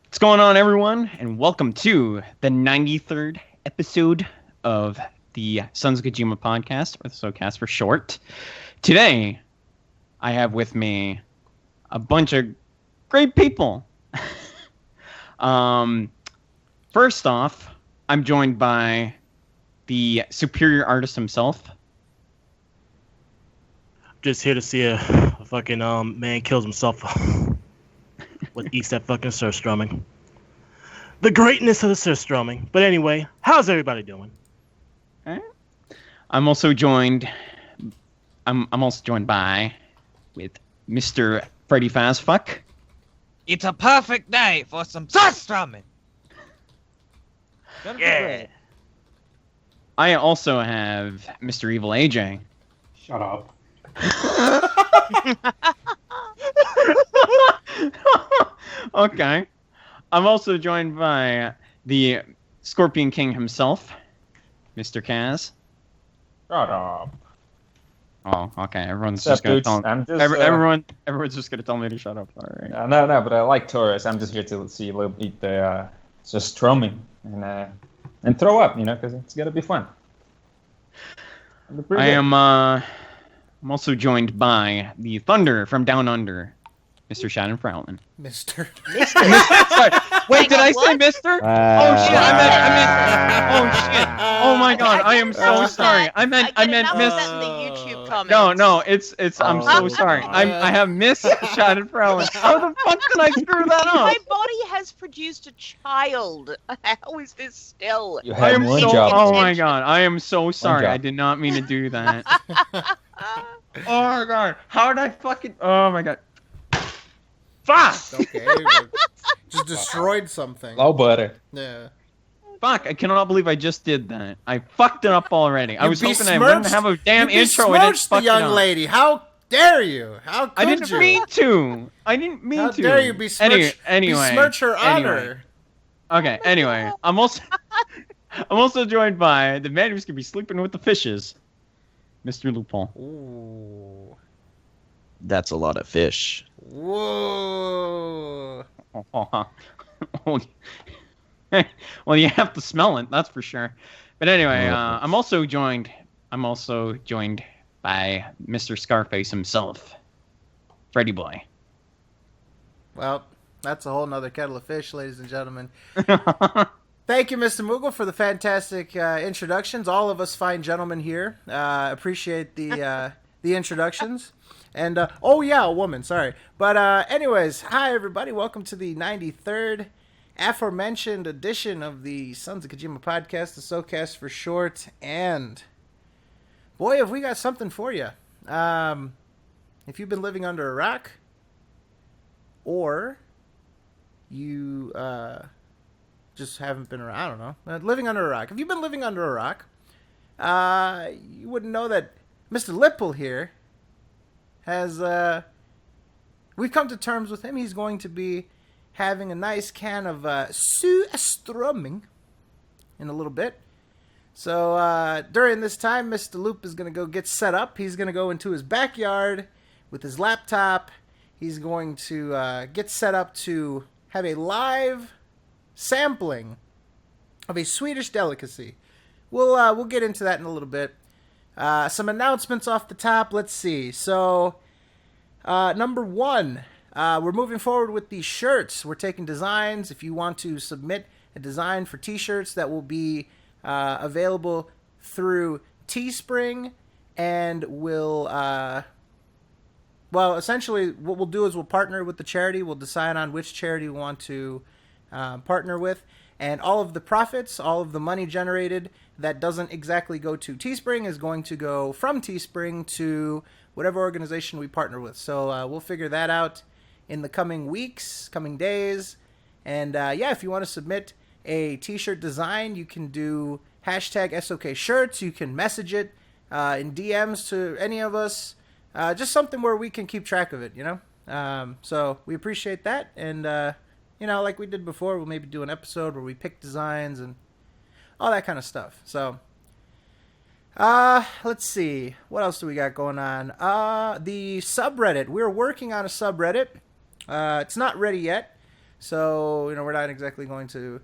What's going on, everyone? And welcome to the 93rd episode of the Sons of Kojima podcast, or the SoKast for short. Today, I have with me a bunch of great people. First off, I'm joined by the superior artist himself. Just here to see a fucking man kills himself eats that fucking Surströmming. The greatness of the Surströmming. But anyway, how's everybody doing? I'm also joined by with Mr. Freddy Fazfuck. It's a perfect day for some Surströmming. Yeah. I also have Mr. Evil AJ. Shut up. Okay. I'm also joined by the Scorpion King himself, Mr. Kaz. Shut up. Oh, okay. Everyone's What's just up, gonna dudes? tell I'm just, everyone's just gonna tell me to shut up. All right. No, but I like Taurus. I'm just here to see a little bit just strumming and throw up, because it's gonna be fun. I'm also joined by the Thunder from Down Under, Mr. Shannon Frowlin. Mister. Sorry. Wait, did I say What? Mister? Oh shit! I meant. Oh shit! Oh my god! I am so sorry. I meant Miss. That in the YouTube comments. No, it's. I'm so sorry. I have Miss Shannon Frowlin. How the fuck did I screw that up? My body has produced a child. How is this still? You I had am one so. job. Oh my god! I am so sorry. job. I did not mean to do that. Oh my god! How did I fucking? Oh my god! Fuck! Okay, just destroyed something. Low butter. Yeah. Fuck! I cannot believe I just did that. I fucked it up already. I was hoping I wouldn't besmirched- have a damn you intro and it besmirched fucked the young it up. lady. How dare you? How could I didn't you? mean to. I didn't mean How to. dare you besmirch, Anyway. besmirch her honor? Anyway. Okay. Anyway, I'm also joined by the man who's gonna be sleeping with the fishes, Mr. Loophole. Ooh. That's a lot of fish. Whoa. Well, you have to smell it, that's for sure. But anyway, I'm also joined by Mr. Scarface himself, Freddy Boy. Well, that's a whole nother kettle of fish, ladies and gentlemen. Thank you, Mr. Moogle, for the fantastic introductions. All of us fine gentlemen here appreciate the introductions. And, oh yeah, a woman, sorry. But anyways, hi everybody. Welcome to the 93rd aforementioned edition of the Sons of Kojima podcast, the SoKast for short. And, boy, have we got something for you. If you've been living under a rock, or you just haven't been around, I don't know, living under a rock. If you've been living under a rock, you wouldn't know that Mr. Lipple here has, we've come to terms with him. He's going to be having a nice can of Surströmming in a little bit. So during this time, Mr. Loop is going to go get set up. He's going to go into his backyard with his laptop. He's going to get set up to have a live sampling of a Swedish delicacy. We'll get into that in a little bit. Some announcements off the top. Let's see. So, number one, we're moving forward with these shirts. We're taking designs. If you want to submit a design for t-shirts, that will be available through Teespring, and well, essentially what we'll do is we'll partner with the charity. We'll decide on which charity we want to partner with. And all of the profits, all of the money generated that doesn't exactly go to Teespring is going to go from Teespring to whatever organization we partner with. So we'll figure that out in the coming weeks, coming days. And yeah, if you want to submit a t-shirt design, you can do hashtag SOK shirts. You can message it in DMs to any of us. Just something where we can keep track of it, you know? So we appreciate that. And you know, like we did before, we'll maybe do an episode where we pick designs and all that kind of stuff. So, let's see. What else do we got going on? The subreddit. We're working on a subreddit. It's not ready yet. So, we're not exactly going to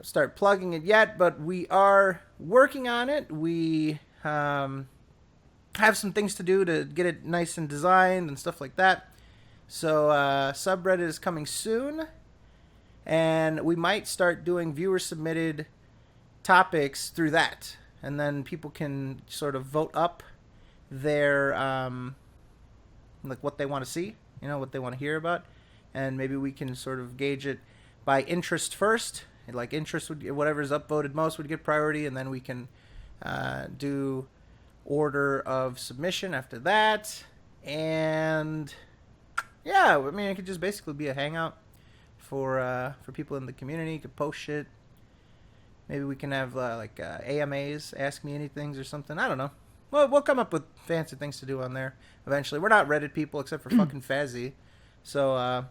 start plugging it yet, but we are working on it. We have some things to do to get it nice and designed and stuff like that. So, subreddit is coming soon, and we might start doing viewer-submitted topics through that. And then people can sort of vote up their, like, what they want to see, what they want to hear about. And maybe we can sort of gauge it by interest first. Like, interest would, whatever's upvoted most would get priority, and then we can do order of submission after that. And yeah, I mean, it could just basically be a hangout for people in the community. You could post shit. Maybe we can have AMAs, Ask Me Anythings or something. I don't know. Well, we'll come up with fancy things to do on there eventually. We're not Reddit people except for fucking Fazzy. So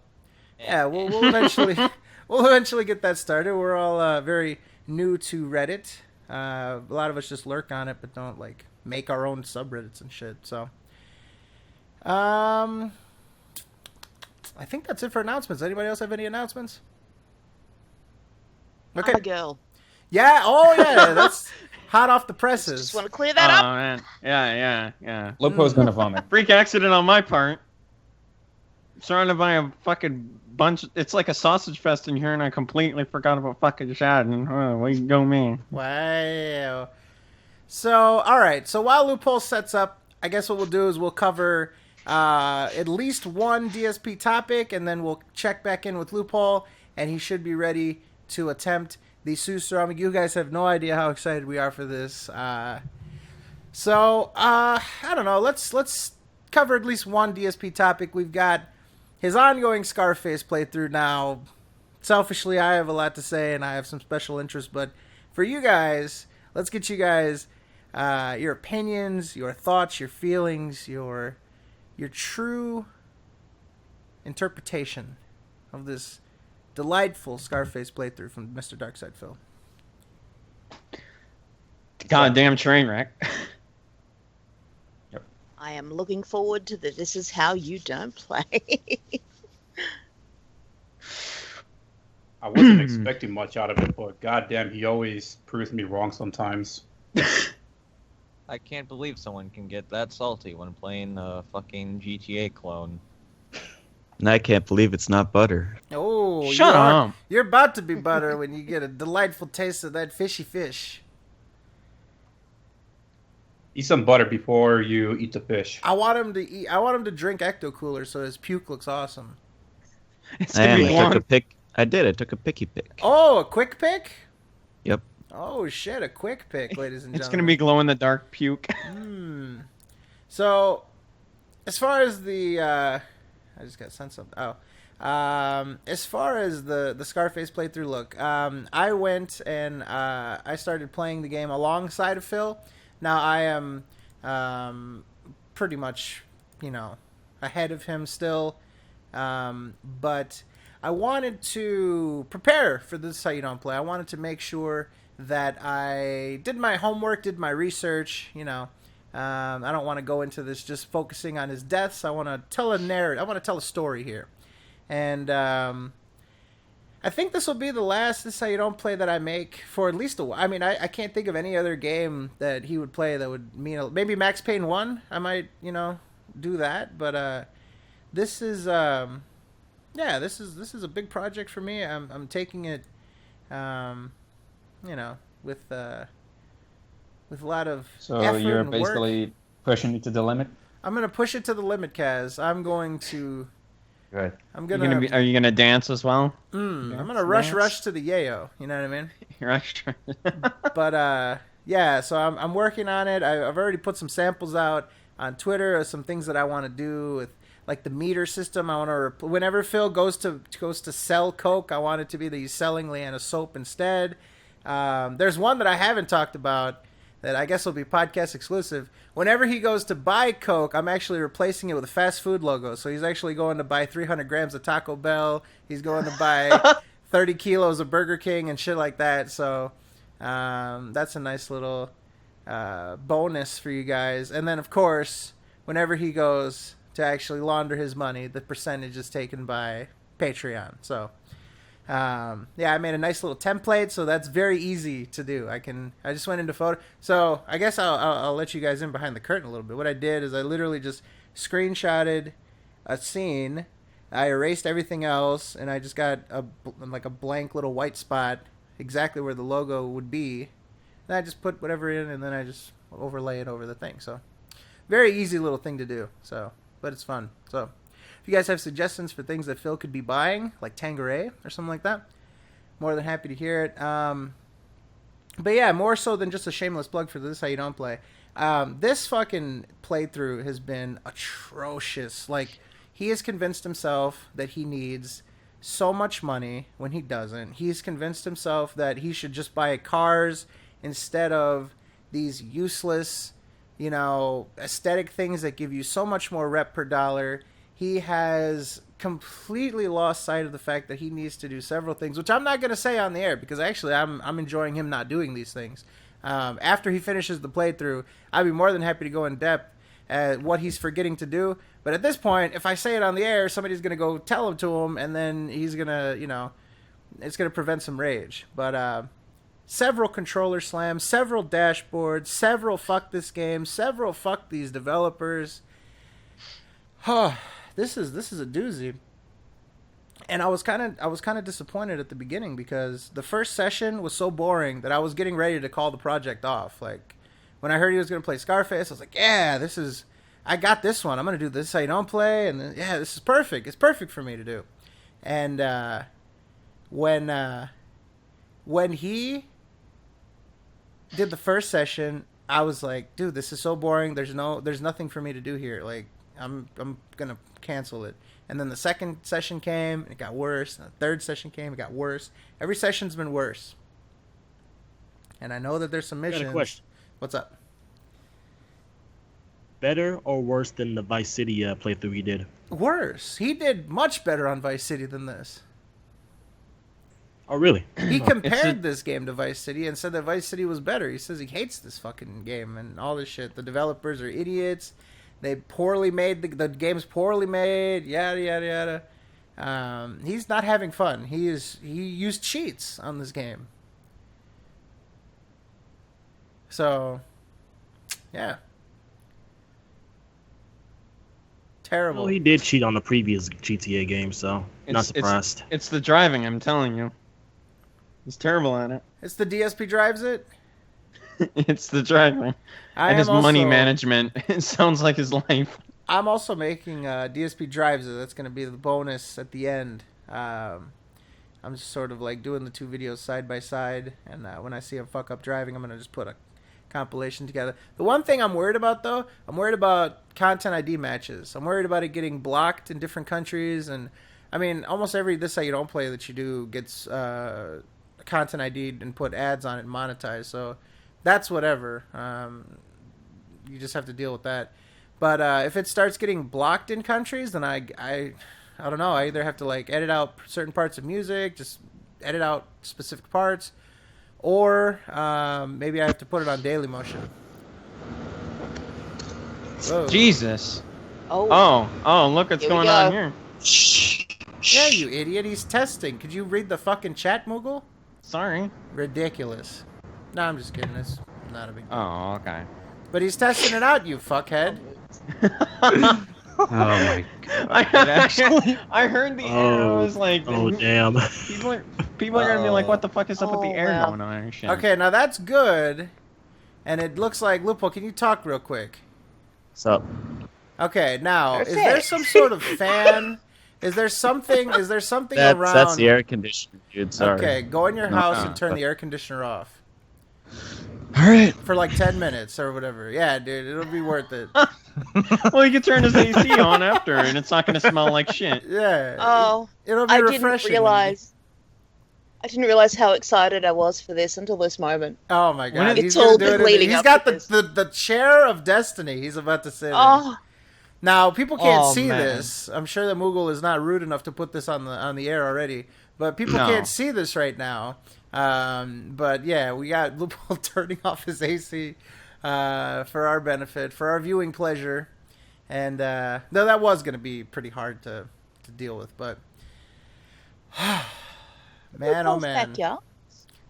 yeah, we'll eventually get that started. We're all very new to Reddit. A lot of us just lurk on it, but don't like make our own subreddits and shit. So I think that's it for announcements. Anybody else have any announcements? Okay. I'm a girl. Yeah. Oh, yeah. That's hot off the presses. Just want to clear that up. Oh, man. Yeah. Lopo's gonna vomit. Freak accident on my part. Surrounded by a fucking bunch. It's like a sausage fest in here, and I completely forgot about fucking Shadden. Oh, way to go, me. Wow. So, all right. So while Loophole sets up, I guess what we'll do is we'll cover at least one DSP topic, and then we'll check back in with Loophole, and he should be ready to attempt the Surströmming. You guys have no idea how excited we are for this. I don't know. Let's cover at least one DSP topic. We've got his ongoing Scarface playthrough now. Selfishly, I have a lot to say, and I have some special interest, but for you guys, let's get you guys your opinions, your thoughts, your feelings, your true interpretation of this delightful Scarface playthrough from Mr. Darkside Phil. Goddamn train wreck. I am looking forward to the This Is How You Don't Play. I wasn't expecting much out of it, but goddamn, he always proves me wrong sometimes. I can't believe someone can get that salty when playing a fucking GTA clone. And I can't believe it's not butter. Oh, Shut up. You're about to be butter when you get a delightful taste of that fishy fish. Eat some butter before you eat the fish. I want him to drink Ecto Cooler so his puke looks awesome. It's I gonna be took long. a pick. I did. I took a picky pick. Oh, a quick pick? Yep. Oh shit, a quick pick, ladies and gentlemen. It's gonna be glow in the dark puke. So, as far as the I just got sent something. Oh. As far as the Scarface playthrough, look, I went and I started playing the game alongside of Phil. Now I am pretty much, ahead of him still, but I wanted to prepare for This Is How You Don't Play. I wanted to make sure that I did my homework, did my research. I don't want to go into this just focusing on his deaths. I want to tell a narrative. I want to tell a story here, and I think this will be the last This Is How You Don't Play that I make for at least a while. I mean, I can't think of any other game that he would play that would mean... Maybe Max Payne 1, I might, do that. But this is... this is a big project for me. I'm taking it, with a lot of So effort you're and work. basically pushing it to the limit? I'm going to push it to the limit, Kaz. I'm going to... Good. Are you gonna dance as well? I'm gonna rush to the yayo. You know what I mean? Rush. But yeah. So I'm working on it. I've already put some samples out on Twitter of some things that I want to do with like the meter system. I want to whenever Phil goes to sell Coke, I want it to be that he's selling Leanna soap instead. There's one that I haven't talked about that I guess will be podcast exclusive. Whenever he goes to buy Coke, I'm actually replacing it with a fast food logo. So he's actually going to buy 300 grams of Taco Bell. He's going to buy 30 kilos of Burger King and shit like that. So that's a nice little bonus for you guys. And then, of course, whenever he goes to actually launder his money, the percentage is taken by Patreon. So, yeah, I made a nice little template, so that's very easy to do. I just went into photo. So I guess I'll let you guys in behind the curtain a little bit. What I did is I literally just screenshotted a scene. I erased everything else, and I just got a blank little white spot exactly where the logo would be. And I just put whatever in, and then I just overlay it over the thing. So very easy little thing to do. So, but it's fun. So if you guys have suggestions for things that Phil could be buying, like Tanqueray or something like that, more than happy to hear it. But yeah, more so than just a shameless plug for This How You Don't Play. This fucking playthrough has been atrocious. Like, he has convinced himself that he needs so much money when he doesn't. He's convinced himself that he should just buy cars instead of these useless, aesthetic things that give you so much more rep per dollar. He has completely lost sight of the fact that he needs to do several things, which I'm not going to say on the air because actually I'm enjoying him not doing these things. After he finishes the playthrough, I'd be more than happy to go in depth at what he's forgetting to do. But at this point, if I say it on the air, somebody's going to go tell him to him, and then he's going to, it's going to prevent some rage. But several controller slams, several dashboards, several fuck this game, several fuck these developers. This is a doozy. And I was kind of disappointed at the beginning because the first session was so boring that I was getting ready to call the project off. Like, when I heard he was going to play Scarface, I was like, yeah, I got this one. I'm going to do This How You Don't Play, and yeah, this is perfect. It's perfect for me to do. And when he did the first session, I was like, dude, this is so boring. There's nothing for me to do here. Like, I'm going to cancel it. And then the second session came, and it got worse. And the third session came, it got worse. Every session's been worse. And I know that there's some missions. I got a question. What's up? Better or worse than the Vice City playthrough he did? Worse. He did much better on Vice City than this. Oh, really? He compared this game to Vice City and said that Vice City was better. He says he hates this fucking game and all this shit. The developers are idiots. They poorly made the game's poorly made. Yada yada yada. He's not having fun. He used cheats on this game. So, yeah. Terrible. Well, he did cheat on the previous GTA game, so not surprised. It's the driving, I'm telling you. He's terrible at it. It's the DSP drives it? It's the driving. And his money management. It sounds like his life. I'm also making DSP drives it. That's going to be the bonus at the end. I'm just sort of like doing the two videos side by side. And when I see him fuck up driving, I'm going to just put a compilation together. The one thing I'm worried about, though, I'm worried about content ID matches. I'm worried about it getting blocked in different countries. And, I mean, almost every This How You Don't Play that you do gets content ID'd and put ads on it and monetized. So that's whatever. You just have to deal with that. But if it starts getting blocked in countries, then I don't know. I either have to like edit out certain parts of music, just edit out specific parts, or maybe I have to put it on daily motion. Whoa. Jesus. Oh. Oh, look what's Here we going go. on here. Yeah, you idiot. He's testing. Could you read the fucking chat, Moogle? Sorry. Ridiculous. No, I'm just kidding. It's not a big deal. Oh, okay. But he's testing it out, you fuckhead. Oh my god. I heard the air. I was like, Oh, damn. people are gonna be like, what the fuck is up with the Oh, air wow. going on and shit. Okay, now that's good. And it looks like, Lupo, can you talk real quick? What's up? Okay, now, is there Perfect. some sort of fan? Is there something around? That's the air conditioner, dude. Sorry. Okay, go in your No, house no, and turn but- the air conditioner off. All right. For like 10 minutes or whatever. Yeah, dude, it'll be worth it. Well, you can turn his AC on after, and it's not gonna smell like shit. Yeah. Oh, It'll be I refreshing. I didn't realize how excited I was for this until this moment. Oh my god. It's He's all gonna do been it. leading He's up got to this. the chair of destiny he's about to sit in. Oh, Now, people can't Oh, see man. this. I'm sure that Moogle is not rude enough to put this on the air already. But people No. can't see this right now. But yeah, we got Lupo turning off his AC for our benefit, for our viewing pleasure. And though that was going to be pretty hard to deal with. But Man, oh Loophole's man. backyard.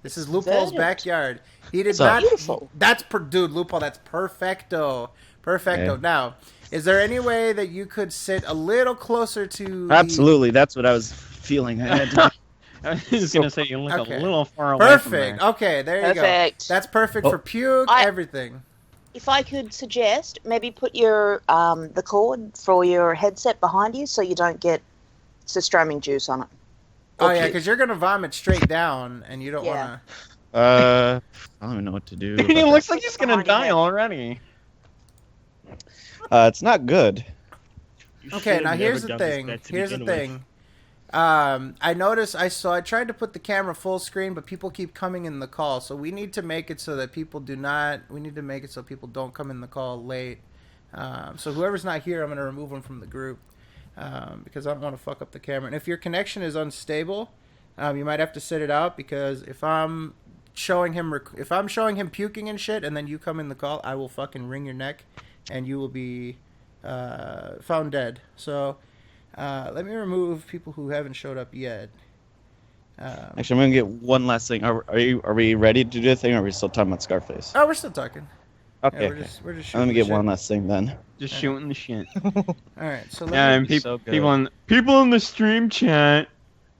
This is Loophole's Verdant. backyard. He did So- not. Beautiful. Dude, Loophole. That's perfecto. Perfecto. Okay. Now, is there any way that you could sit a little closer to? Absolutely, that's what I was feeling. I had to I was just gonna say you look Okay. a little far away from Perfect. there. Okay, there you go. Perfect. That's perfect for puke. I- Everything. If I could suggest, maybe put your the cord for your headset behind you so you don't get Surströmming juice on it. Oh yeah, Okay. because you're gonna vomit straight down, and you don't Yeah. wanna. I don't even know what to do. He about looks like he's gonna Behind your die head. already. that. It's not good. You Okay, should've now never here's the done this thing. bet to Here's the begin with. thing. I noticed. I tried to put the camera full screen, but people keep coming in the call. So we need to make it so that people do not. We need to make it so people don't come in the call late. So whoever's not here, I'm gonna remove them from the group because I don't want to fuck up the camera. And if your connection is unstable, you might have to sit it out because if I'm showing him puking and shit, and then you come in the call, I will fucking wring your neck, and you will be found dead. So. Let me remove people who haven't showed up yet. Actually, I'm gonna get one last thing. Are we ready to do the thing, or are we still talking about Scarface? Oh, we're still talking. Okay. Yeah, okay. we're just Let me shooting get the one shit. last thing then. Just shooting the shit. All right, so Yeah, let and me. So good. people in the stream chat.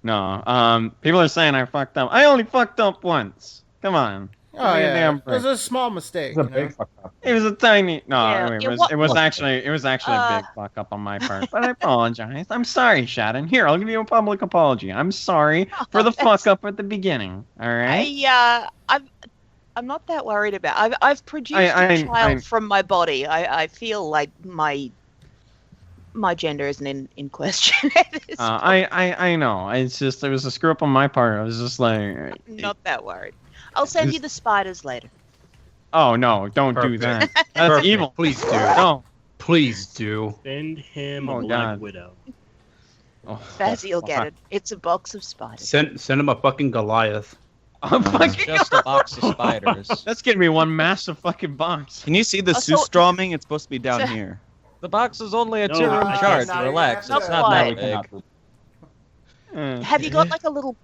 No, people are saying I fucked up. I only fucked up once. Come on. Oh Give me a yeah, damn it was break. a small mistake. It's a You know? big fuck up. It was a tiny. No, Yeah, it yeah, was. what- It was actually. It was actually a big fuck up on my part. But I apologize. I'm sorry, Shannon. Here, I'll give you a public apology. I'm sorry for the fuck up at the beginning. All right. I'm not that worried about. I've produced a child from my body. I feel like my gender isn't in question. At this point. I know. It's just it was a screw up on my part. I was just like, I'm not that worried. I'll send you the spiders later. oh no, don't do Perfect. that. That's Perfect. evil. Please do. No. Please do. Send him Oh, a Black God. Widow. Oh, Fazzy will get it. It's a box of spiders. Send him a fucking Goliath. I'm It's fucking. just a box of spiders. That's gonna be one massive fucking box. Can you see the Oh, so- Surströmming? It's supposed to be down So- here. The box is only a No, two-room no, charge. no, Relax, you're it's gonna not have that to- big. cannot do- Have you got like a little?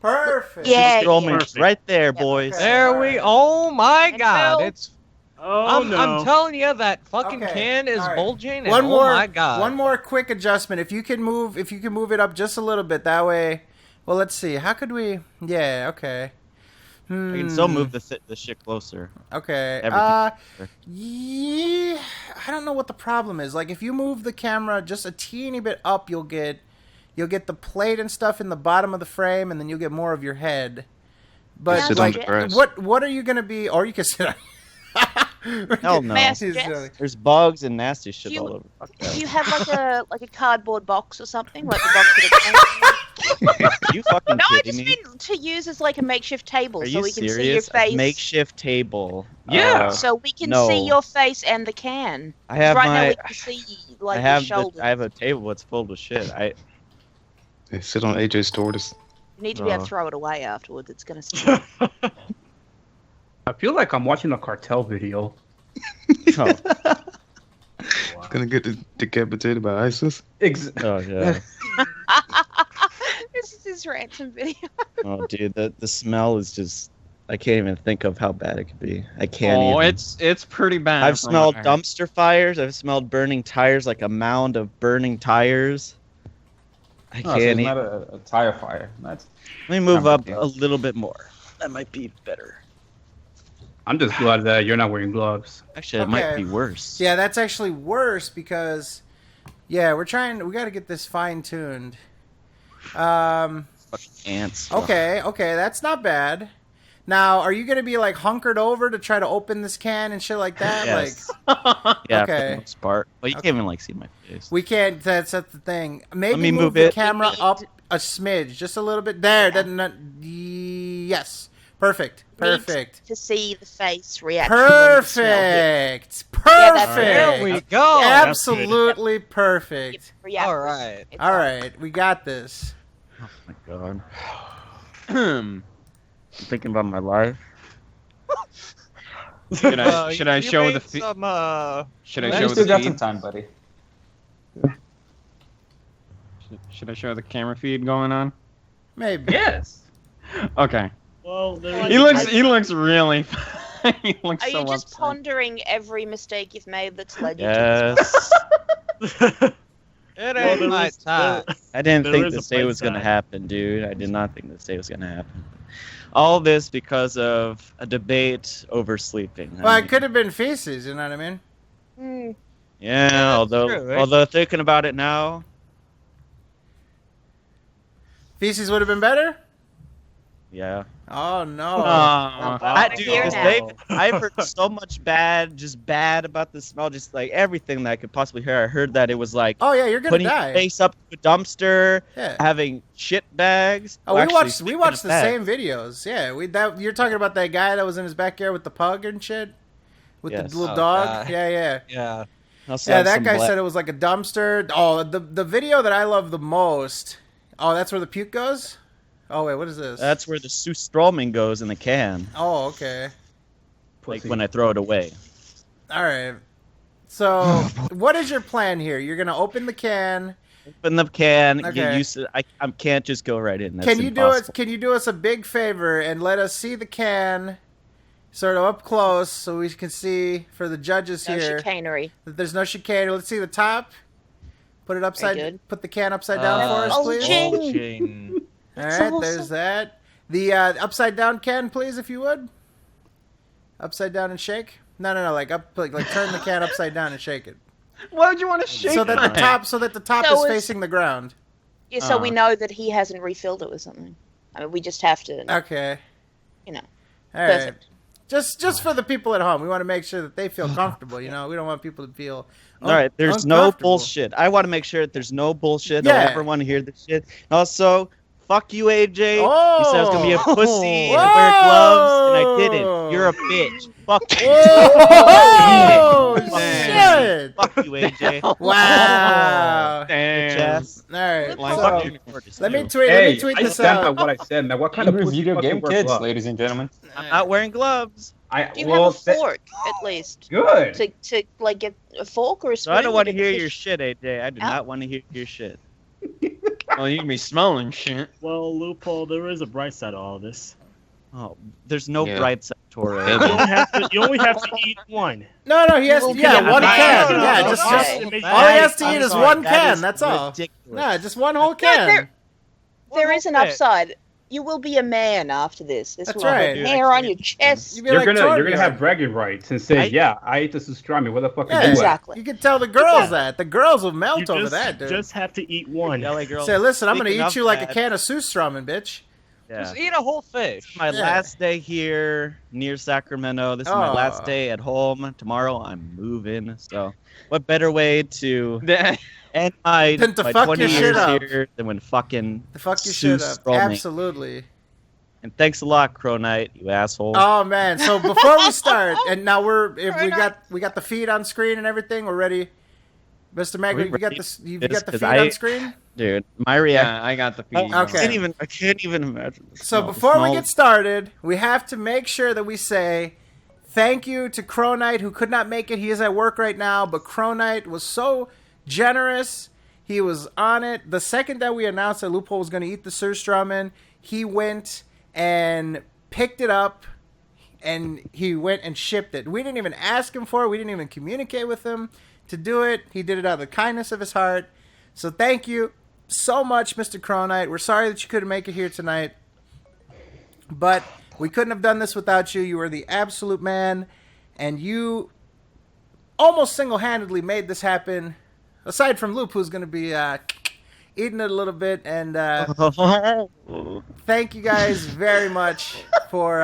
Perfect. Yeah. Surströmming's right there, Yeah, boys. okay. There we. Oh my And God! Phil- It's. Oh I'm, no! I'm telling you that fucking Okay, can is all right. bulging. And One oh more. my God! One more quick adjustment. If you can move it up just a little bit, that way. Well, let's see. How could we? Yeah. Okay. I can still move the shit closer. Okay. Everything. Yeah. I don't know what the problem is. Like, if you move the camera just a teeny bit up, you'll get the plate and stuff in the bottom of the frame, and then you'll get more of your head. But Sit like, on the grass. what are you gonna be? Or you can sit on. Hell no. May I He's suggest? silly. There's bugs and nasty shit You- all over. Fuck Do that. you have like a cardboard box or something, like the box that it came in? You fucking No, I kidding just me? mean to use as like a makeshift table Are so you we can serious? see your face. A makeshift table. Yeah. So we can No. see your face and the can. I have right now my. we can see like I your have shoulders. I have a table that's filled with shit. They sit on AJ's tortoise. You need to be able Oh. to throw it away afterwards. It's gonna smell. I feel like I'm watching a cartel video. Oh, He's gonna get decapitated by ISIS. oh yeah. This is his ransom video. Oh dude, the smell is just. I can't even think of how bad it could be. I can't. Oh, even. it's pretty bad. I've from smelled what I heard. dumpster fires. I've smelled burning tires, like a mound of burning tires. I No, so can't it's even. not a tire fire. That's Let me move up Okay. a little bit more. That might be better. I'm just glad that you're not wearing gloves. Actually, it might Okay. be worse. Yeah, that's actually worse because, yeah, we got to get this fine tuned. Fucking ants. Okay, that's not bad. Now, are you gonna be like hunkered over to try to open this can and shit like that? Yes. Like, Yeah, okay. for the most part. Well, you Okay. can't even like see my face. we can't. That's the thing. Maybe me move move the it. camera We need- up a smidge, just a little bit. There. Yes. Perfect. Perfect. To see the face reaction. when you smell it. Perfect. Yeah, that's There we Perfect. go. Absolutely perfect. Yeah, All right. it's All right, we got this. Oh my god. Hmm. I'm thinking about my life. Should I you show made the some, should I you show still the got some feed? time, buddy. Should I show the camera feed going on? Maybe. Yes. Okay. Well, He looks really. He looks Are so you just upset. pondering every mistake you've made that's led you Yes. It ain't my time. I didn't There think is a this day bright was going to side. happen, dude. I did not think this day was going to happen. All this because of a debate over sleeping. Well, it could have been feces. You know what I mean? to? Yeah, although true, eh? although thinking about it now, Feces would have been better. yeah. Oh no. Dude, Here this now. day, I've heard so much bad about the smell, just like everything that I could possibly hear. I heard that it was like Oh yeah, you're gonna putting die. your face up to a dumpster, Yeah. having shit bags. Oh, Well, we actually, watched speaking the of same bags, videos. Yeah, you're talking about that guy that was in his backyard with the pug and shit, with Yes. the little Oh, dog. God. Yeah. Yeah. also Yeah, have that some guy black- said it was like a dumpster. Oh, the video that I love the most. Oh, that's where the puke goes. Oh wait, what is this? That's where the Surströmming goes in the can, Oh, okay. like when I throw it away. All right. So, what is your plan here? You're gonna open the can. Open the can, Okay. get used to. I can't just go right in. That's Can you do it? impossible. Can you do us a big favor and let us see the can, sort of up close, so we can see for the judges No here chicanery. that there's no chicane. Let's see the top. Put it upside. good. Put the can upside down for us, please. bulging. All It's right, awesome. there's that. The upside down can, please, if you would. Upside down and shake. No, like up, like turn the can upside down and shake it, Why would you want to shake so that the it? top, So is it's- facing the ground. Yeah, so we know that he hasn't refilled it with something. I mean, we just have to. Okay. You know. All right. Perfect. Just for the people at home, we want to make sure that they feel comfortable. You know, we don't want people to feel. All right, there's no uncomfortable. bullshit. I want to make sure that there's no bullshit. Yeah. I don't ever want to hear this shit. Also, fuck you, AJ. You said I was gonna be a pussy and wear gloves, and I didn't. You're a bitch. Fuck you. Oh, Damn. shit! Fuck you, AJ. Wow. Bitch Damn. ass. All right. Like, so, fuck you. let me Hey, tweet I this stand out. by what I said, man. What kind of Angry pussy video fucking game wear kids, gloves? ladies and gentlemen. I'm not wearing gloves. Do you have a fork, at least? Good. To like, get a fork or a spoon? So I don't want to get the hear fish- your shit, AJ. I do Ow. not want to hear your shit. Well, you can be smelling shit. Well, Loophole, there is a bright side to all this. Oh, there's no Yeah. bright side, Torres. Hey, You only have to eat one. No, he has to. Yeah, one can. Yeah, just all he has to eat is one can. That's all. Ridiculous. No, just one whole can. There is an Okay. upside. You will be a man after this. This That's will have right. hair on your chest. You'd be You're like gonna Torbjorn. have bragging rights and say, yeah, I ate the Surströmming. What the fuck Yeah, is that? Exactly. You can tell the girls that. The girls will melt You over just, that, dude. just have to eat one. LA girl. Say, listen, I'm gonna Speaking eat of you like a that, can of Surströmming, bitch. Yeah. Just eat a whole fish. My Yeah. last day here near Sacramento. This is my Oh. last day at home. Tomorrow I'm moving. So, what better way to end my, Than to my fuck 20 your shit years up. here than when fucking The fuck your shit up. Surströmming. Absolutely. And thanks a lot, Crow Knight, you asshole. Oh man! So before we start, and now we got the feed on screen and everything. We're ready, Mr. Magritte. You got ready? this. You've Yes, got the 'cause feed I- on screen. Dude, my reaction. Yeah, I got the feed. Okay. I can't even imagine. The So smell. The before we smell- get started, we have to make sure that we say thank you to Crow Knight, who could not make it. He is at work right now, but Crow Knight was so generous. He was on it. The second that we announced that Loophole was going to eat the Surströmming, he went and picked it up, and he went and shipped it. We didn't even ask him for it. We didn't even communicate with him to do it. He did it out of the kindness of his heart. So thank you so much, Mr. Crow Knight. We're sorry that you couldn't make it here tonight, but we couldn't have done this without you. You were the absolute man, and you almost single-handedly made this happen. Aside from Loop, who's going to be eating it a little bit, and thank you guys very much for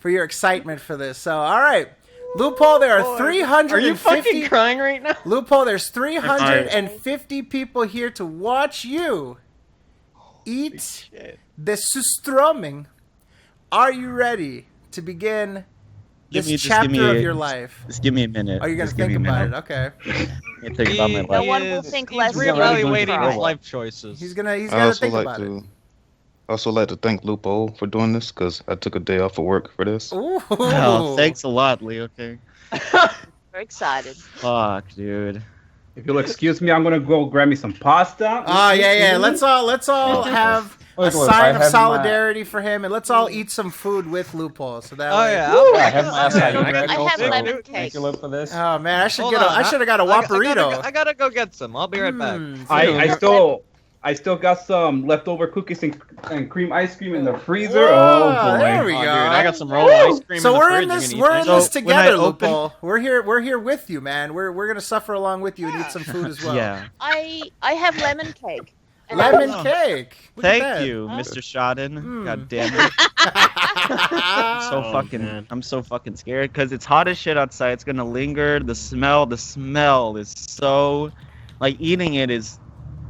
your excitement for this. So, all right, Loophole, there are 350. Are you fucking crying right now? Loophole, there's 350 people here to watch you eat the Surströmming. Are you ready to begin this Just chapter of your life? Just give me a minute. Oh, you're going to Just give think me a about it. minute. Okay. Let me think about my He- No life. one will is- think he's less of you. reevaluating Cry. his life choices. He's gonna I to also think like about it. to also like to thank Lupo for doing this because I took a day off of work for this. Ooh. Oh, thanks a lot, Leo. Okay. Very excited. Fuck, dude. If you'll excuse me, I'm gonna go grab me some pasta. Oh yeah. Let's all have a sign of solidarity for him, and let's all eat some food with Loophole. So that way. I have my acai. I have lemon cake. Thank you, Luke, for this. Oh man, I should have got a Whopperito. I gotta go get some. I'll be right back. I still got some leftover cookies and cream ice cream in the freezer. Whoa, oh boy! There we go. Dude, I got some roll ice cream. So we're in this together, Loophole. We're here with you, man. We're gonna suffer along with you and eat some food as well. Yeah. I have lemon cake. Lemon cake. Thank you, Mr. Shodden. God damn it. I'm so fucking scared because it's hot as shit outside. It's gonna linger. The smell is so, like, eating it is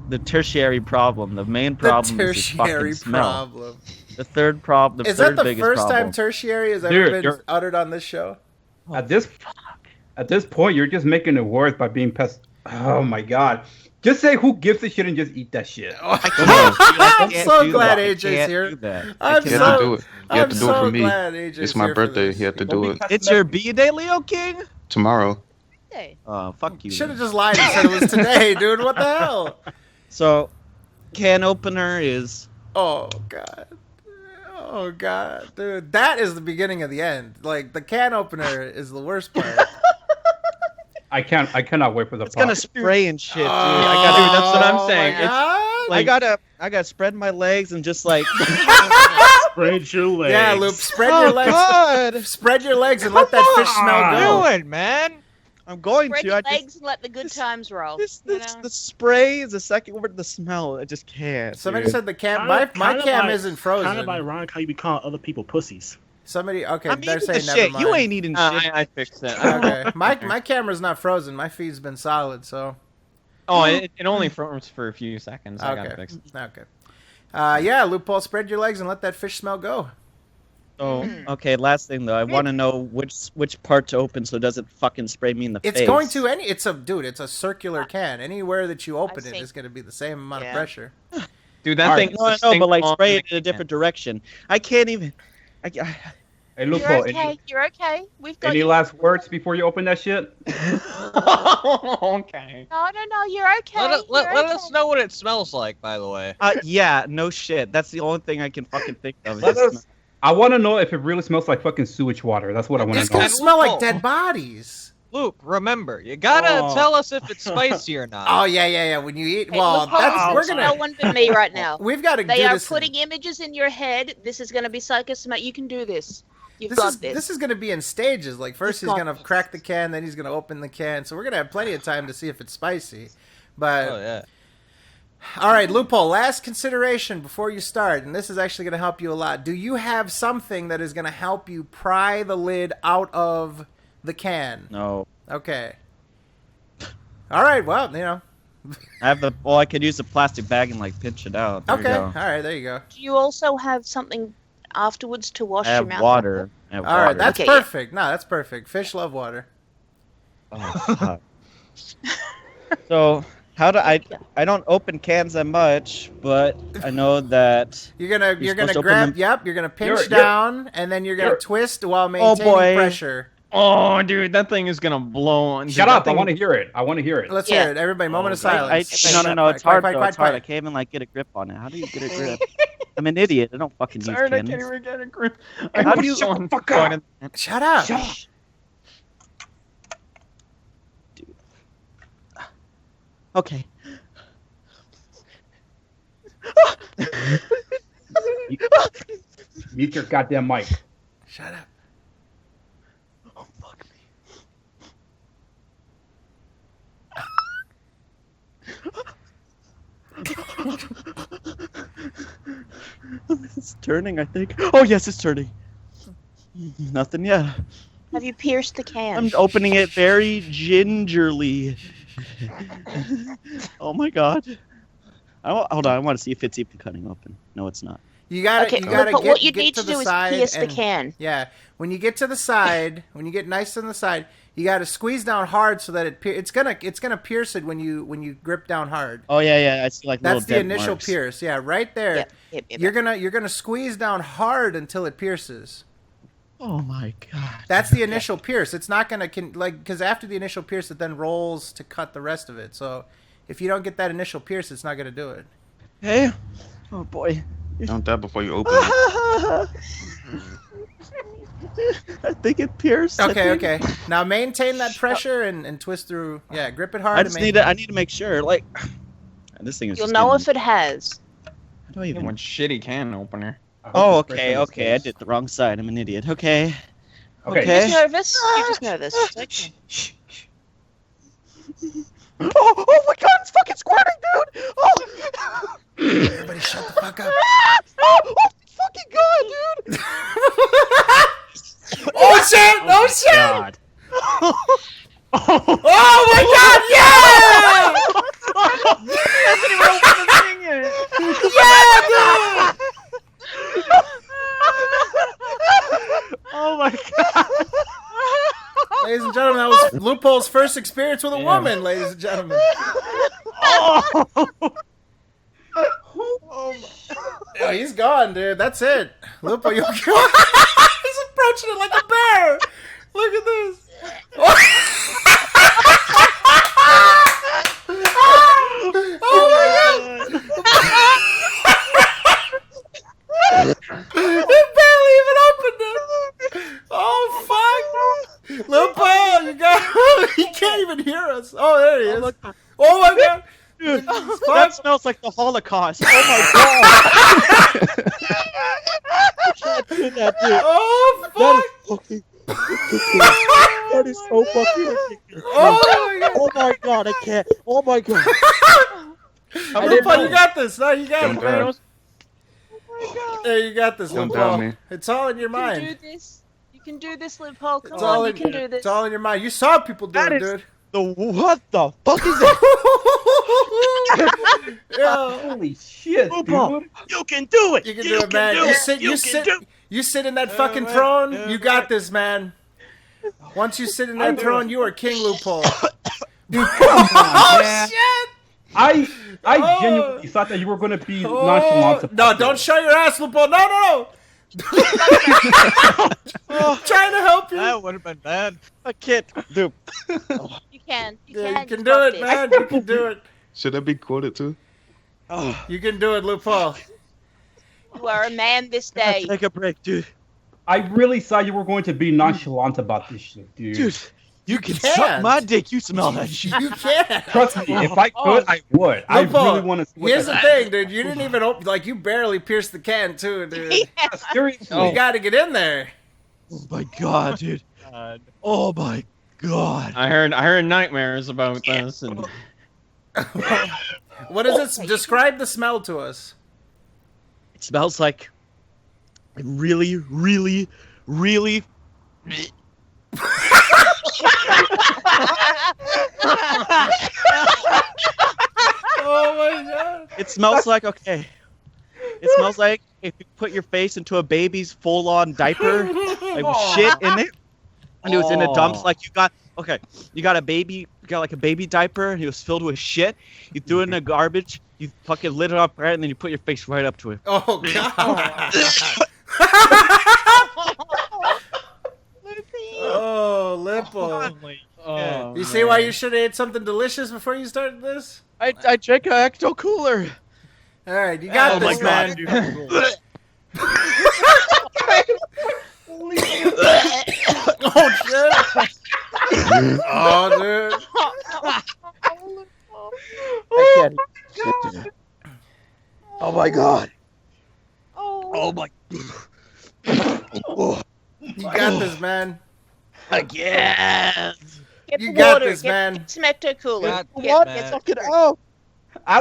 the tertiary problem. The main problem is the fucking smell. The third problem. Is that the first time tertiary has ever been uttered on this show? At this point, you're just making it worse by being Oh my god. Just say who gives a shit and just eat that shit. I'm so glad AJ's here. You have to do it for me. It's my birthday. You have to do it. It's your B-Day, Leo King? Tomorrow. Fuck you. Should have just lied and said it was today, dude. What the hell? So, can opener is... Oh, God. Dude. That is the beginning of the end. Like, the can opener is the worst part. I cannot wait for the. It's gonna spray and shit, dude. That's what I'm saying. I gotta spread my legs and just like spread your legs. Yeah, Loop, spread your legs. God. Spread your legs and let that fish smell go. Do it, man. I'm going spread to. Your legs and let the good times roll. The spray is the second word. The smell, I just can't. Somebody said the cam. My cam isn't frozen. Kind of ironic how you be calling other people pussies. Somebody, okay, I'm they're saying shit. never mind. You ain't eating shit. I fixed it. Okay, my camera's not frozen. My feed's been solid, so. Oh, it only froze for a few seconds. I got it fixed. Okay. Yeah, Loophole, spread your legs and let that fish smell go. Oh, okay. Last thing though, I want to know which part to open so it doesn't fucking spray me in the face. It's going to it's a circular can. Anywhere that you open it is going to be the same amount of pressure. Dude, that thing. No, but like spray it in a different direction. I can't even. Hey, Loophole, You're okay. We've got any last words before you open that shit? Okay. No, you're okay. Let us know what it smells like, by the way. Yeah, no shit. That's the only thing I can fucking think of. I want to know if it really smells like fucking sewage water. That's what I want to know. It's going to smell like dead bodies. Luke, remember, you gotta tell us if it's spicy or not. Oh, yeah. When you eat, we're gonna. No one but me right now. We've got to. They are putting images in your head. This is gonna be psychosomatic. You can do this. You've got this. This is gonna be in stages. Like first he's gonna crack the can, then he's gonna open the can. So we're gonna have plenty of time to see if it's spicy. But all right, Loophole. Last consideration before you start, and this is actually gonna help you a lot. Do you have something that is gonna help you pry the lid out of the can? No. Okay. All right. Well, I have I could use a plastic bag and like pinch it out. There okay. All right. There you go. Do you also have something afterwards to wash your mouth? Water. All right. That's perfect. No, that's perfect. Fish love water. Oh, so how do I don't open cans that much, but I know that you're gonna grab. Yep. You're gonna pinch down, and then you're gonna twist while maintaining pressure. Oh, dude, that thing is gonna blow. Shut up! I want to hear it. Let's hear it. Everybody, moment of silence. No. It's hard. It's hard. I can't even get a grip on it. How do you get a grip? I'm an idiot. I don't fucking use cans. I can't even get a grip. How do you? Shut up! Dude. Okay. Mute your goddamn mic. Shut up. Oh, fuck me. It's turning, I think. Oh, yes, it's turning. Nothing yet. Have you pierced the can? I'm opening it very gingerly. Oh, my God. Hold on, I want to see if it's even cutting open. No, it's not. You gotta but what you need to do is pierce the can. Yeah, when you get to the side, when you get nice on the side, you gotta squeeze down hard so that it's gonna pierce it when you grip down hard. Oh yeah, I see like that's the initial marks. Pierce. Yeah, right there. Yep. You're gonna squeeze down hard until it pierces. Oh my God. That's the initial pierce. It's not gonna because after the initial pierce, it then rolls to cut the rest of it. So if you don't get that initial pierce, it's not gonna do it. Hey. Oh boy. Don't die before you open it. I think it pierced. Okay. Now maintain that pressure and twist through. Yeah, grip it hard. I need to make sure. Like, this thing is. You'll know if it has. How do I even? One shitty can opener. Oh, okay. I did the wrong side. I'm an idiot. Okay. You're just nervous. You're just nervous. Okay. Oh my god, it's fucking squirting, dude! Oh! Everybody shut the fuck up. Oh fucking god, dude! Oh shit! Oh shit! God. Oh my god, yeah! Hasn't even opened the thing yet. Yeah, dude! Oh my god. Ladies and gentlemen, that was Loophole's first experience with a woman, ladies and gentlemen. Oh. Oh, he's gone, dude. That's it. Lupo, you'll go. He's approaching it like a bear. Look at this. Oh my god. It barely even opened it. Oh fuck. Lupo, he can't even hear us. Oh, there he is. Oh my god. Dude, that smells like the Holocaust. Oh my god. I can't do that, dude. Oh fuck. That is so fucking ridiculous. Oh my god, I can't. Oh my god. Lupo, you got this. No, you got it, Don't man. die. There, you got this, Don't Lupo. die, man. It's all in your You can mind. do this. You can do this, Loophole. Come It's all on, you in, can do this. It's all in your mind. You saw people do That it, is- dude. What the fuck is that? Yeah. Holy shit, Lupo, dude. you can do it. You can do it, man. You sit in that fucking throne. You got this, man. Once you sit in that throne, you are King Loophole. Dude, come on, man. Shit! I Oh. genuinely thought that you were going to be nonchalant. No, don't show your ass, Loophole. No. Trying to help you. That would have been bad. I can't. Dude. You can. Yeah, you can do it, man. You can do it. Should that be quoted too? You can do it, Loophole. You are a man this day. Take a break, dude. I really thought you were going to be nonchalant about this shit, dude. Dude, you can can't. suck my dick. You smell that shit. You can't. Trust me, if I could, I would. I Loophole, really want to see what here's the that- thing, dude. You didn't even open, like, you barely pierced the can, too, dude. Seriously. You gotta get in there. Oh my god, dude. Oh my god. I heard nightmares about this, and What is it? Describe the smell to us. It smells like really, really, really. Oh my god. It smells like, okay. It smells like if you put your face into a baby's full-on diaper, like with shit in it, and it was in the dumps. Like you got a baby, you got like a baby diaper, and it was filled with shit. You threw it in the garbage, you fucking lit it up right, and then you put your face right up to it. Oh god. Oh, Lippo. oh, You see why you should have ate something delicious before you started this? I drank an Ecto Cooler. All right, you got this, man. Oh shit! Oh dude! I can't. Oh my god. Oh my. You got this, man. Again. Get You the got water. this, man. Get some Ecto Cooler. God What? damn it. Fucking oh. I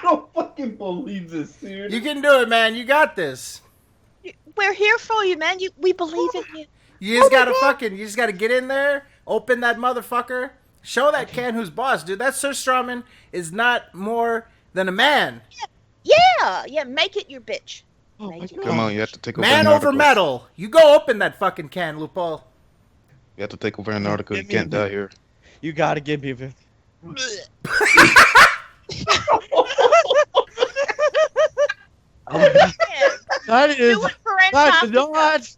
don't fucking believe this, dude. You can do it, man. You got this. We're here for you, man. We believe in you. You just you just gotta get in there, open that motherfucker, show that can who's boss, dude. That Surströmming is not more than a man. Yeah, make it your bitch. Make it. Come on, you have to take over Man an over article. metal. You go open that fucking can, Lupo. You have to take over an article. You can't die here. You gotta give me a bit. That is. Do it for Aunt That Tom's is not.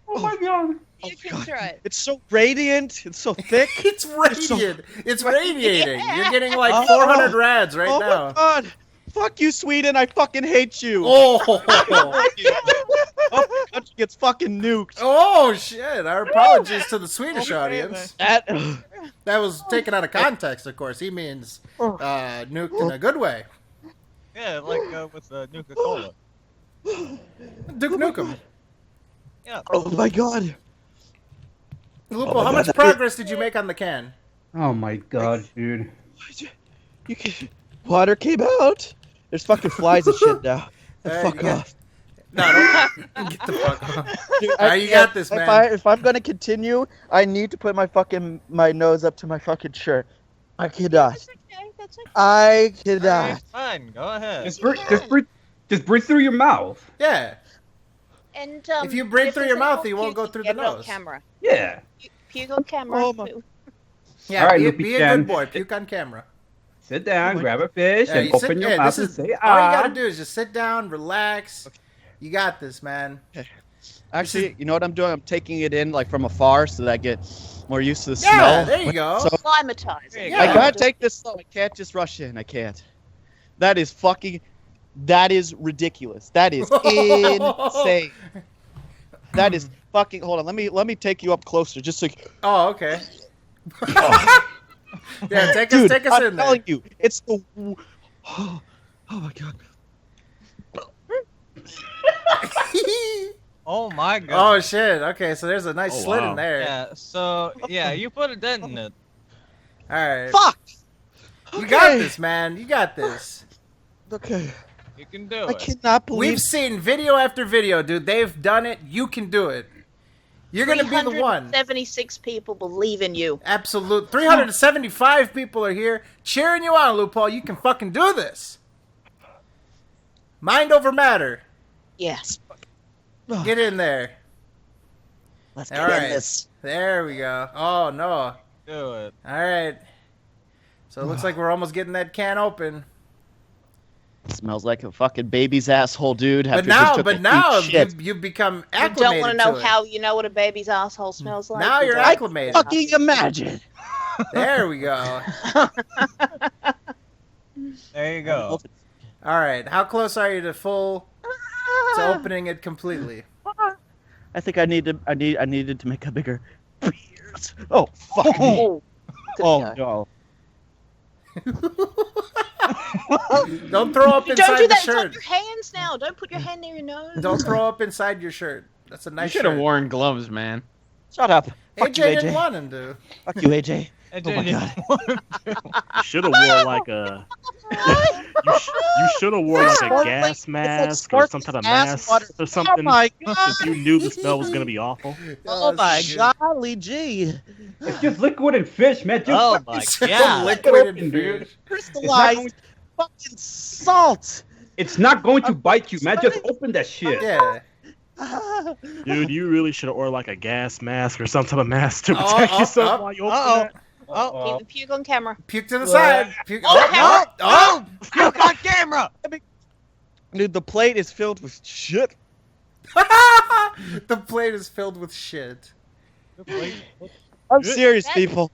Oh my god. You can try it. It's so radiant. It's so thick. It's radiant. It's radiating. Yeah. You're getting like Oh. 400 rads right Oh now. my god. Fuck you, Sweden. I fucking hate you. Oh. The country gets fucking nuked. Oh shit! Our apologies to the Swedish audience. That was taken out of context, of course. He means nuked in a good way. Yeah, like with Nuka-Cola. Duke Nukem. Yeah. Oh my god. Lupo, how much progress did you make on the can? Oh my god, dude. You can... Water came out. There's fucking flies and shit now. Fuck off. No, don't get the fuck off. Dude, you got this, man. If I'm gonna continue, I need to put my nose up to my fucking shirt. I cannot. That's okay. That's okay. I cannot. Right, fine, go ahead. Just breathe through your mouth. Yeah. And if you breathe through your mouth, you won't go through the nose. Camera. Yeah. Puke on camera. Oh my. Yeah, all right, be a good boy. Puke on camera. Sit down, grab a fish, and open your mouth and say, all you gotta do is just sit down, relax. Okay. You got this, man. Okay. Actually, you know what I'm doing? I'm taking it in like from afar so that I get more used to the smell. Yeah, there you go. So, acclimatizing. I gotta take this slow. I can't just rush in. I can't. That is ridiculous. That is insane. That is fucking. Hold on. Let me take you up closer, just so. Oh, okay. Yeah, take us Dude, in there. I'm telling you, it's the. Oh my god. Oh my god. Oh shit. Okay, so there's a nice slit in there. Yeah. So yeah, you put a dent in it. All right. Fuck. You got this, man. You got this. Okay. You can do it. I cannot believe. We've seen video after video, dude. They've done it. You can do it. You're gonna be the one. 76 people believe in you. Absolute. 375 people are here cheering you on, Lupo. You can fucking do this. Mind over matter. Yes. Get in there. Let's get in this. There we go. Oh no. Do it. All right. So it looks like we're almost getting that can open. It smells like a fucking baby's asshole, dude. But now you've become acclimated. You don't want to know it. how you know what a baby's asshole smells like. Now you're acclimated. Fucking imagine. There we go. There you go. All right. How close are you to opening it completely? I think I needed to make a bigger. Oh fuck me. Oh no. Don't throw up inside Don't do the that. shirt. It's on your hands now. Don't put your hand near your nose. Don't throw up inside your shirt. That's a nice shirt. You should have worn gloves, man. Shut up. Fuck AJ you, AJ. didn't want him to. Fuck you, AJ. Oh my god. You should have wore like a. You should have wore like a gas mask or some type of mask or something. Oh my god. If you knew the smell was gonna be awful. Oh my golly gee. It's just liquid and fish, man. Just Oh my god. Liquid and dude. Crystallized fucking salt. It's not going to bite you, man. Just open that shit. Yeah. Dude, you really should have worn like a gas mask or some type of mask to protect yourself while you open that. Keep the puke on camera. Puke to the side. Puke. Oh, Puke on camera. Dude, the plate is filled with shit. The plate is filled with shit. I'm serious, people.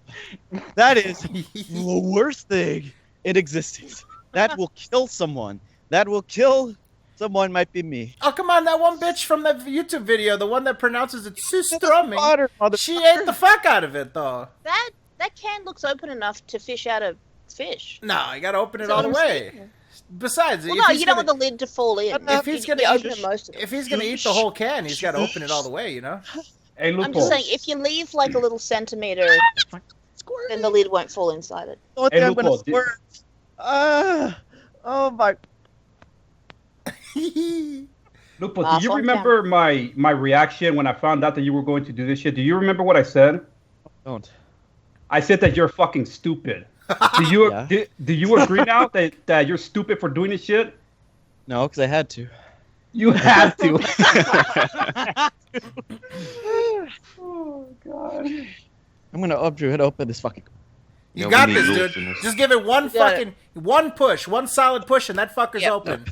That is the worst thing in existence. That will kill someone. That will kill someone. Might be me. Oh, come on. That one bitch from that YouTube video, the one that pronounces it Surströmming, she ate the fuck out of it, though. That can looks open enough to fish out a fish. No, you gotta open it all the way. Besides, well, no, you don't want the lid to fall in. If he's gonna eat the whole can, he's gotta open it all the way, you know. Hey, I'm just saying, if you leave like a little centimeter, then the lid won't fall inside it. Hey, Lupo, oh my. Lupo, do you remember my reaction when I found out that you were going to do this shit? Do you remember what I said? Don't. I said that you're fucking stupid. Do you agree now that you're stupid for doing this shit? No, because I had to. You had to. Oh god. I'm gonna open this fucking. You got this, dude. Just give it one push, one solid push, and that fucker's open.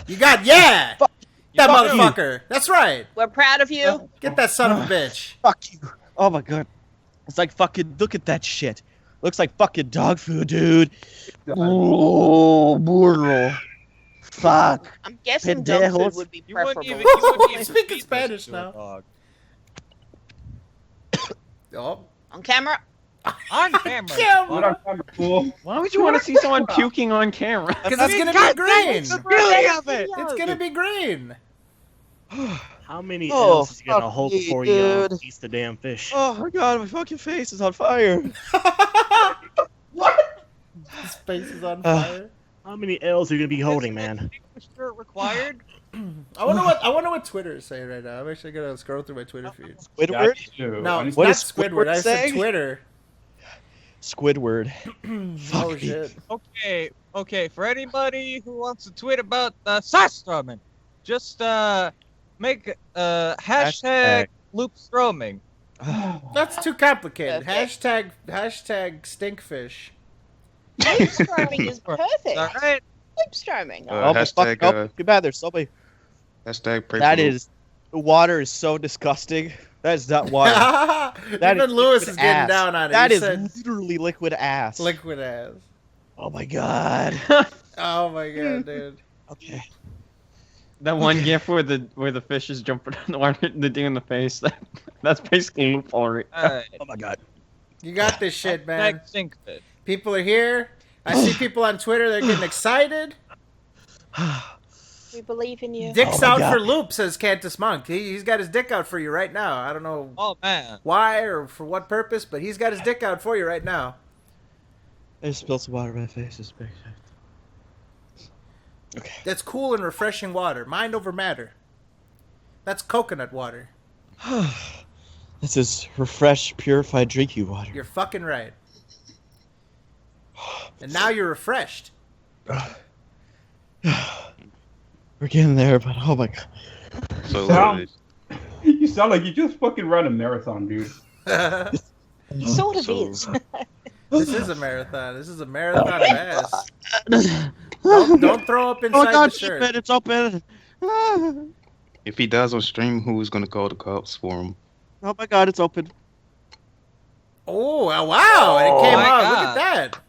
You got that motherfucker. That's right. We're proud of you. Get that son of a bitch. Fuck you. Oh my god. It's like fucking. Look at that shit. Looks like fucking dog food, dude. Oh, brutal. Fuck. I'm guessing dog food would be preferable. He's speaking Spanish now. Oh. On camera. On camera. Why would you want to see someone puking on camera? Because it's gonna be green. It's gonna be green. How many L's is you gonna hold before you eat the damn fish? Oh my god, my fucking face is on fire. What? His face is on fire. How many L's are you gonna be holding, man? Required. I wonder what Twitter is saying right now. I'm actually gonna scroll through my Twitter feed. Squidward? No, it's what not is Squidward. I said Twitter. Squidward. Oh shit. Okay. For anybody who wants to tweet about Surströmming, just make hashtag loopströmming. That's too complicated. Hashtag stinkfish. Loopströmming is perfect. All right. Loopströmming. Hashtag. Too bad there's somebody. Hashtag. Pray That for is. The water is so disgusting. That is not water. Even Lewis is getting down on it. That is literally liquid ass. Liquid ass. Oh my god. Oh my god, dude. Okay. That one gif where the fish is jumping on the water, the dude in the face. That's basically loophole. Right? Oh my god. You got this shit, man. Sinkfish. People are here. I see people on Twitter. They're getting excited. We believe in you. Dick's out for Loop, says Cantus Monk. He's got his dick out for you right now. I don't know why or for what purpose, but he's got his dick out for you right now. I just spilled some water on my face. It's big. Okay. That's cool and refreshing water. Mind over matter. That's coconut water. This is refreshed, purified drinking water. You're fucking right. And now you're refreshed. We're getting there, but oh my god. So you sound like you just fucking ran a marathon, dude. He sort of is. This is a marathon. This is a marathon of ass. Don't throw up inside the shirt. It's open. if he dies on stream, who's gonna call the cops for him? Oh my god, it's open. Oh wow! It came out. Look at that.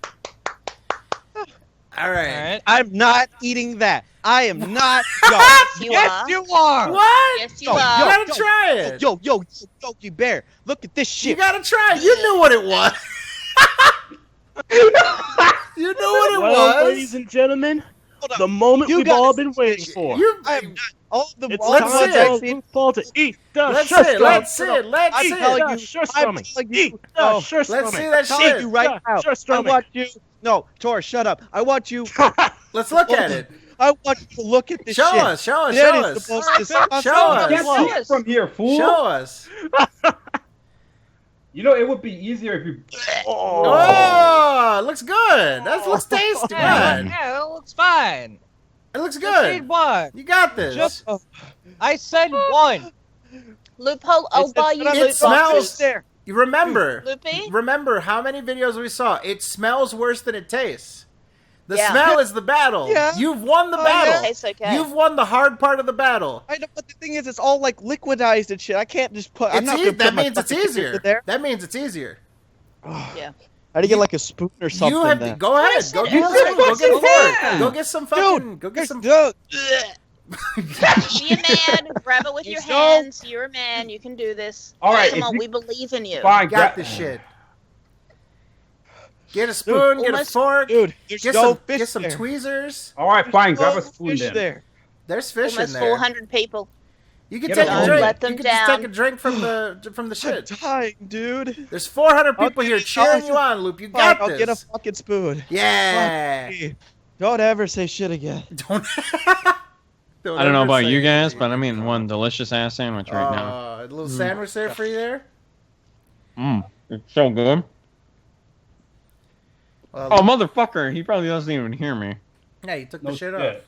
All right. I'm not eating that. I am not. Yes, you are. What? Yes, you are. You gotta try it. Yo, you bear. Look at this shit. You gotta try it. You knew what it was. You knew what it was. Ladies and gentlemen, the moment we've all been waiting for. I'm not. All the It's all time the for Luke Paul to eat the Let's see it. Let's see it. Let's I'm see telling it. you, Surströmming. Eat the Let's Surströmming. see that I'm telling shit. you right now. I Surströmming. want you. No, Tor, shut up. I want you. Let's look at it. I want you to look at this Show shit. us. Show us. That Show is us. the most disgusting. Show us. Can't see it from here, fool. Show us. You know, it would be easier if you. Oh, it looks good. That looks tasty. Yeah, Good. it looks fine. It looks Just need good. one. You got this. Just I said one. Loophole, I'll buy you It smells. there. You remember? Loopy? Remember how many videos we saw? It smells worse than it tastes. The Yeah. smell is the battle. Yeah. You've won the Oh, battle. yeah. Tastes okay. You've won the hard part of the battle. I know, but the thing is, it's all like liquidized and shit. I can't just put. I'm It's not easy. gonna put That my means it's fucking easier. finger there. That means it's easier. Yeah. How do you get like a spoon or something? You have to then? go ahead. Go get Go some. Go get a fork. Yeah. Go get some fucking. Go get some. Dude, Be a man. Grab it with your So- hands. You're a man. You can do this. All right, Come if on, you- we believe in you. Fine, Got this shit. Get a spoon. Get a almost- fork. dude, there's Get no some. fish Get some there. tweezers. All right, fine. Grab a No spoon fish then. there. There's fish Almost in there. 400 people. You can Get take a a spoon. drink. Let them You can just down. take a drink from the I'm shit. dying, dude. There's 400 people here Okay, cheering I'll you on, Loop. You Fine, got I'll this. get a fucking spoon. Yeah. Fuck me. Don't ever say shit again. Don't. I don't know about you guys, but I'm eating one delicious ass sandwich right now. A little sandwich there for you there. It's so good. Well, Oh, motherfucker! He probably doesn't even hear me. yeah, you took No the shit shit. off.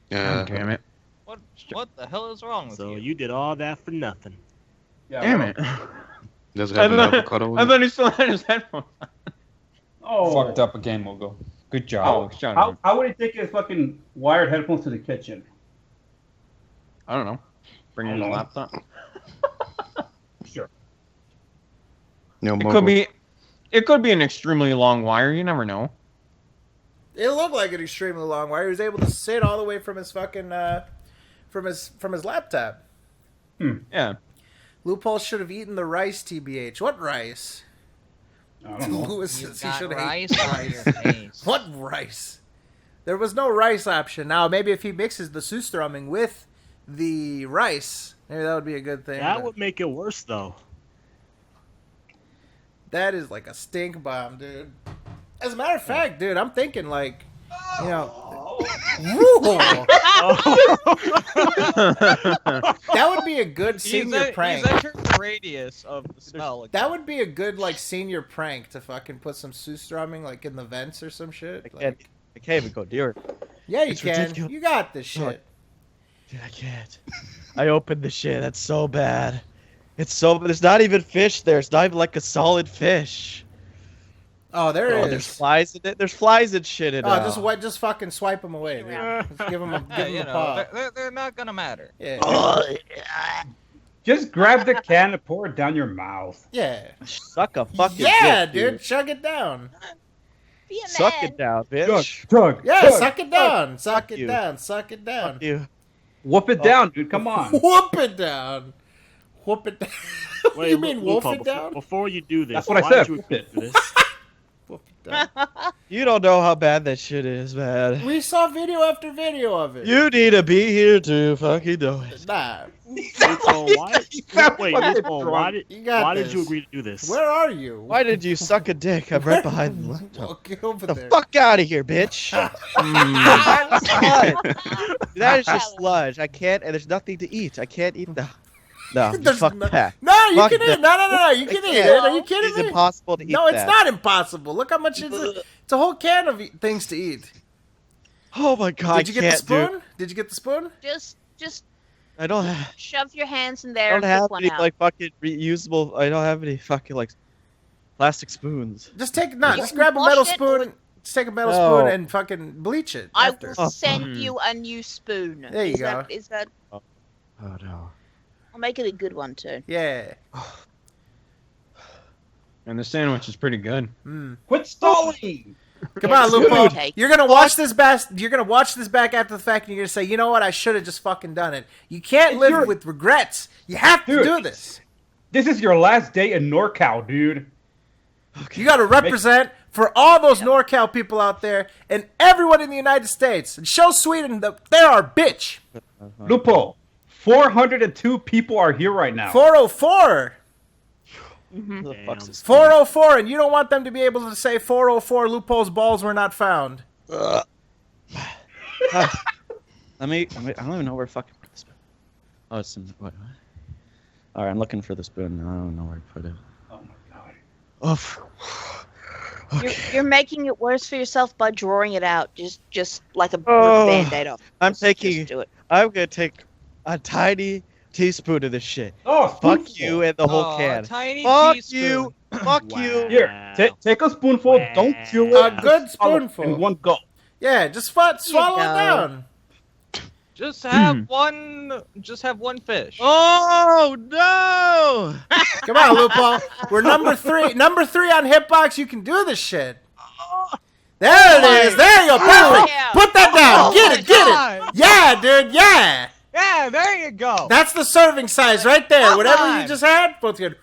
Yeah. Damn it! What the hell is wrong with So you? you did all that for nothing. Yeah, Damn well, it! Does it have an I avocado thought in it? he still had his headphones. Oh, Fucked up again, Mogo. Good Oh, job. shut How, up! how would he take his fucking wired headphones to the kitchen? I don't know. Bring his laptop. Sure. Yo, It Mogo, could be. It could be an extremely long wire. You never know. It looked like an extremely long wire. He was able to sit all the way from his fucking from his laptop. Yeah. Loophole should have eaten the rice, TBH. What rice? I don't know. Lewis You says he got should have rice eaten on your face. What rice? There was no rice option. Now, maybe if he mixes the Surströmming with the rice, maybe that would be a good thing. That but would make it worse, though. that is like a stink bomb, dude. As a matter of fact, dude, I'm thinking like, you know, that would be a good senior prank. He's entered the radius of the smell. That would be a good like senior prank to fucking put some Surströmming like in the vents or some shit. I can't even go near it. Yeah, you It's can. ridiculous. You got this shit. Dude, I can't. I opened the shit. That's so bad. It's so. There's not even fish there. It's not even like a solid fish. Oh, there is. There's flies in it. There's flies and shit in it. Just fucking swipe them away, dude. Just give them a paw. They're not gonna matter. Yeah. Just grab the can and pour it down your mouth. Yeah. Suck a fucking Yeah, dick, dude. Chug it down. Be a Suck man. it down, bitch. Chug. Yeah, chug, suck it down. Suck Fuck it you. down. Suck it down. Fuck you. Whoop it down, dude. Come on. Whoop it down. Whoop it down. Wait, You mean wolf Lupo, it down? Before you do this, That's what I why said. did you agree to this? Whoop it down. You don't know how bad that shit is, man. We saw video after video of it. You need to be here to fucking do it. Nah. Lupo, why? Wait, Lupo, why You got did this. you agree to do this? Where are you? Why did you suck a dick? I'm right behind the laptop. Well, get over Get there. the fuck out of here, bitch. That is just sludge. I can't, and there's nothing to eat. I can't eat the. No, There's fuck no- that. No, you Fuck can that. eat. No. You can eat it. Are you kidding It's me? impossible to eat No, it's that. not impossible. Look how much it's a whole can of things to eat. Oh my god, Did you get the I can't, spoon? dude. Did you get the spoon? Just I don't have. shove your hands in I there don't and have pick one any out. like fucking reusable. I don't have any fucking like plastic spoons. Just take You just can grab a wash metal it spoon. Just take a metal No. spoon and fucking bleach it. I after. will send you a new spoon. There you Is that- go. Is that? Oh no. I'll make it a good one too. Yeah. And the sandwich is pretty good. Mm. Quit stalling. Come on, It's Lupo. good. You're gonna watch this back. You're gonna watch this back after the fact, and you're gonna say, "You know what? I should have just fucking done it." You can't live You're- with regrets. You have to Dude. do this. This is your last day in NorCal, dude. You got to represent for all those NorCal people out there and everyone in the United States, and show Sweden that they're our bitch. Lupo, 402 people are here right now. 404. Who the fuck's this? 404, and you don't want them to be able to say 404 Lupo's balls were not found. Let me. I don't even know where to fucking put the spoon. Oh, it's in. What? All right, I'm looking for the spoon. I don't know where to put it. Oh my god. Oh. You're making it worse for yourself by drawing it out. Just like a Oh, band-aid off. I'm Just taking. do it. I'm gonna take a tiny teaspoon of this shit. Oh, Fuck spoonful. you and the whole Aw, can. Tiny Fuck teaspoon. you. Fuck you. Here, take a spoonful. Wow. Don't chew it. A good Just swallow it spoonful. in one go. Yeah, just swallow it go. down. Just have one. Just have one fish. Oh no! Come on, Lupo. We're number three. Number 3 on Hitbox. You can do this shit. There it is. There you go. Perfect. yeah. Put that down. Get it. Get God. it. Yeah, dude. Yeah. Yeah, there you go. That's the serving size right there. Come Whatever you on. just had, both good.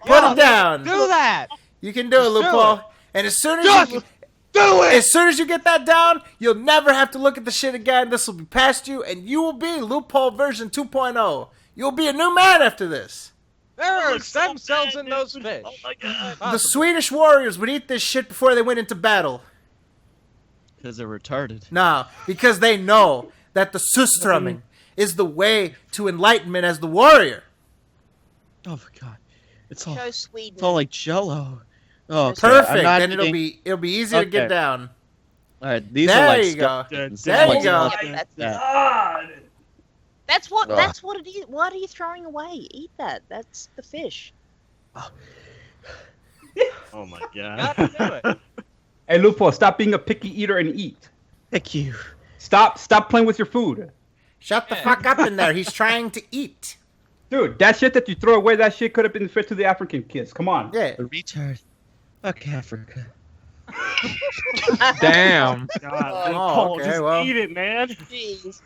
Put it down. Do that. You can do it, do Lupo. it. And as soon as Just you do it. as soon as you get that down, you'll never have to look at the shit again. This will be past you, and you will be Loophole version 2.0. You'll be a new man after this. There are stem cells in those fish. Oh my god. The Swedish warriors would eat this shit before they went into battle. Because they're retarded. No, because they know that the Surströmming is the way to enlightenment as the warrior. Oh my god. It's all. Show Sweden. It's all like Jello. Oh, okay. Perfect. I'm not Then it'll eating- be easy to get Okay. down. All right, these There are like you go. skeletons. There you Like go. skeletons. Yeah, Yeah. That's what. Ugh. That's what it is. What are you throwing away? Eat that. That's the fish. Oh my Gotta god. do it. Hey, Lupo, stop being a picky eater and eat. Thank you. Stop playing with your food. Shut the fuck up in there. He's trying to eat. Dude, that shit that you throw away, that shit could have been fed to the African kids. Come on. Yeah. A retard. Fuck Africa. Damn. God, just eat it, man. Jeez.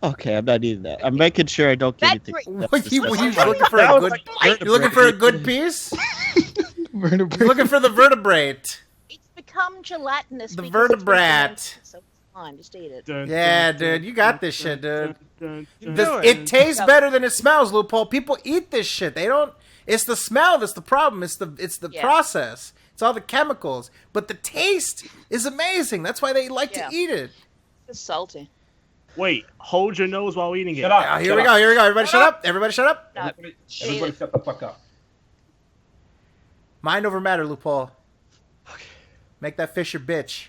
Okay, I'm not eating that. I'm making sure I don't get anything. You looking for a good? You looking for a good piece? You're looking for the vertebrate. It's become gelatinous. The because it's vertebrate. So it's fine, just eat it. Yeah, dude, you got this shit, dude. It tastes better than it smells, Loophole. People eat this shit. They don't. It's the smell that's the problem. It's the process. It's all the chemicals. But the taste is amazing. That's why they like to eat it. It's salty. Wait, hold your nose while eating it. Shut up. Here we go. Everybody shut up. Everybody shut up. No. Everybody shut the fuck up. Mind over matter, Loophole. Okay. Make that fish your bitch.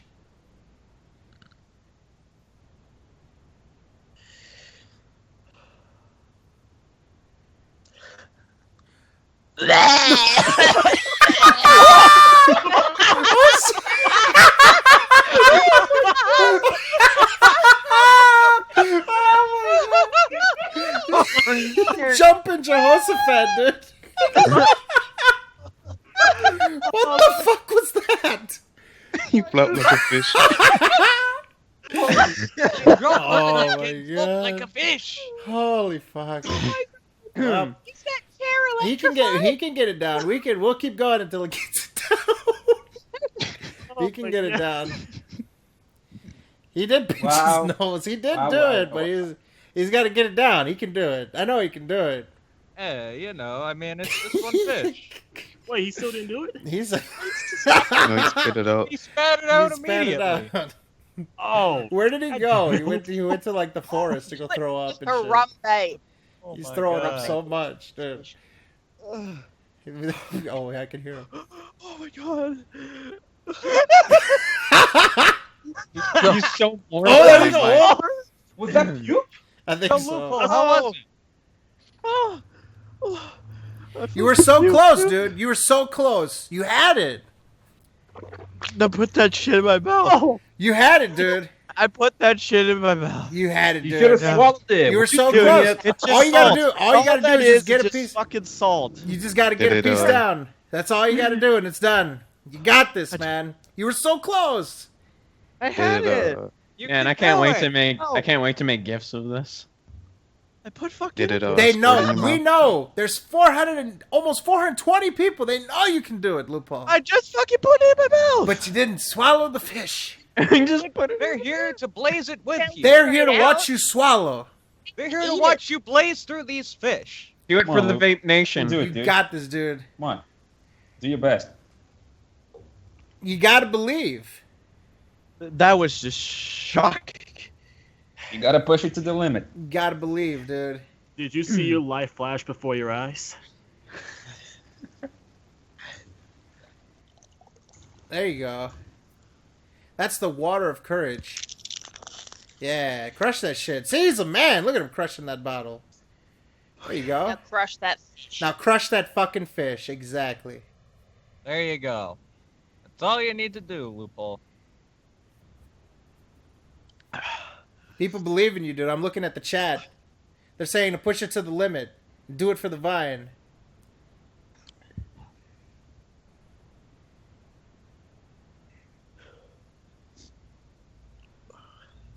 Jumping Jehoshaphat, dude. What the fuck was that? He flopped like a fish. Oh my God. Like a fish. Holy fuck. He's got terror He can get it down. We'll keep going until it gets it down. He can get it down. He did pinch his nose. He did do it, but he's got to get it down. He can do it. I know he can do it. You know, I mean, it's just one fish. Wait, he still didn't do it? No, he spit it out. He spat it out He spat it immediately. out. Oh. Where did he go? He went to like the forest to go throw up and shit. Harambe. He's throwing up so much, dude. Oh, I can hear him. Oh my god. He's so bored. Oh, there we go. Was that you? I think so. How was it? You were so close, dude. You were so close. You had it. Now put that shit in my mouth. You had it, dude. I put that shit in my mouth. You had it, dude. You should have swallowed it. You were so Dude, close. it's just All you gotta salt. do, all you gotta do is just get a just piece. fucking salt. You just gotta get a piece down. That's all you gotta do, and it's done. You got this, man. You were so close. I had it. Man, I can't wait to make gifts of this. I put fucking. Did it? They know. We know. There's almost 420 people. They know you can do it, Loophole. I just fucking put it in my mouth. But you didn't swallow the fish. Just put it. They're here to blaze it with you. They're here to watch you swallow. They're here to watch you blaze through these fish. Do it for the Vape Nation. Do it, You dude. got this, dude. Come on. Do your best. You gotta believe. That was just shocking. You gotta push it to the limit. You gotta believe, dude. Did you see your life flash before your eyes? There you go. That's the water of courage. Yeah, crush that shit. See, he's a man. Look at him crushing that bottle. There you go. Now crush that fish. Now crush that fucking fish. Exactly. There you go. That's all you need to do, Loophole. People believe in you, dude. I'm looking at the chat. They're saying to push it to the limit. Do it for the vine.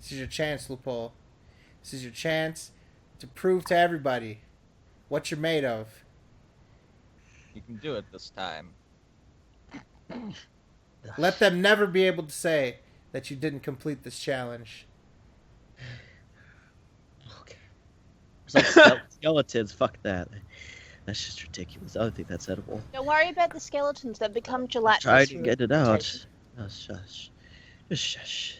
This is your chance, Loophole. This is your chance to prove to everybody what you're made of. You can do it this time. Let them never be able to say that you didn't complete this challenge. It's like skeletons. Fuck that. That's just ridiculous. I don't think that's edible. Don't worry about the skeletons. They've become gelatinous. Try to get it out. Oh, shush. Just shush.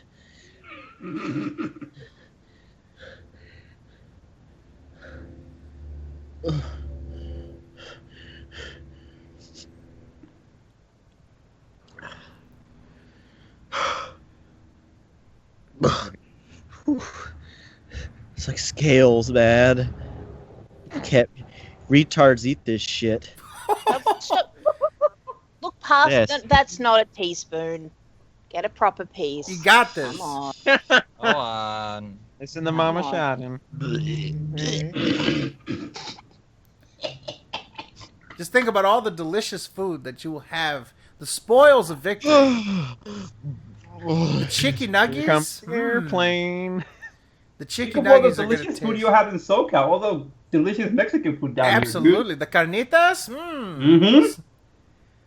It's like scales, man. Can't retards eat this shit. Look past Yes. That's not a teaspoon. Get a proper piece. You got this. Come on. Go on. Listen to Mama shot him. Just think about all the delicious food that you will have The spoils of victory. The chicken nuggets. Comes airplane. The chicken Think of all the nuggets are delicious gonna food taste. you have in SoCal. All the delicious Mexican food down Absolutely. The carnitas.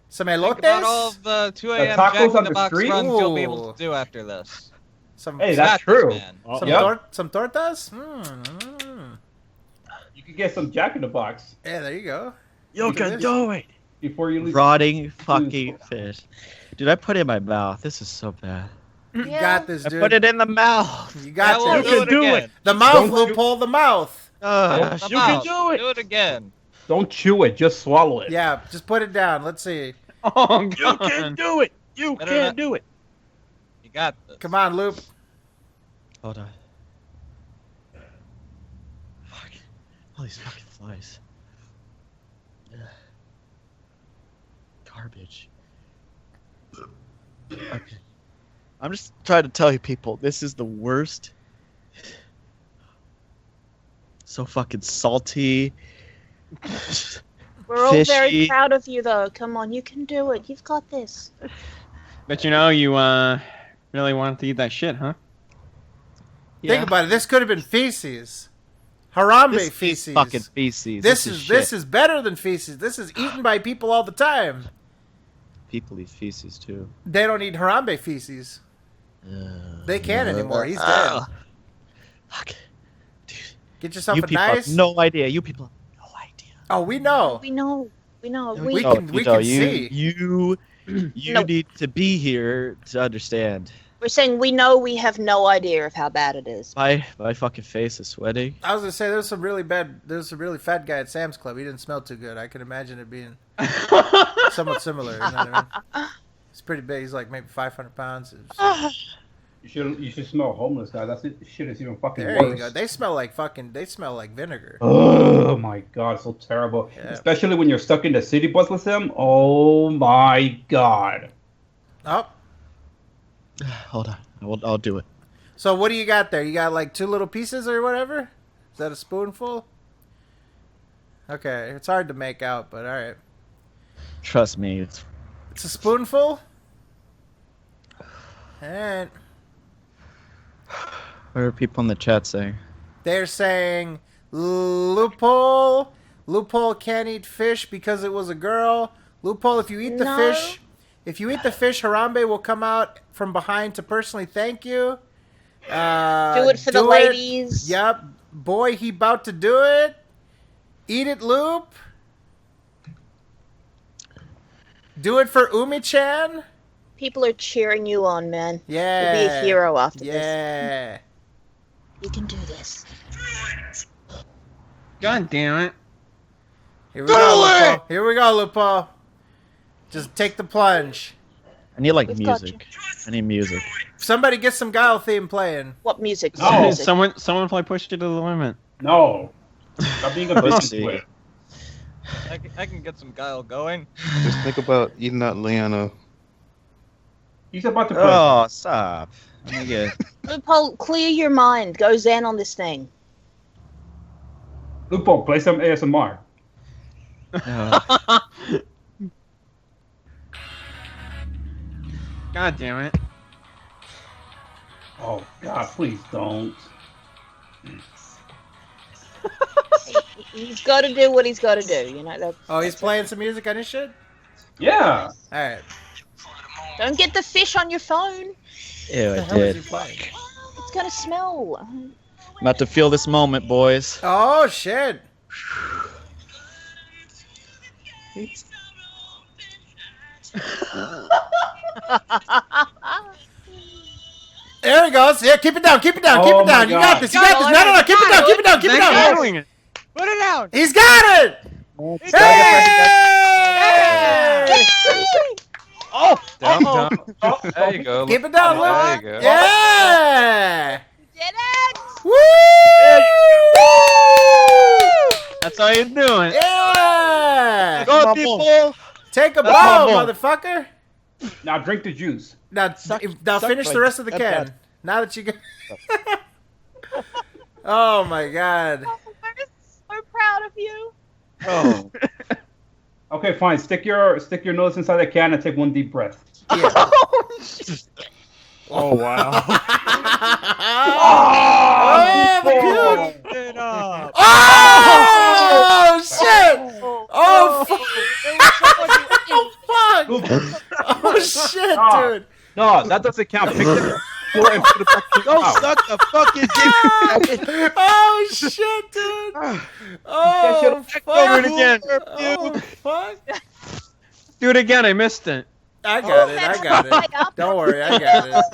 Some Think elotes. about all of the 2 a.m. tacos Jack in on the the Box street? runs you'll be able Ooh. to do after this. Some, Hey, Got that's this, true. man. some, Yep. some tortas. You could get some Jack in the Box Yeah, there you go. You Look at can this. do it. before you leave. Rotting fucking fish. Dude, I put it in my mouth. This is so bad. You Yeah. got this, I dude. put it in the mouth. You I got will this. You can it do again. it. The mouth, Don't- loophole, the mouth. The You mouth. can do it. Do it again. Don't chew it, just swallow it. Yeah, just put it down. Let's see. Oh, You God. can do it. You Better can not- do it. You got this. Come on, Loop. Hold on. Fuck. All these fucking flies. Ugh. Garbage. Okay. I'm just trying to tell you people, this is the worst. So fucking salty. We're all very Fishy. proud of you, though. Come on, you can do it. You've got this. But you really wanted to eat that shit, huh? Think about it. This could have been feces. Harambe This is feces. fucking feces. This shit. is better than feces. This is eaten by people all the time. People eat feces too. They don't eat Harambe feces. They can't anymore. He's dead. Fuck. Dude, Get yourself you a people nice. have no idea. You people have no idea. Oh, we know. We know. We know. We We, can- see. You No. need to be here to understand. we're saying we know we have no idea of how bad it is. My fucking face is sweating. I was gonna say there's some really fat guy at Sam's Club. He didn't smell too good. I can imagine it being somewhat similar. You know what I mean? He's pretty big. He's like maybe 500 pounds. You should smell homeless, guy. That's it. Shit is even fucking There worse. you go. They smell like vinegar. Oh my god, so terrible. Yeah. Especially when you're stuck in the city bus with them. Oh my god. Oh, Hold on. I'll do it. so what do you got there? You got like 2 little pieces or whatever? Is that a spoonful? Okay, it's hard to make out, but all right. Trust me. It's a spoonful. And What are people in the chat saying? they're saying loophole can't eat fish because it was a girl. Loophole, if you eat the No. fish, Harambe will come out from behind to personally thank you. Do it for the do it. ladies. Yep. Boy, he about to do it. Eat it, Loop. Do it for Umi-chan. People are cheering you on, man. Yeah. You'll be a hero after this. Yeah. You can do this. God damn it. Here we go, Lupo. Here we go, Lupo. Just take the plunge. I need like We've got music. I need music. Somebody get some Guile theme playing. What music? No. What music? Someone probably pushed it to the limit. No. Stop being a Let's business see. boy. I can get some guile going. Just think about eating that Leanna. He's about to play. Oh, stop. Let me get. Loophole, clear your mind. Go zen on this thing. Lupo, play some ASMR. God damn it. Oh god, please don't. He's got to do what he's got to do. You know. Oh, he's playing some music on his shit? Yeah. All right. Don't get the fish on your phone. Ew, What the I hell is did. he playing? It's gonna smell. I'm about to feel this moment, boys. Oh, shit. There he goes. Yeah, keep it down. Keep it down. Keep Oh it down. my You got God. this. You got this. No, no, no. Keep it down. Keep it down. Keep it Thank down. you for doing it. Put it down. He's got it. Hey! Oh, Down, uh-oh. down. There you go. Keep it down, There Luke. you go. Yeah. Did it? Woo! That's how you do it. Yeah. Go, people! Take a That's bow, my ball. motherfucker. Now drink the juice. Now, Suck finish my- the rest of the that can. bad. Now that you get. Oh my god. We're so proud of you. Oh, Okay, fine. Stick your nose inside the can and take one deep breath. Yeah. Oh wow. Oh, puke! It up. Oh, shit! Oh, fuck! Oh, fuck! Oh, shit, dude! No, that doesn't count. Pick the floor and put it back to your Go mouth. suck the fucking dick. Oh, shit, dude! Oh, fuck! Over it again. Oh, fuck! Do it again. I missed it. I got it. Don't worry, I got it.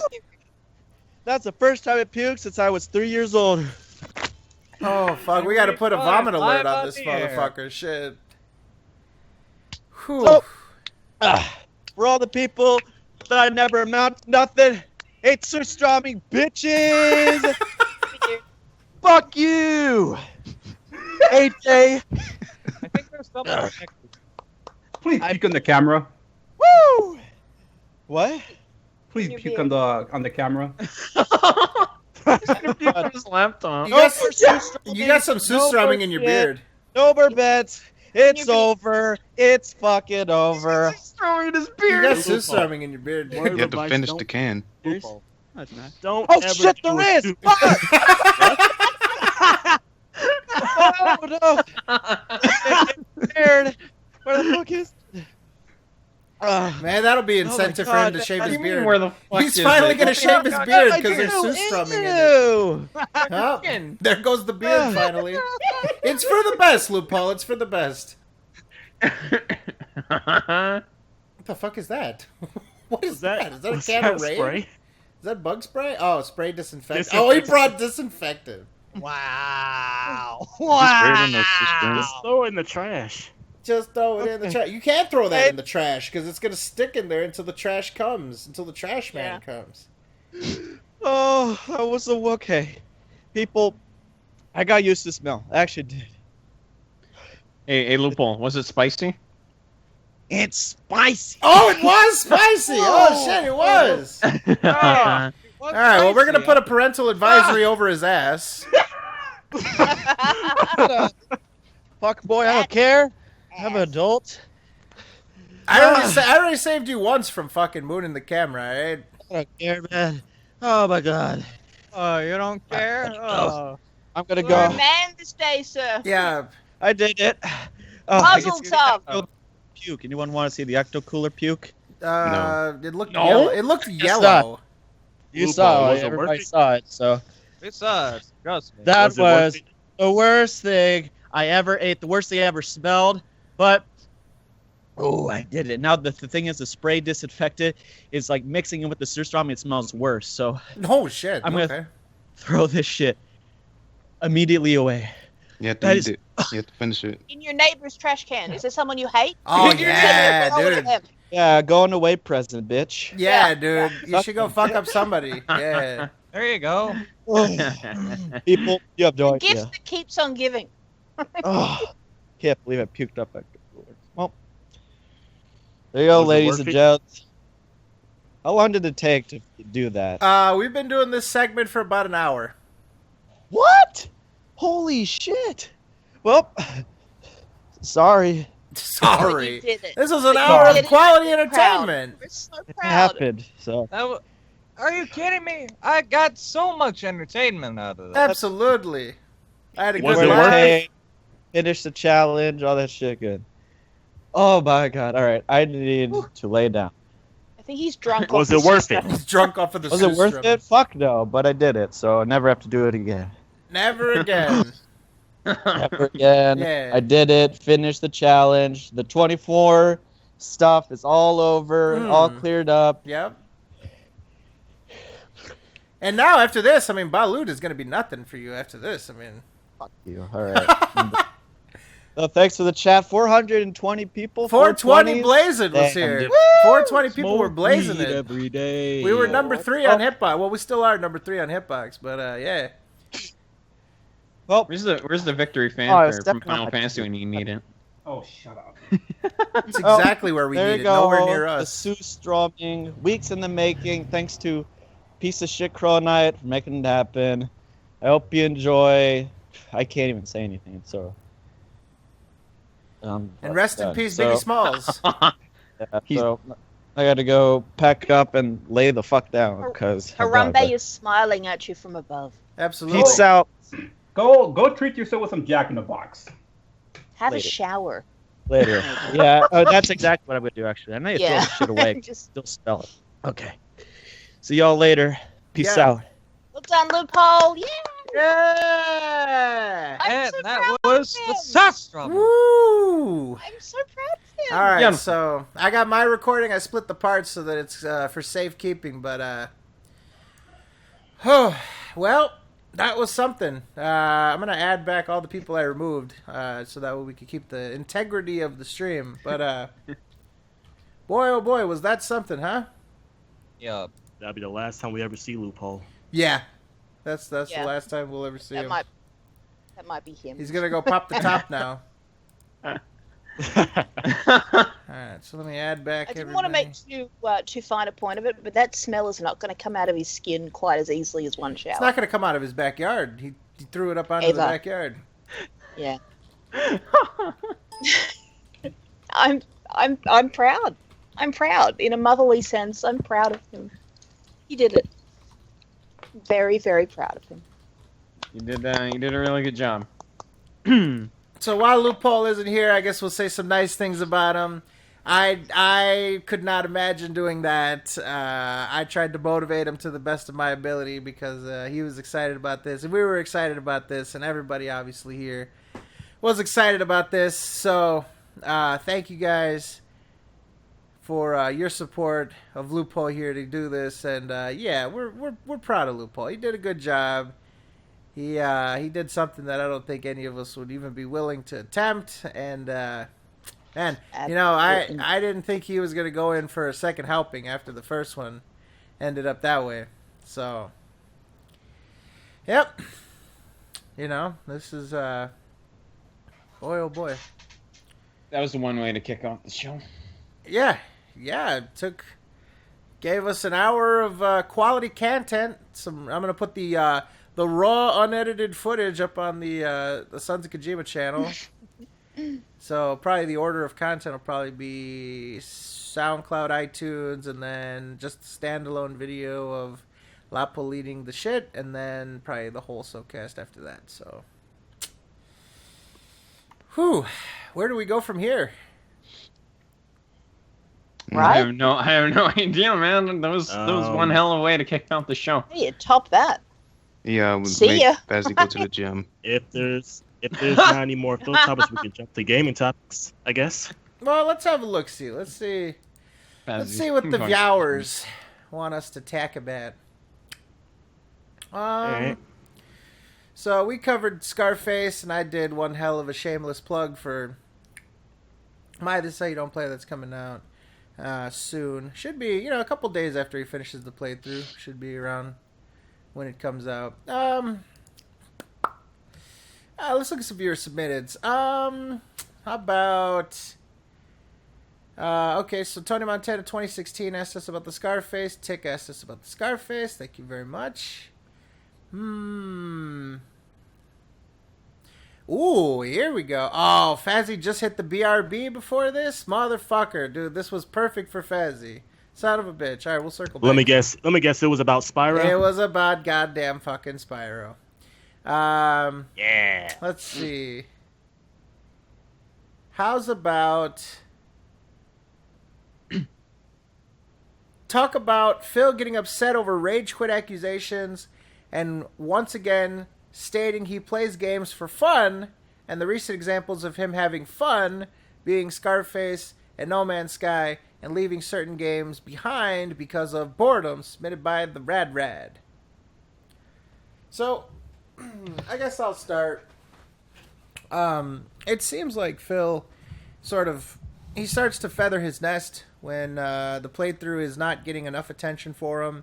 That's the first time it puked since I was 3 years old. Oh, fuck. We gotta put a vomit alert on Live this on the air. motherfucker. Shit. Whew. So, for all the people that I never amount to nothing, it's Surströmming, bitches! Fuck you! AJ! I think there's something. Please puke on the camera. Woo! What? Please puke on the camera. On his laptop. You got some Surströmming in your beard. No more bets. It's over. It's fucking over. Throwing his You beard. got Surströmming in your beard. Word You have to advice, finish don't- the can. That's nice. Don't Oh ever shit, do there it. is! Fuck! Oh no! Scared. Where the fuck is? Man, that'll be incentive for him God. to shave What do his you mean, beard. where the fuck He's is finally it? gonna shave his beard because there's Ew, Surströmming in it. ew. Oh, there goes the beard finally. It's for the best, Loophole. It's for the best. What the fuck is that? What is that? Is that a was can that of rain? spray? Is that bug spray? Oh, spray disinfectant. Disinfectant. Oh, he brought disinfectant. Wow. Just throw it in the trash. Just throw it in the trash. You can't throw that in the trash because it's gonna stick in there until the trash comes, until the trash man comes. Oh, that was okay. People, I got used to the smell. I actually did. Hey, Loophole, was it spicy? It's spicy. Oh, it was spicy. Oh shit, it was. Ah. All right, well, we're gonna put a parental advisory over his ass. Fuck boy, I don't care. I'm an adult. I already saved you once from fucking mooning the camera, right? I don't care, man. Oh my god. Oh, you don't care? Oh. I'm gonna You're a go. man this day, sir. Yeah. I did it. Oh, I Puzzle can see solved. the puke. Anyone want to see the ecto cooler puke? It looked No. yellow. It looked yellow. You Loophole, saw was it. it Everybody worth it? saw it. So It's us. Trust me. that Was it worth was it? the worst thing I ever ate. The worst thing I ever smelled. But oh, I did it. Now the thing is, the spray disinfectant is like mixing it with the Surströmming. It smells worse. So Oh shit. I'm okay. gonna throw this shit immediately away. You have That to is- eat it. You have to finish it. In your neighbor's trash can. Is there someone you hate? Oh You're yeah, gonna throw it dude. at them. Yeah, going away present, bitch. Yeah, dude. You should go fuck up somebody. Yeah. There you go. People, you have no Gift idea. that keeps on giving. Oh, can't believe I puked up. Well, there you go, Was it ladies worth and it? gents. How long did it take to do that? We've been doing this segment for about an hour. What? Holy shit! Well, sorry, Sorry. You did it. This was an You hour did of it. quality Proud. entertainment. We're so it proud. happened. So Are you kidding me? I got so much entertainment out of that. Absolutely. I had a Was good it worth laugh. it? Finish the challenge, all that shit. Good. Oh my god! All right, I need to lay down. I think he's drunk. Was off it the worth system. it? He's drunk off of the Was it worth Surströmming. it? Fuck no, but I did it, so I never have to do it again. Never again. Never again. Yeah. I did it. Finished the challenge. The 24 stuff is all over, all cleared up. Yep. And now after this, I mean, Balut is going to be nothing for you after this. I mean, Fuck you. All right. Thanks for the chat. 420 people. 420 420s. blazing was Damn, here. dude. 420 people were Smoke blazing weed it. every day. We were number 3 on Hitbox. Well, we still are number 3 on Hitbox, but yeah. Well, Where's the victory fan Oh, it's from definitely Final not Fantasy when you need it? Oh, shut up. It's exactly where we there need you it. go. Nowhere near us. The Surströmming, weeks in the making. Thanks to piece of shit Crow Knight for making it happen. I hope you enjoy. I can't even say anything. So And rest in peace, Biggie Smalls. So I got to go pack up and lay the fuck down because Harambe is smiling at you from above. Absolutely. Peace out. Go treat yourself with some Jack in the Box. Have a shower. Later. Yeah, that's exactly what I'm going to do, actually. I need to throw this shit away. Just still smell it. Okay. See y'all later. Peace out. Well done, Loophole. Yeah. Yeah. And so that proud was of the him. Surströmming. Woo! I'm so proud of him. All right, Yeah. so I got my recording. I split the parts so that it's for safekeeping. But well, that was something. I'm gonna add back all the people I removed so that way we could keep the integrity of the stream. But boy, oh boy, was that something, huh? Yeah. That'll be the last time we ever see Loophole. Yeah, that's the Yeah. last time we'll ever see him. That might be him. He's gonna go pop the top now. All right, so let me add back. I didn't want to make too fine a point of it, but that smell is not going to come out of his skin quite as easily as one shower. It's not gonna come out of his backyard. He threw it up onto the backyard. Yeah. I'm proud. I'm proud. In a motherly sense, I'm proud of him. He did it. Very, very proud of him. You did a really good job. So while Loophole isn't here, I guess we'll say some nice things about him. I could not imagine doing that. I tried to motivate him to the best of my ability because he was excited about this, and we were excited about this, and everybody obviously here was excited about this. So thank you guys for your support of Loophole here to do this, and yeah, we're proud of Loophole. He did a good job. He did something that I don't think any of us would even be willing to attempt, and you know, I didn't think he was gonna go in for a second helping after the first one ended up that way. So, yep, you know, this is boy oh boy. That was the one way to kick off the show. Yeah, it gave us an hour of quality content. I'm gonna put the raw unedited footage up on the Sons of Kojima channel. So probably the order of content will probably be SoundCloud, iTunes, and then just a standalone video of Lapo leading the shit, and then probably the whole SoKast after that. So, where do we go from here? Right? I have no idea, man. That was one hell of a way to kick off the show. Hey, top that. Yeah, we See make ya. Fazzy go to the gym. If there's not any more Phil topics, we can jump to gaming topics, I guess. Well, let's have a look. Let's see what the viewers want us to talk about. Alright. So we covered Scarface, and I did one hell of a shameless plug for my This Is How You Don't Play that's coming out soon. Should be, a couple days after he finishes the playthrough. Should be around when it comes out. Let's look at some viewer submitteds. How about... okay, so Tony Montana 2016 asked us about the Scarface. Tick asked us about the Scarface. Thank you very much. Ooh, here we go. Oh, Fazzy just hit the BRB before this? Motherfucker. Dude, this was perfect for Fazzy. Son of a bitch. All right, we'll circle back. Let me guess it was about Spyro? It was about goddamn fucking Spyro. Yeah. Let's see. How's about... talk about Phil getting upset over rage quit accusations and once again stating he plays games for fun, and the recent examples of him having fun being Scarface and No Man's Sky and leaving certain games behind because of boredom, submitted by the Rad. So, I guess I'll start. It seems like Phil he starts to feather his nest when the playthrough is not getting enough attention for him,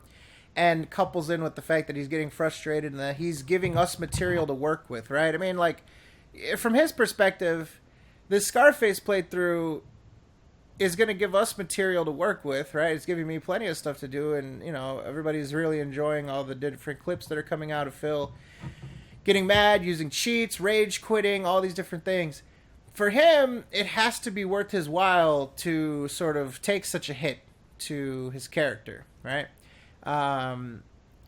and couples in with the fact that he's getting frustrated and that he's giving us material to work with, right? I mean, like, from his perspective, this Scarface playthrough is going to give us material to work with, right? It's giving me plenty of stuff to do, and, everybody's really enjoying all the different clips that are coming out of Phil getting mad, using cheats, rage quitting, all these different things. for him, it has to be worth his while to sort of take such a hit to his character, right?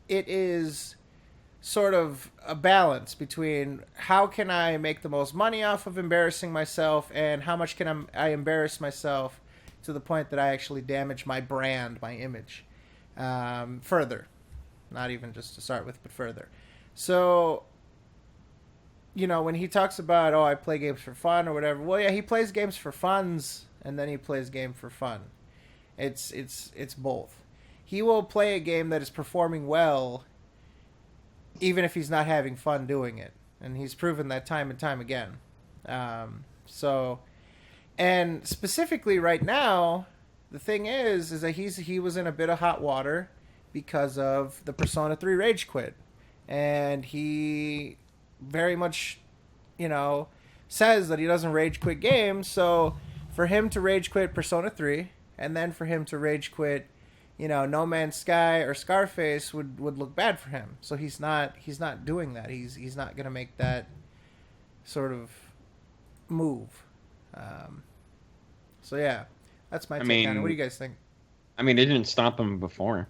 It is sort of a balance between how can I make the most money off of embarrassing myself and how much can I embarrass myself to the point that I actually damage my brand, my image, further. Not even just to start with, but further. So, when he talks about, I play games for fun or whatever, well, yeah, he plays games for funs and then he plays game for fun. It's both. He will play a game that is performing well even if he's not having fun doing it. And he's proven that time and time again. And specifically right now, the thing is that he was in a bit of hot water because of the Persona 3 rage quit. And he very much, says that he doesn't rage quit games. So for him to rage quit Persona 3 and then for him to rage quit No Man's Sky or Scarface would look bad for him. So he's not doing that. He's not going to make that sort of move. So yeah, that's my take on it. What do you guys think? I mean, it didn't stop him before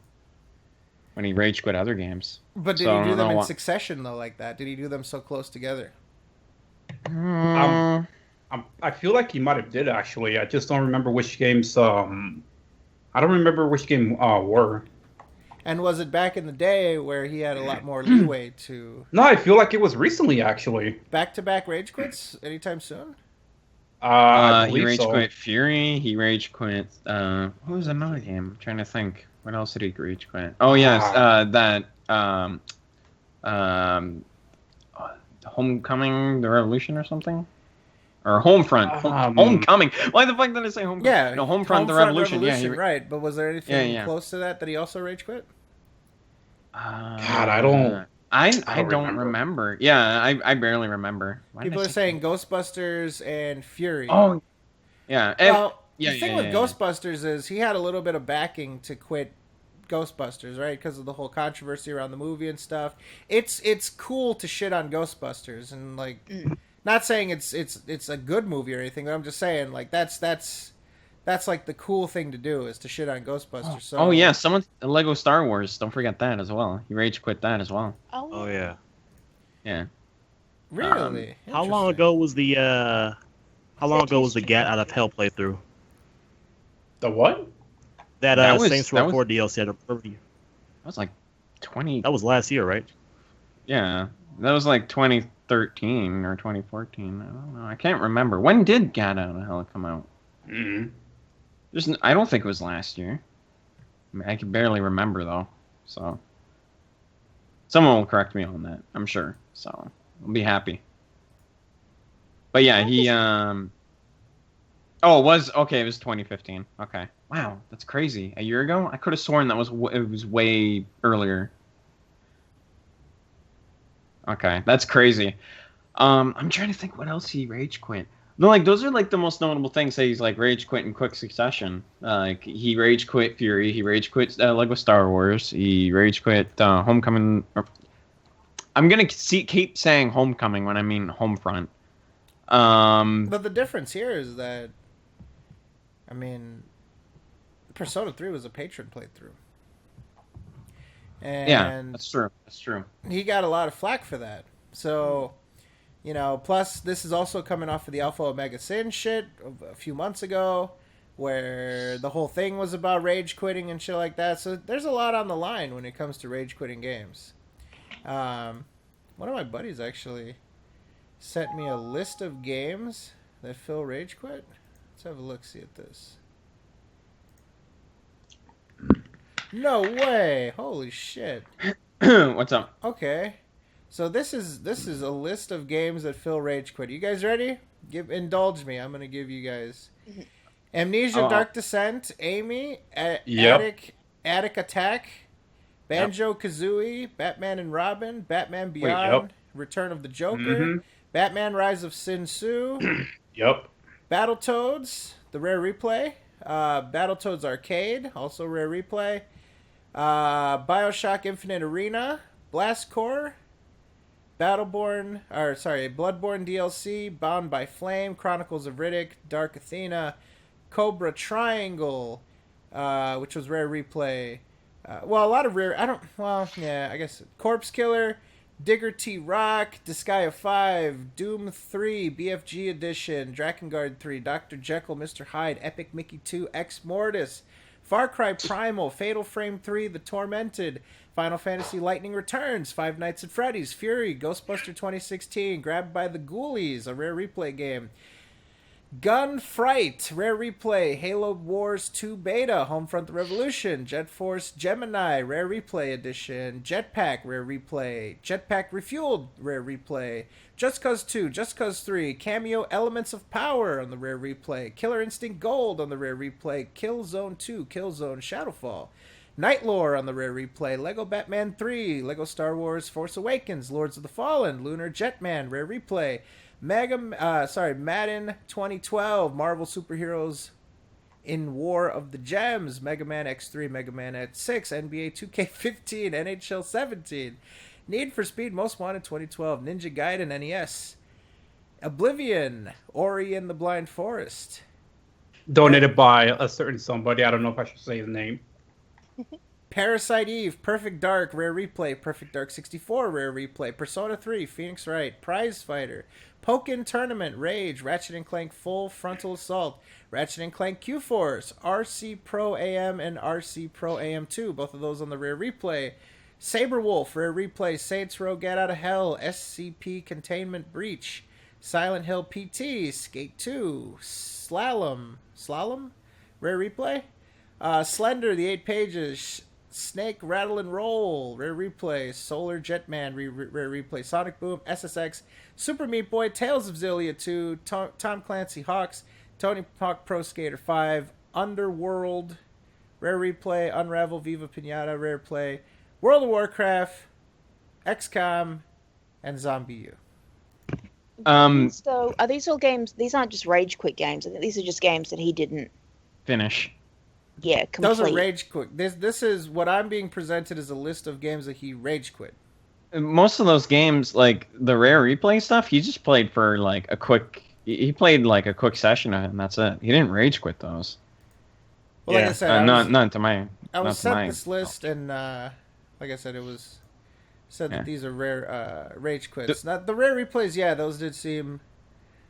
when he rage quit other games. But did he do them in succession though, like that? Did he do them so close together? I feel like he might have did actually. I just don't remember which games. I don't remember which game were. And was it back in the day where he had a lot more leeway to... No, I feel like it was recently, actually. Back-to-back rage quits anytime soon? He rage quit Fury. He rage quit... what was another game? I'm trying to think. What else did he rage quit? Oh, yes. Homecoming, the Revolution or something? Or Homefront. Homecoming. Why the fuck did I say Homecoming? Yeah. No, Homefront, the Revolution. Right. But was there anything close to that he also rage quit? God, I don't remember. Yeah, I barely remember. People are saying Ghostbusters and Fury. Oh, yeah. The thing with Ghostbusters is he had a little bit of backing to quit Ghostbusters, right? Because of the whole controversy around the movie and stuff. It's cool to shit on Ghostbusters and like... Not saying it's a good movie or anything, but I'm just saying like that's like the cool thing to do is to shit on Ghostbusters. Oh yeah, Lego Star Wars. Don't forget that as well. He rage quit that as well. Oh yeah. Yeah. Really? How long ago was the Get Out of Hell playthrough? The what? That Saints Row 4 DLC. That was like 20. That was last year, right? Yeah, that was like 2013 or 2014. I don't know. I can't remember. When did Get Out of Hell come out? Mm-hmm. I don't think it was last year. I can barely remember though. So someone will correct me on that, I'm sure. So I'll be happy. But yeah, he it was 2015. Okay. Wow, that's crazy. A year ago? I could have sworn it was way earlier. Okay, that's crazy. I'm trying to think what else he rage quit. No, like those are like the most notable things that he's like rage quit in quick succession. Like he rage quit Fury, he rage quit Lego Star Wars, he rage quit Homecoming. I'm gonna keep saying Homecoming when I mean Homefront. But the difference here is that, I mean, Persona 3 was a patron playthrough. And yeah, that's true. That's true. He got a lot of flack for that. So, plus this is also coming off of the Alpha Omega Sin shit a few months ago, where the whole thing was about rage quitting and shit like that. So there's a lot on the line when it comes to rage quitting games. One of my buddies actually sent me a list of games that Phil rage quit. Let's have a look-see at this. No way! Holy shit! What's up? Okay, so this is a list of games that Phil rage quit. You guys ready? Indulge me. I'm gonna give you guys Amnesia: Dark Descent, Amy, Attic Attack, Banjo-Kazooie, Batman and Robin, Batman Beyond, Return of the Joker, Batman: Rise of Sin Tzu, Battletoads, the rare replay, Battletoads Arcade, also rare replay, BioShock Infinite Arena, Blast Core, Bloodborne DLC, Bound by Flame, Chronicles of Riddick, Dark Athena, Cobra Triangle, which was Rare Replay. A lot of rare. I guess Corpse Killer, Digger T Rock, Disgaea 5, Doom 3, BFG Edition, Drakengard 3, Dr. Jekyll, Mr. Hyde, Epic Mickey 2, Ex Mortis, Far Cry Primal, Fatal Frame 3, The Tormented, Final Fantasy Lightning Returns, Five Nights at Freddy's, Fury, Ghostbuster 2016, Grabbed by the Ghoulies, a Rare Replay game, Gun Fright, Rare Replay, Halo Wars 2 Beta, Homefront the Revolution, Jet Force Gemini, Rare Replay Edition, Jetpack, Rare Replay, Jetpack Refueled, Rare Replay, Just Cause 2, Just Cause 3, Cameo Elements of Power on the Rare Replay, Killer Instinct Gold on the Rare Replay, Killzone 2, Killzone Shadowfall, Nightlore on the Rare Replay, Lego Batman 3, Lego Star Wars Force Awakens, Lords of the Fallen, Lunar Jetman, Rare Replay, Madden 2012, Marvel Superheroes in War of the Gems, Mega Man X3, Mega Man X6, NBA 2K15, NHL 17, Need for Speed Most Wanted 2012, Ninja Gaiden NES, Oblivion, Ori and the Blind Forest. Donated by a certain somebody. I don't know if I should say his name. Parasite Eve, Perfect Dark, Rare Replay, Perfect Dark 64, Rare Replay, Persona 3, Phoenix Wright, Prize Fighter, Pokken Tournament, Rage, Ratchet & Clank Full Frontal Assault, Ratchet & Clank Q-Force, RC Pro AM and RC Pro AM2, both of those on the Rare Replay, Saberwolf, Rare Replay, Saints Row Get Out of Hell, SCP Containment Breach, Silent Hill PT, Skate 2, Slalom, Rare Replay, Slender, The 8 Pages, Snake, Rattle and Roll, Rare Replay, Solar Jetman, Rare Replay, Sonic Boom, SSX, Super Meat Boy, Tales of Zillia 2, Tom Clancy Hawks, Tony Hawk Pro Skater 5, Underworld, Rare Replay, Unravel, Viva Pinata, Rare Play, World of Warcraft, XCOM, and Zombie U. So are these all games? These aren't just rage quit games. I think these are just games that he didn't finish. Yeah, complete. Those are rage quit. This is what I'm being presented as a list of games that he rage quit. Most of those games, like the Rare Replay stuff, he just played for like a quick. He played like a quick session of it, and that's it. He didn't rage quit those. Well, like I said, not to my. I was sent this list, and like I said, it was said that these are rare rage quits. Not the Rare Replays. Yeah, those did seem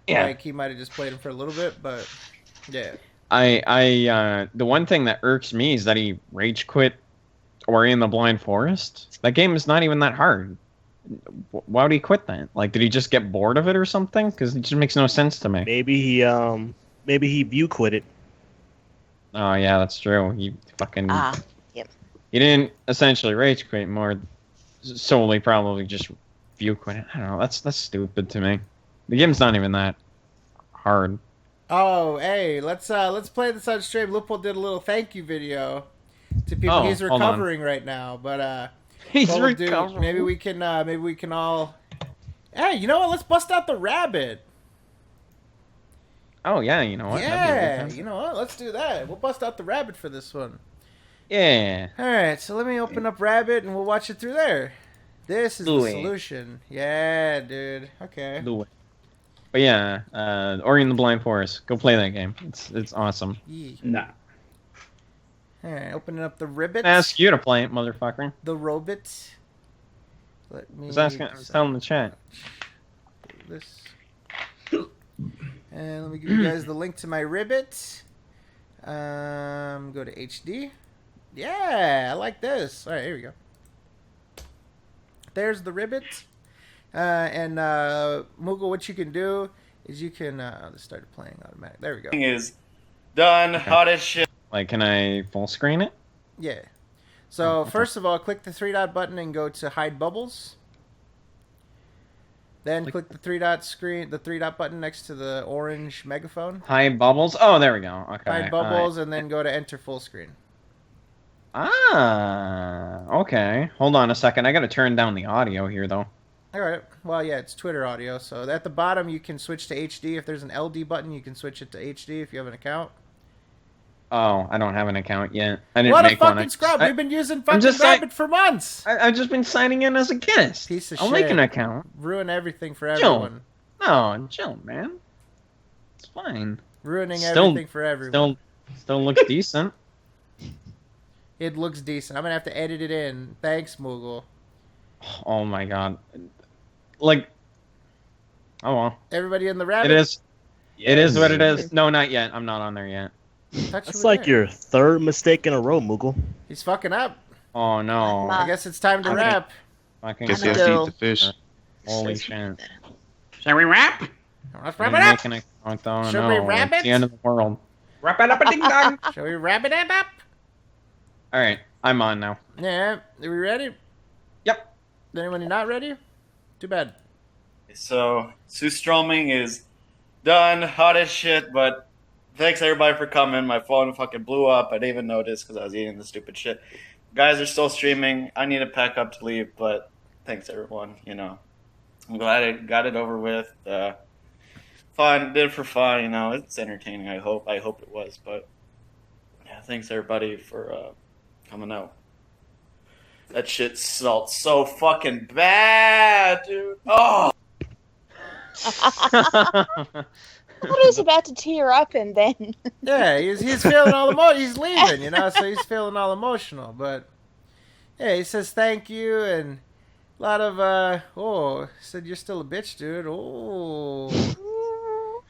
like he might have just played them for a little bit, but yeah. The one thing that irks me is that he rage quit Ori and the Blind Forest. That game is not even that hard. Why would he quit that? Like, did he just get bored of it or something? Because it just makes no sense to me. Maybe he view quit it. Oh yeah, that's true. He fucking yep. He didn't essentially rage quit, more solely probably just view quit it. I don't know. That's stupid to me. The game's not even that hard. Oh, hey, let's play this on stream. Loophole did a little thank you video to people. He's recovering right now, but he's recovering. Maybe we can all. Hey, you know what? Let's bust out the rabbit. Oh yeah, you know what? Yeah, you know what? Let's do that. We'll bust out the rabbit for this one. Yeah. All right, so let me open up Rabbit and we'll watch it through there. This is the solution. Yeah, dude. Okay. But yeah, Ori and the Blind Forest. Go play that game. It's awesome. Yeah. Nah. All right, opening up the ribbit. Ask you to play it, motherfucker. The robot. Let me. I was telling the chat. This. And let me give you guys the link to my ribbit. Go to HD. Yeah, I like this. All right, here we go. There's the ribbit. And Moogle, what you can do is you can this started playing automatic. There we go. Is done. Okay. Hot as shit. Like, can I full screen it? Yeah. So first of all, click the 3-dot button and go to hide bubbles. Then click the 3-dot button next to the orange megaphone. Hide bubbles. Oh, there we go. Okay. Hide bubbles, and then go to enter full screen. Okay. Hold on a second. I got to turn down the audio here, though. All right. Well, yeah, it's Twitter audio. So at the bottom, you can switch to HD. If there's an LD button, you can switch it to HD if you have an account. Oh, I don't have an account yet. I didn't What a make one. fucking scrub! We've been using fucking Rabbit for months. I've just been signing in as a guest. Piece of I'll shit. make an account. Ruin everything for everyone. No, chill, man. It's fine. Ruining everything for everyone. Still looks decent. It looks decent. I'm gonna have to edit it in. Thanks, Moogle. Oh my god. Like, oh well. Everybody in the Rabbit? It is. It is what it is. No, not yet. I'm not on there yet. That's like your third mistake in a row, Moogle. He's fucking up. Oh no. I guess it's time to wrap. Guess you have to eat the fish. Holy shit. Shall we wrap? Let's wrap it up. Should we wrap it? It's the end of the world. Wrap it up a ding dong. Shall we wrap it up? All right, I'm on now. Yeah. Are we ready? Yep. Is anyone not ready? Too bad. So, Surströmming is done, hot as shit, but thanks everybody for coming. My phone fucking blew up. I didn't even notice because I was eating the stupid shit. Guys are still streaming. I need to pack up to leave, but thanks everyone. You know, I'm glad I got it over with. Fun, did it for fun. You know, it's entertaining. I hope it was. But yeah, thanks everybody for coming out. That shit smelled so fucking bad, dude. Oh. I thought he was about to tear up and then. Yeah, he's feeling all emotional. He's leaving, you know, so he's feeling all emotional. But yeah, he says thank you and a lot of he said you're still a bitch, dude. Oh,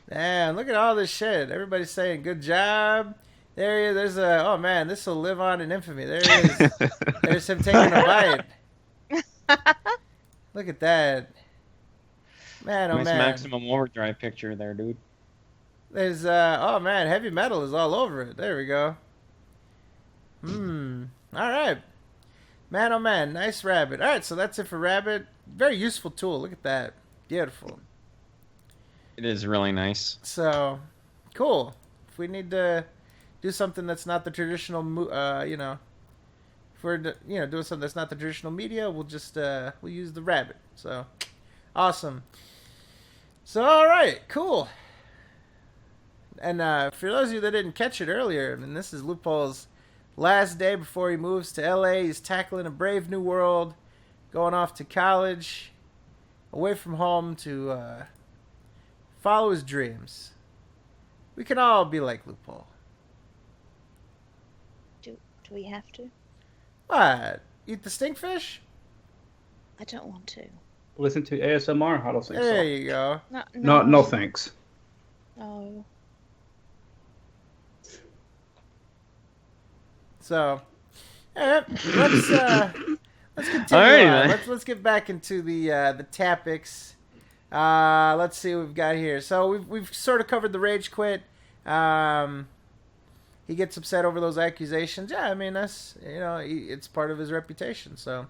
damn! Look at all this shit. Everybody's saying good job. There he is. Oh man, this will live on in infamy. There he is. There's him taking a bite. Look at that. Man, oh nice man. Maximum Overdrive picture there, dude. There's, oh man, heavy metal is all over it. There we go. Alright. Man, oh man, nice Rabbit. Alright, so that's it for Rabbit. Very useful tool. Look at that. Beautiful. It is really nice. So, cool. If we need to do something that's not the traditional, if we're, doing something that's not the traditional media, we'll just, we'll use the Rabbit. So, awesome. So, alright, cool. And for those of you that didn't catch it earlier, this is Loophole's last day before he moves to LA. He's tackling a brave new world, going off to college, away from home to follow his dreams. We can all be like Loophole. Do we have to? What? Eat the stinkfish? I don't want to. Listen to ASMR? I don't think so. There you go. No thanks. No. So, let's continue. Alright, Let's get back into the topics. Let's see what we've got here. So we've sort of covered the rage quit. He gets upset over those accusations. Yeah, I mean that's it's part of his reputation. So,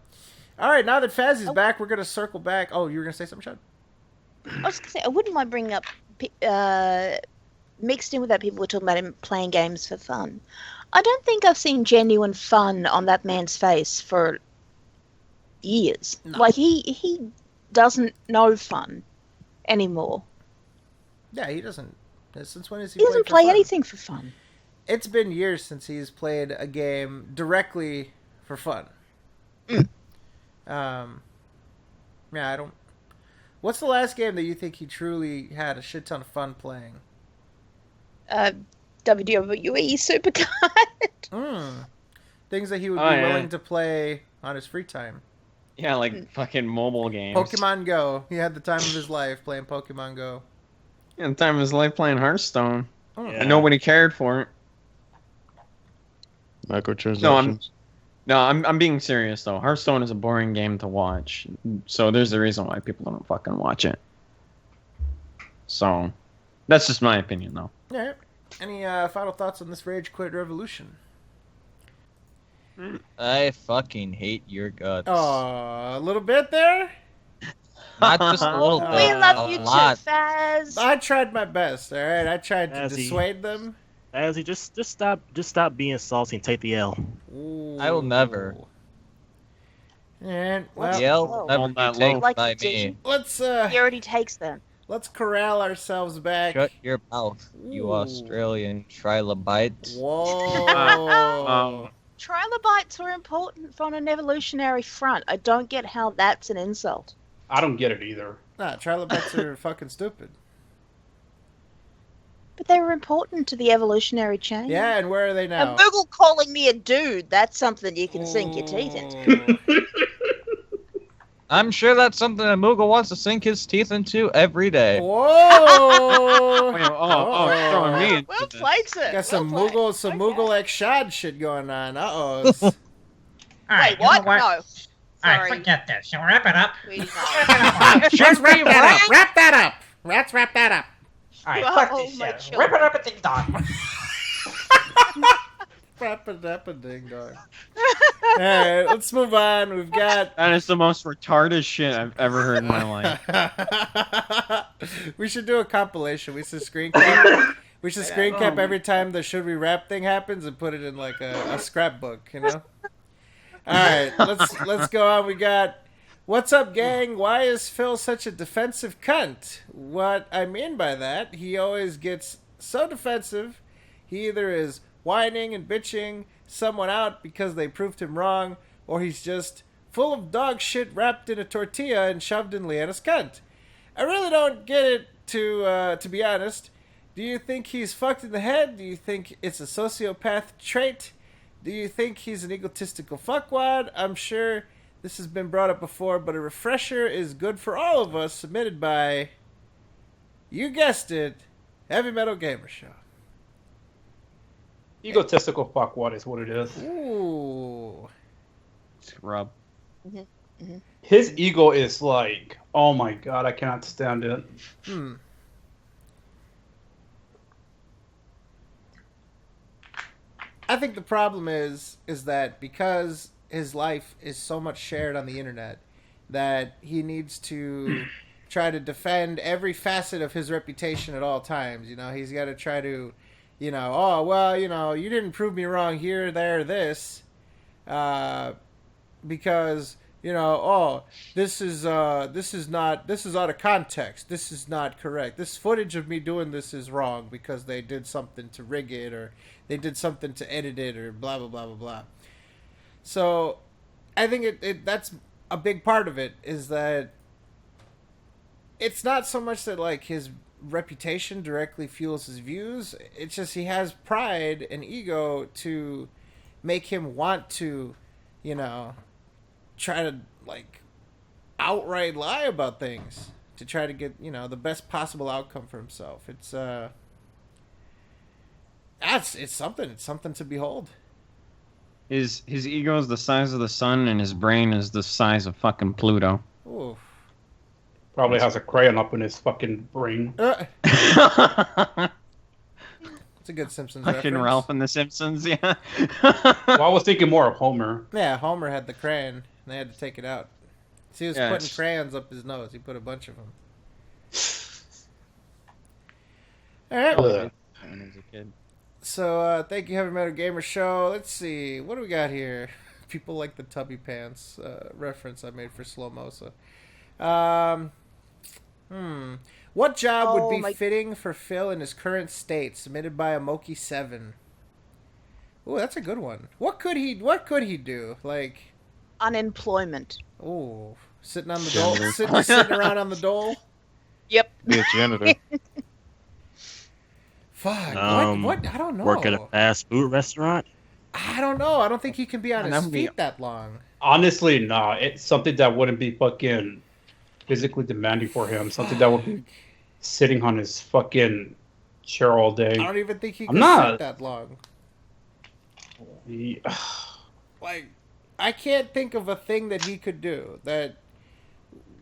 all right, now that Fazzy's back, we're gonna circle back. Oh, you were gonna say something, Sean? I was gonna say I wouldn't mind bringing up mixed in with that people were talking about him playing games for fun. I don't think I've seen genuine fun on that man's face for years. No. Like he doesn't know fun anymore. Yeah, he doesn't. Since when has he doesn't play anything for fun? It's been years since he's played a game directly for fun. Yeah, I don't. What's the last game that you think he truly had a shit ton of fun playing? WWE Supercard. Things that he would be willing to play on his free time. Yeah, like fucking mobile games. Pokemon Go. He had the time of his life playing Pokemon Go. Yeah, the time of his life playing Hearthstone. And nobody cared for it. Microtransactions. I'm being serious though. Hearthstone is a boring game to watch. So there's a reason why people don't fucking watch it. So that's just my opinion though. Yeah. Any final thoughts on this Rage Quit Revolution? I fucking hate your guts. Oh, a little bit there? Not just a little bit. We love you too, Faz. I tried my best, alright? I tried to dissuade them. Azzy, just stop being salty and take the L. Ooh. I will never. And well, the L will never be taken by me. Let's He already takes them. Let's corral ourselves back. Shut your mouth, you Ooh. Australian trilobite. Whoa. Trilobites are important on an evolutionary front. I don't get how that's an insult. I don't get it either. Nah, trilobites are fucking stupid. But they were important to the evolutionary chain. Yeah, and where are they now? And Moogle calling me a dude, that's something you can sink your teeth into. I'm sure that's something that Moogle wants to sink his teeth into every day. Whoa! Throwing me into Well this. played, sir. Got some Well Moogle, played. some Okay. Moogle X Shad shit going on. Uh-oh. Wait, what? No. Alright, Sorry. forget this. So wrap it up. We did not. Let's wrap that up. Wrap that up. Let's wrap that up. Alright, Well, fuck oh this my shit. children. Wrap it up and ding dong. Wrap it up and ding dong. Alright, let's move on. We've got... That is the most retarded shit I've ever heard in my life. We should do a compilation. We should screen cap. We should screen cap every time the should we rap thing happens and put it in like a scrapbook, you know? Alright, let's go on. We got what's up, gang? Why is Phil such a defensive cunt? What I mean by that, he always gets so defensive. He either is whining and bitching someone out because they proved him wrong, or he's just full of dog shit wrapped in a tortilla and shoved in Leanna's cunt. I really don't get it, to be honest. Do you think he's fucked in the head? Do you think it's a sociopath trait? Do you think he's an egotistical fuckwad? I'm sure this has been brought up before, but a refresher is good for all of us, submitted by, you guessed it, Heavy Metal Gamer Show. Egotistical fuckwad is what it is. Ooh. Scrub. His ego is like, oh my god, I cannot stand it. I think the problem is that because his life is so much shared on the internet, that he needs to try to defend every facet of his reputation at all times. You know, he's got to try to, you know, oh, well, you know, you didn't prove me wrong here, there, this, because, you know, oh, this is out of context. This is not correct. This footage of me doing this is wrong because they did something to rig it, or they did something to edit it, or blah, blah, blah, blah, blah. So I think that's a big part of it, is that it's not so much that, like, his reputation directly fuels his views. It's just he has pride and ego to make him want to, you know, try to, like, outright lie about things to try to get, you know, the best possible outcome for himself. It's something to behold. His ego is the size of the sun, and his brain is the size of fucking Pluto. Ooh. Probably has a crayon up in his fucking brain. It's a good Simpsons Fucking reference. Ralph and the Simpsons, yeah. Well, I was thinking more of Homer. Yeah, Homer had the crayon, and they had to take it out. So he was Yeah, putting it's- crayons up his nose. He put a bunch of them. All right. Ugh. When I was a kid. So, thank you, Heavy Metal Gamer Show. Let's see. What do we got here? People like the Tubby Pants reference I made for Slow Mosa. What job would be fitting for Phil in his current state? Submitted by Amoki7. Ooh, that's a good one. What could he do? Like, Unemployment. ooh, sitting on the dole, sitting around on the dole. Yep. Be a janitor. Fuck. Um, what? I don't know. Work at a fast food restaurant. I don't know. I don't think he can be on his that'd be- feet that long. Honestly, no. It's something that wouldn't be fucking physically demanding for him. Something that would be sitting on his fucking chair all day. I don't even think he I'm can not- sit that long. He- Like, I can't think of a thing that he could do that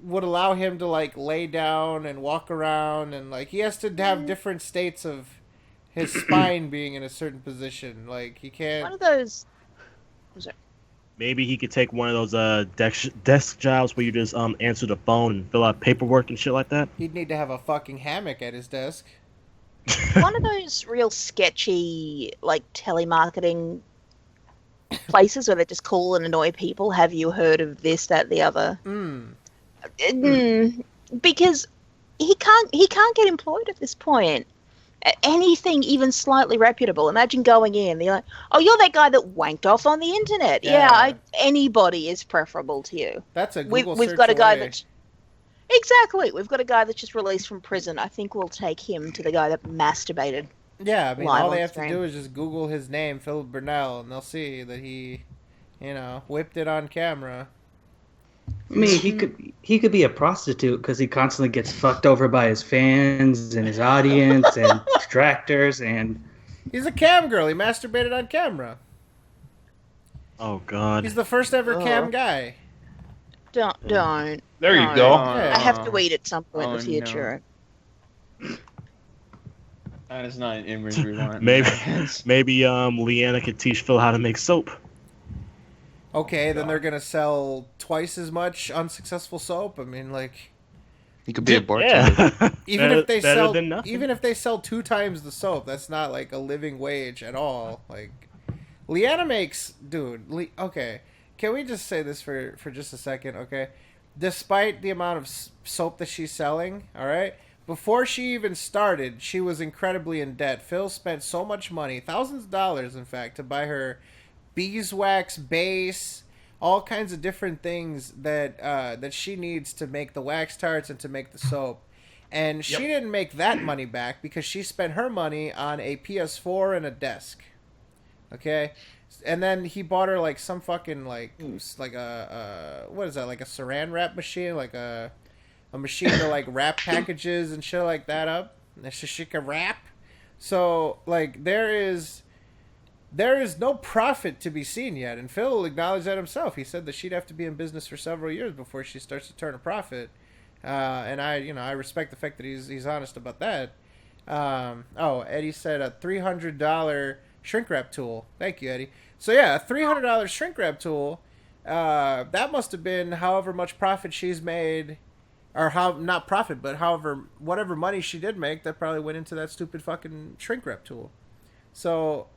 would allow him to, like, lay down and walk around, and, like, he has to have different states of his spine being in a certain position. Like, he One can't. of those. Maybe he could take one of those desk jobs where you just answer the phone and fill out paperwork and shit like that. He'd need to have a fucking hammock at his desk. One of those real sketchy, like, telemarketing places where they just call and annoy people. Have you heard of this, that, the other? Because he can't get employed at this point. Anything even slightly reputable. Imagine going in, they're like, "Oh, you're that guy that wanked off on the internet." Yeah. Anybody is preferable to you. That's a Google We've search got a guy away. that's exactly. We've got a guy that's just released from prison. I think we'll take him to the guy that masturbated. Yeah, I mean, live all they on have stream. to do is just Google his name, Philip Burnell, and they'll see that he, whipped it on camera. I mean, he could be a prostitute because he constantly gets fucked over by his fans and his audience and detractors and. He's a cam girl. He masturbated on camera. Oh God. He's the first ever cam guy. Don't. There you No. go. I have to eat at some point in the future. That is not an image we want. Maybe Leanna could teach Phil how to make soap. Okay, then they're gonna sell twice as much unsuccessful soap. I mean, like, He could be a bartender. Yeah. even Better- if they better sell, than nothing. even if they sell 2 times the soap, that's not like a living wage at all. Like, Leanna makes, dude. Okay, can we just say this for just a second? Okay, despite the amount of soap that she's selling, all right. Before she even started, she was incredibly in debt. Phil spent so much money, thousands of dollars, in fact, to buy her beeswax base, all kinds of different things that she needs to make the wax tarts and to make the soap. And she didn't make that money back because she spent her money on a PS4 and a desk. Okay? And then he bought her like some fucking like a what is that, like a saran wrap machine, like a machine to like wrap packages and shit like that up. She can wrap. So like there is no profit to be seen yet, and Phil acknowledged that himself. He said that she'd have to be in business for several years before she starts to turn a profit. And I respect the fact that he's honest about that. Eddie said a $300 shrink wrap tool. Thank you, Eddie. So yeah, a $300 shrink wrap tool. That must have been however much profit she's made, or not profit, but whatever money she did make, that probably went into that stupid fucking shrink wrap tool. So.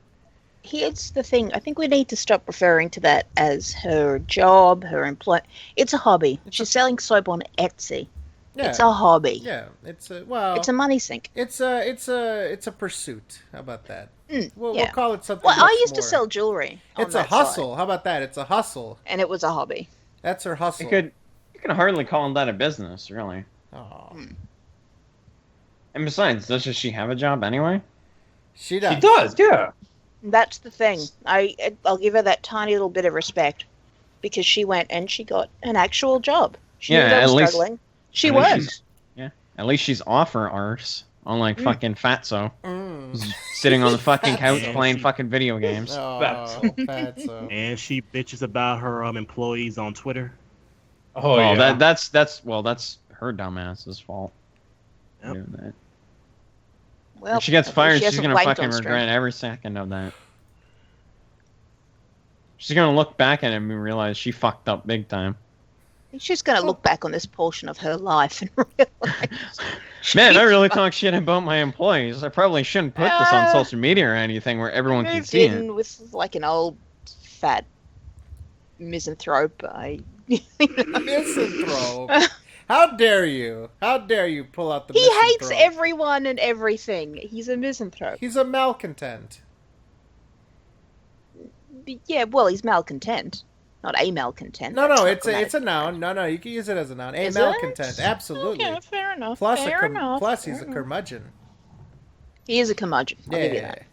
Here's the thing. I think we need to stop referring to that as her job, her employment. It's a hobby. She's selling soap on Etsy. Yeah. It's a hobby. Yeah, it's a money sink. It's a pursuit. How about that? We'll call it something. Well, I much used to more. sell jewelry. It's a hustle. How about that? It's a hustle. And it was a hobby. That's her hustle. You can hardly call that a business, really. Oh. And besides, doesn't she have a job anyway? She does. She does, yeah. That's the thing. I'll give her that tiny little bit of respect, because she went and she got an actual job. She knew that was struggling. She worked. Yeah, at least she's off her arse, unlike fucking Fatso, sitting on the fucking couch playing fucking video games. Oh, Fatso. And she bitches about her employees on Twitter. Oh yeah. That's her dumbass's fault. Yep. Doing that. Well, If she gets fired, she's hasn't gonna wanked fucking on stream. regret every second of that. She's gonna look back at him and realize she fucked up big time. She's going to look back on this portion of her life and realize. Man, I really talk shit about my employees. I probably shouldn't put this on social media or anything where everyone can Moved see in it. with like an old fat misanthrope. Misanthrope. How dare you? How dare you pull out the He hates misanthrope? everyone and everything. He's a misanthrope. He's a malcontent. Yeah, well, he's malcontent, not a malcontent. No, That's not it's a grammatical. noun. No, you can use it as a noun. A Is it? malcontent. Absolutely. Okay, fair enough. Plus, fair enough. plus he's fair a enough. curmudgeon. He is a curmudgeon. I'll give you Yeah. that.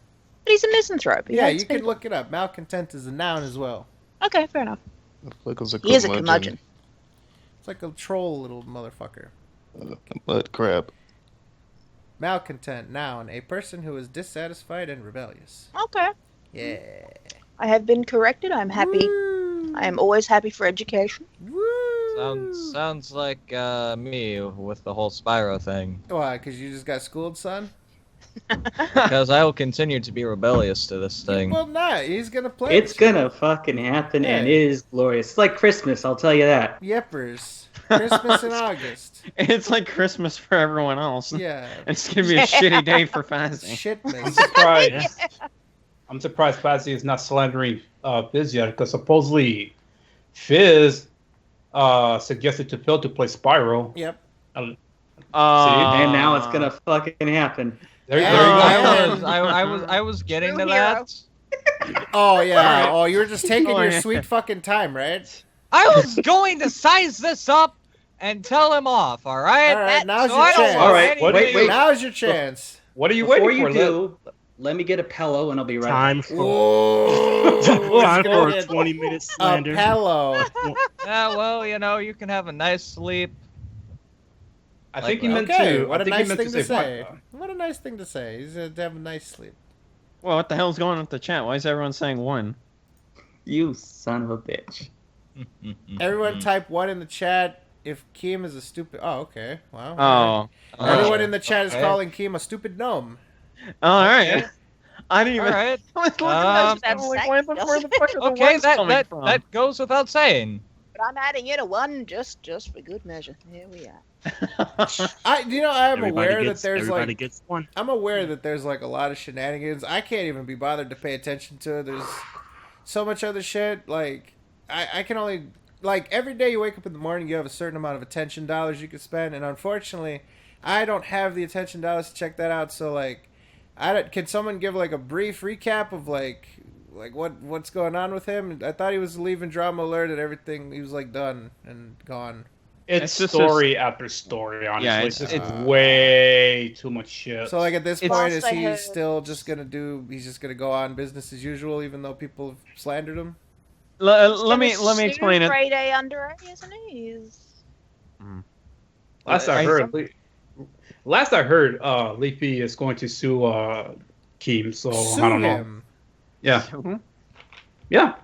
But he's a misanthrope. He Yeah, hates you can people. look it up. Malcontent is a noun as well. Okay, fair enough. Like a He is a curmudgeon. It's like a troll little motherfucker. Mud crab. Malcontent, noun, a person who is dissatisfied and rebellious. Okay. Yeah. I have been corrected. I'm happy. I am always happy for education. Sounds like me with the whole Spyro thing. Why? Because you just got schooled, son? Because I will continue to be rebellious to this thing. Well, not. He's gonna play. It's gonna fucking happen, and it is glorious. It's like Christmas, I'll tell you that. Yippers. Christmas in August. It's like Christmas for everyone else. Yeah. It's gonna be a shitty day for Fazzy. Shitmas. I'm surprised. I'm surprised Fazzy is not slandering Fizz yet, because supposedly Fizz suggested to Phil to play Spyro. Yep. And now it's gonna fucking happen. There you go. I was getting True to hero. that. Oh yeah. Oh, you were just taking your sweet fucking time, right? I was going to size this up and tell him off. All right. All right, now's So your I don't chance. want All right, anything- wait. Now's your chance. What are you Before waiting you for? do, let me get a pillow and I'll be right Time back. for time for a 20-minute A slander. pillow. Yeah, well, you can have a nice sleep. I think he Like, meant Okay, to. what I a think he nice meant thing to say. vodka. What a nice thing to say. He's gonna have a nice sleep. Well, what the hell's going on with the chat? Why is everyone saying 1? You son of a bitch. Everyone type 1 in the chat if Keem is a stupid... Oh, okay. Wow. Oh. Everyone in the chat is okay. calling Keem a stupid gnome. All right. I didn't even. All right. I was looking at that. That's I'm like, safe, where the fuck are the Okay, words that coming that from? that goes without saying. But I'm adding it a 1 just for good measure. Here we are. I'm Everybody aware gets, that there's everybody like... gets one. I'm aware that there's like a lot of shenanigans. I can't even be bothered to pay attention to it. There's so much other shit. Like, I can only... Like, every day you wake up in the morning, you have a certain amount of attention dollars you can spend. And unfortunately, I don't have the attention dollars to check that out. So, like, can someone give, like, a brief recap of, like what's going on with him? I thought he was leaving Drama Alert and everything. He was, like, done and gone. It's just story after story, honestly. Yeah, it's it's- way too much shit. So, like, at this It's- point, is Last I he heard- still just going to he's just going to go on business as usual, even though people have slandered him? Let me explain it. Grade A under A, isn't he? Last I heard, Leafy is going to sue Keem. So Sue I don't know. him. Yeah, Mhm. yeah.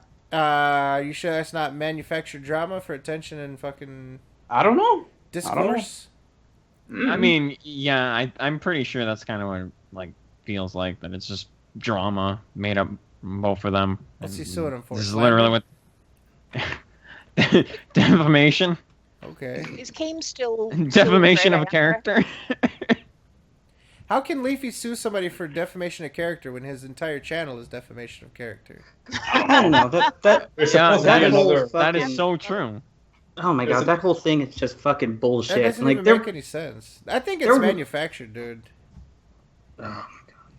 You sure that's not manufactured drama for attention and fucking I don't know. discourse? I mean, yeah, I'm pretty sure that's kind of what it, like, feels like, that it's just drama made up both of them. What's he suing him for? This is literally what defamation. Okay. Is Keem still Defamation of a grade A under character. How can Leafy sue somebody for defamation of character when his entire channel is defamation of character? I don't know. That There's Yeah, supposed to be that another. is, that is fucking- so true. Oh my god, that whole thing is just fucking That bullshit. doesn't Like even they're make any sense. I think it's they're- manufactured, dude. oh,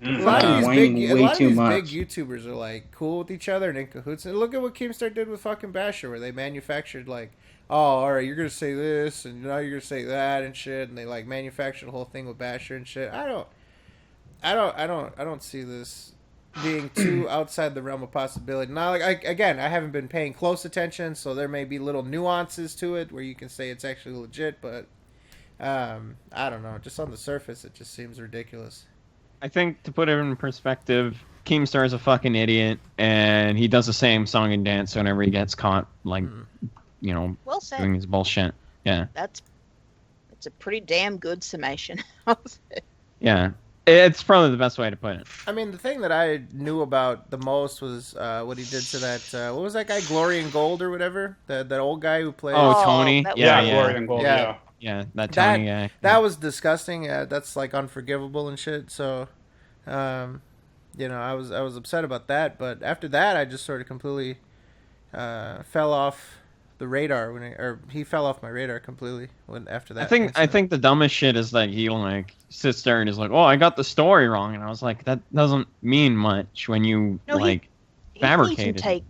A lot of these whining big, a way lot of too these much. big YouTubers are like cool with each other and in cahoots. And look at what Keemstar did with fucking Basher, where they manufactured like, oh, all right, you're gonna say this, and now you're gonna say that and shit, and they like manufactured the whole thing with Basher and shit. I don't see this being too outside the realm of possibility. Now, like, I haven't been paying close attention, so there may be little nuances to it where you can say it's actually legit, but I don't know. Just on the surface, it just seems ridiculous. I think, to put it in perspective, Keemstar is a fucking idiot, and he does the same song and dance whenever he gets caught, like, Well said. doing his bullshit. Yeah, That's a pretty damn good summation. yeah. It's probably the best way to put it. I mean, the thing that I knew about the most was what he did to that. What was that guy, Glory and Gold or whatever? That old guy who played. Oh, Tony. that was- Yeah, Glory and Gold. Yeah. Yeah. Yeah, that Tony guy. That was disgusting. That's like unforgivable and shit. So, I was upset about that. But after that, I just sort of completely fell off the radar he fell off my radar completely after that. I think the dumbest shit is that he like sits there and is like, "Oh, I got the story wrong," and I was like, that doesn't mean much when you No, he fabricated.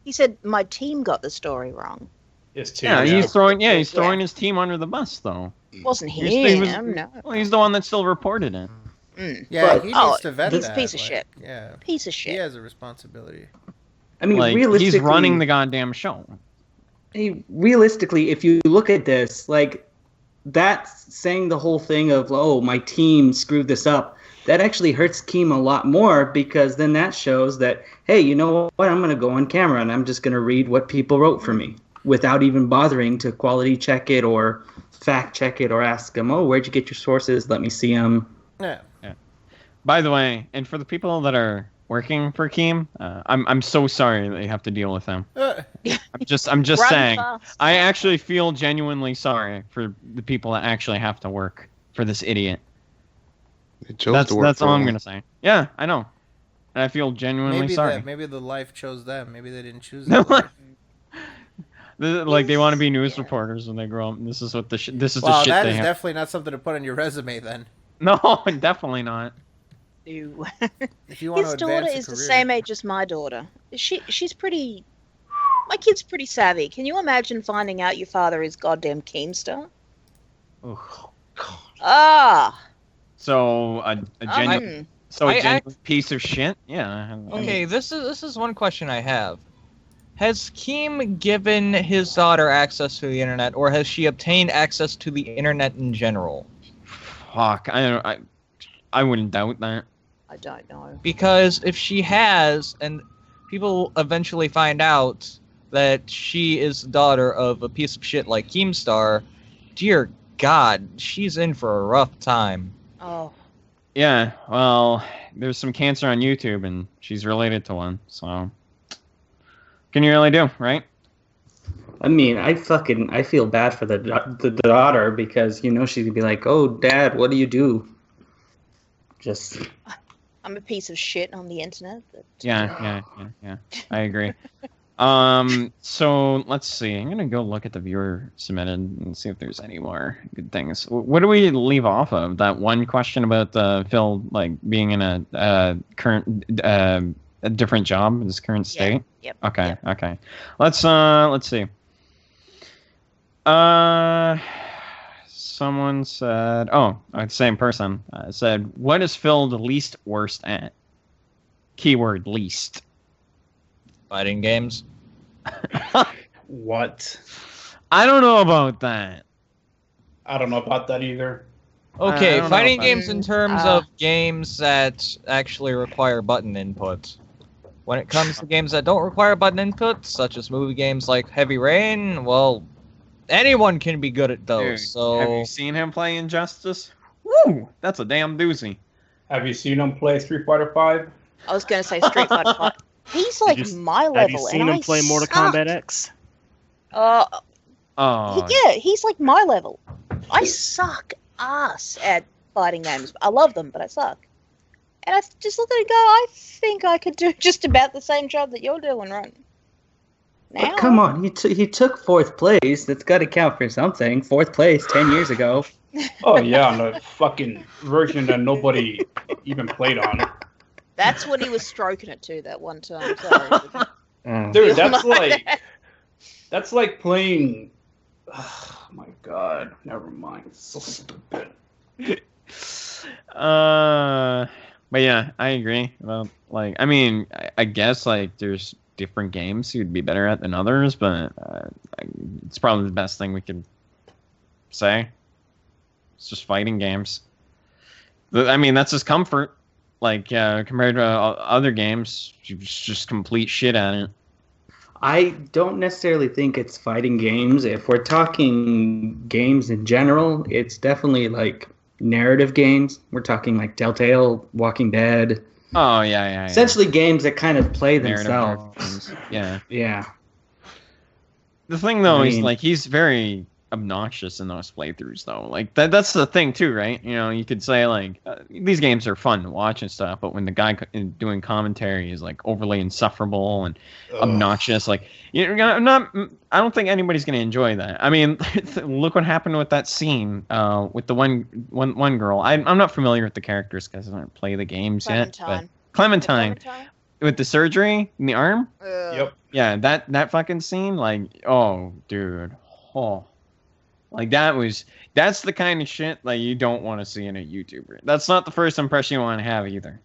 He said my team got the story wrong. His team. Yeah, he's throwing Yeah. his team under the bus though. Wasn't He was- him? No. Well, he's the one that still reported it. Yeah, But- he needs to vet he's that. a piece of shit. Yeah, Piece of he shit. has a responsibility. I mean, Like, realistically, he's running the goddamn show. Hey, realistically, if you look at this, like, that's saying the whole thing of, oh, my team screwed this up, that actually hurts Keem a lot more, because then that shows that, hey, you know what, I'm going to go on camera and I'm just going to read what people wrote for me without even bothering to quality check it or fact check it or ask them, oh, where'd you get your sources? Let me see them. Yeah. By the way, and for the people that are working for Keem, I'm so sorry that you have to deal with him. I'm just Run saying. fast. I actually feel genuinely sorry for the people that actually have to work for this idiot. They chose to work That's for all I'm him. gonna say. Yeah, I know. And I feel genuinely sorry. Maybe the life chose them. Maybe they didn't choose No, that life. Like they want to be news reporters when they grow up. And this is what this is the Well, shit that they is have. definitely not something to put on your resume then. No, definitely not. Ew. If you want His to daughter advance a is the career. same age as my daughter. She's pretty. My kid's pretty savvy. Can you imagine finding out your father is goddamn Keemstar? Oh, Ah. so a genuine, piece of shit. Yeah. Okay, this is one question I have. Has Keem given his daughter access to the internet, or has she obtained access to the internet in general? Fuck, I wouldn't doubt that. I don't know. Because if she has, and people eventually find out that she is the daughter of a piece of shit like Keemstar, dear God, she's in for a rough time. Oh. Yeah, well, there's some cancer on YouTube, and she's related to one, so... Can you really do, right? I mean, I feel bad for the daughter because, you know, she'd be like, oh, Dad, what do you do? Just... I'm a piece of shit on the internet. But... Yeah. I agree. So let's see. I'm gonna go look at the viewer submitted and see if there's any more good things. What do we leave off of? That one question about Phil like being in a current a different job in his current state. Yep. Okay. Yep. Okay. Let's see. Someone said, same person said, what is Phil the least worst at? Keyword least. Fighting games. What? I don't know about that. I don't know about that either. Okay, don't fighting know. games in terms of games that actually require button input. When it comes to games that don't require button input, such as movie games like Heavy Rain, well, anyone can be good at those. Dude, so have you seen him play Injustice? Woo! That's a damn doozy. Have you seen him play Street Fighter V? I was going to say Street Fighter 5. He's like my level. Have you seen him play Mortal Kombat X? He's like my level. I suck ass at fighting games. I love them, but I suck. And I just look at it and go, I think I could do just about the same job that you're doing right now. But come on, he took 4th place. That's got to count for something. 4th place 10 years ago. Oh, yeah, on a fucking version that nobody even played on. That's what he was stroking it to that one time. Sorry. Dude, that's like playing... Oh, my God. Never mind. It's so stupid. But yeah, I agree. Well, like, I mean, I guess like there's different games you'd be better at than others, but it's probably the best thing we could say. It's just fighting games. I mean, that's his comfort. Like compared to other games, you just complete shit at it. I don't necessarily think it's fighting games. If we're talking games in general, it's definitely like narrative games. We're talking like Telltale, Walking Dead. Oh yeah. Essentially games that kind of play narrative themselves. Yeah. Yeah. The thing though is like he's very obnoxious in those playthroughs though. Like that's the thing too, right? You know, you could say like these games are fun to watch and stuff, but when the guy doing commentary is like overly insufferable and obnoxious, like I don't think anybody's gonna enjoy that. I mean, look what happened with that scene with the one girl. I'm not familiar with the characters because I don't play the games yet. But Clementine with the surgery in the arm. Yep. Yeah, that fucking scene, like, oh, dude, like that's the kind of shit like you don't want to see in a YouTuber. That's not the first impression you want to have either.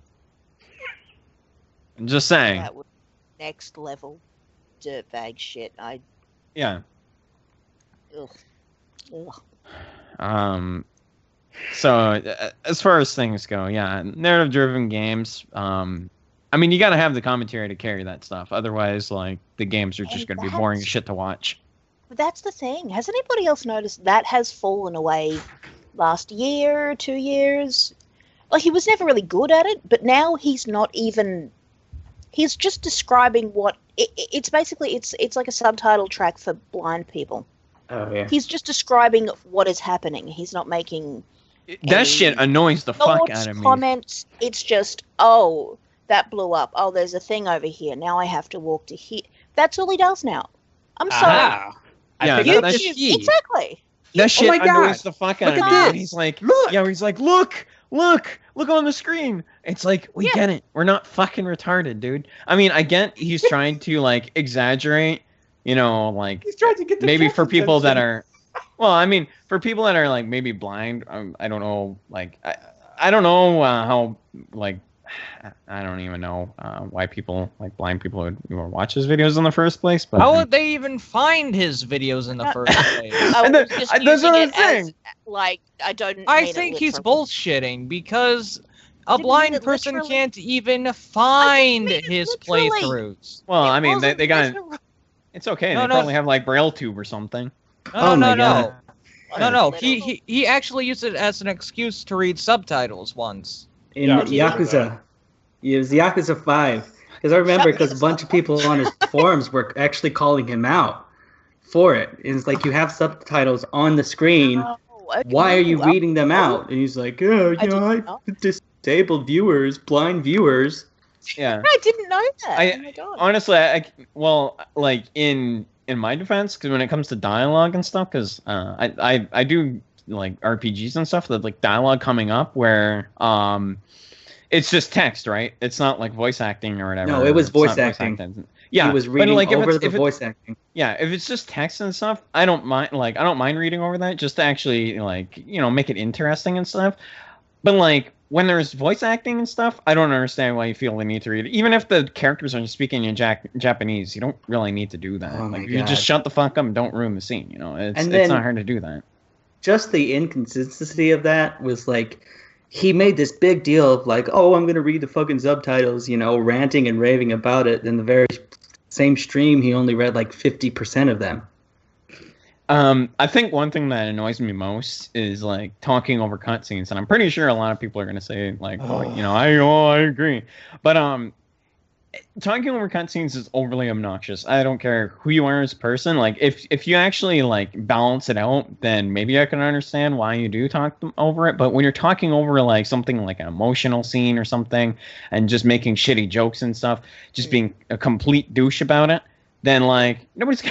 I'm just saying. That was next level dirtbag shit. Yeah. Ugh. So as far as things go, yeah, narrative-driven games. I mean, you got to have the commentary to carry that stuff. Otherwise, like the games are just going to be boring as shit to watch. But that's the thing. Has anybody else noticed that has fallen away last year, 2 years? Like, he was never really good at it, but now he's not even... He's just describing what... It's basically... It's like a subtitle track for blind people. Oh, yeah. He's just describing what is happening. He's not making... That shit annoys the fuck out of me. Comments. It's just, oh, that blew up. Oh, there's a thing over here. Now I have to walk to here. That's all he does now. I'm sorry. Yeah, You that's choose- exactly. That shit my God. annoys the fuck out Look of at me. this. And he's like, Look. yeah, he's like, look on the screen. It's like, we get it. We're not fucking retarded, dude. I mean, I get he's trying to like exaggerate, you know, like He's trying to get the maybe for Jetsons people that attention. are, well, I mean, for people that are like maybe blind, I don't know, like I don't know how like. I don't even know why people like blind people would watch his videos in the first place. But How would they even find his videos in the first place? I was just that's using what I'm it saying. as, like, I don't. I mean it think he's literally. bullshitting because a Didn't mean blind it person literally. can't even find mean it his literally. playthroughs. well, It I mean, they wasn't got literal. it's okay. No, They no. probably have like Braille tube or something. No, Oh no, my no, God. no. Literal. He actually used it as an excuse to read subtitles once. In Yeah, Yakuza. It was Yakuza 5. Because I remember, because a bunch of people on his forums were actually calling him out for it. It's like, you have subtitles on the screen. Oh, okay. Why are you Well, reading them out? And he's like, oh, I you know, didn't I know. disabled viewers, blind viewers. Yeah. I didn't know that. I- Oh my god. Honestly, well, like in my defense, because when it comes to dialogue and stuff, because I do like RPGs and stuff that like dialogue coming up where it's just text, right? It's not like voice acting or whatever. No, it was It's not voice acting. Yeah, He was but, reading like, if over it's- the if it- voice acting. Yeah, if it's just text and stuff, I don't mind. Like, I don't mind reading over that just to actually like make it interesting and stuff. But like when there's voice acting and stuff, I don't understand why you feel the need to read it. Even if the characters are speaking in Japanese, you don't really need to do that. Oh my like, you just God. shut the fuck up and don't ruin the scene. It's And it's then- not hard to do that. Just the inconsistency of that was like, he made this big deal of like, oh, I'm gonna read the fucking subtitles, ranting and raving about it. In the very same stream, he only read like 50% of them. I think one thing that annoys me most is like talking over cutscenes, and I'm pretty sure a lot of people are gonna say like, I agree, but talking over cutscenes is overly obnoxious. I don't care who you are as a person. Like, if you actually like balance it out, then maybe I can understand why you do talk over it. But when you're talking over like something like an emotional scene or something, and just making shitty jokes and stuff, just being a complete douche about it, then like nobody's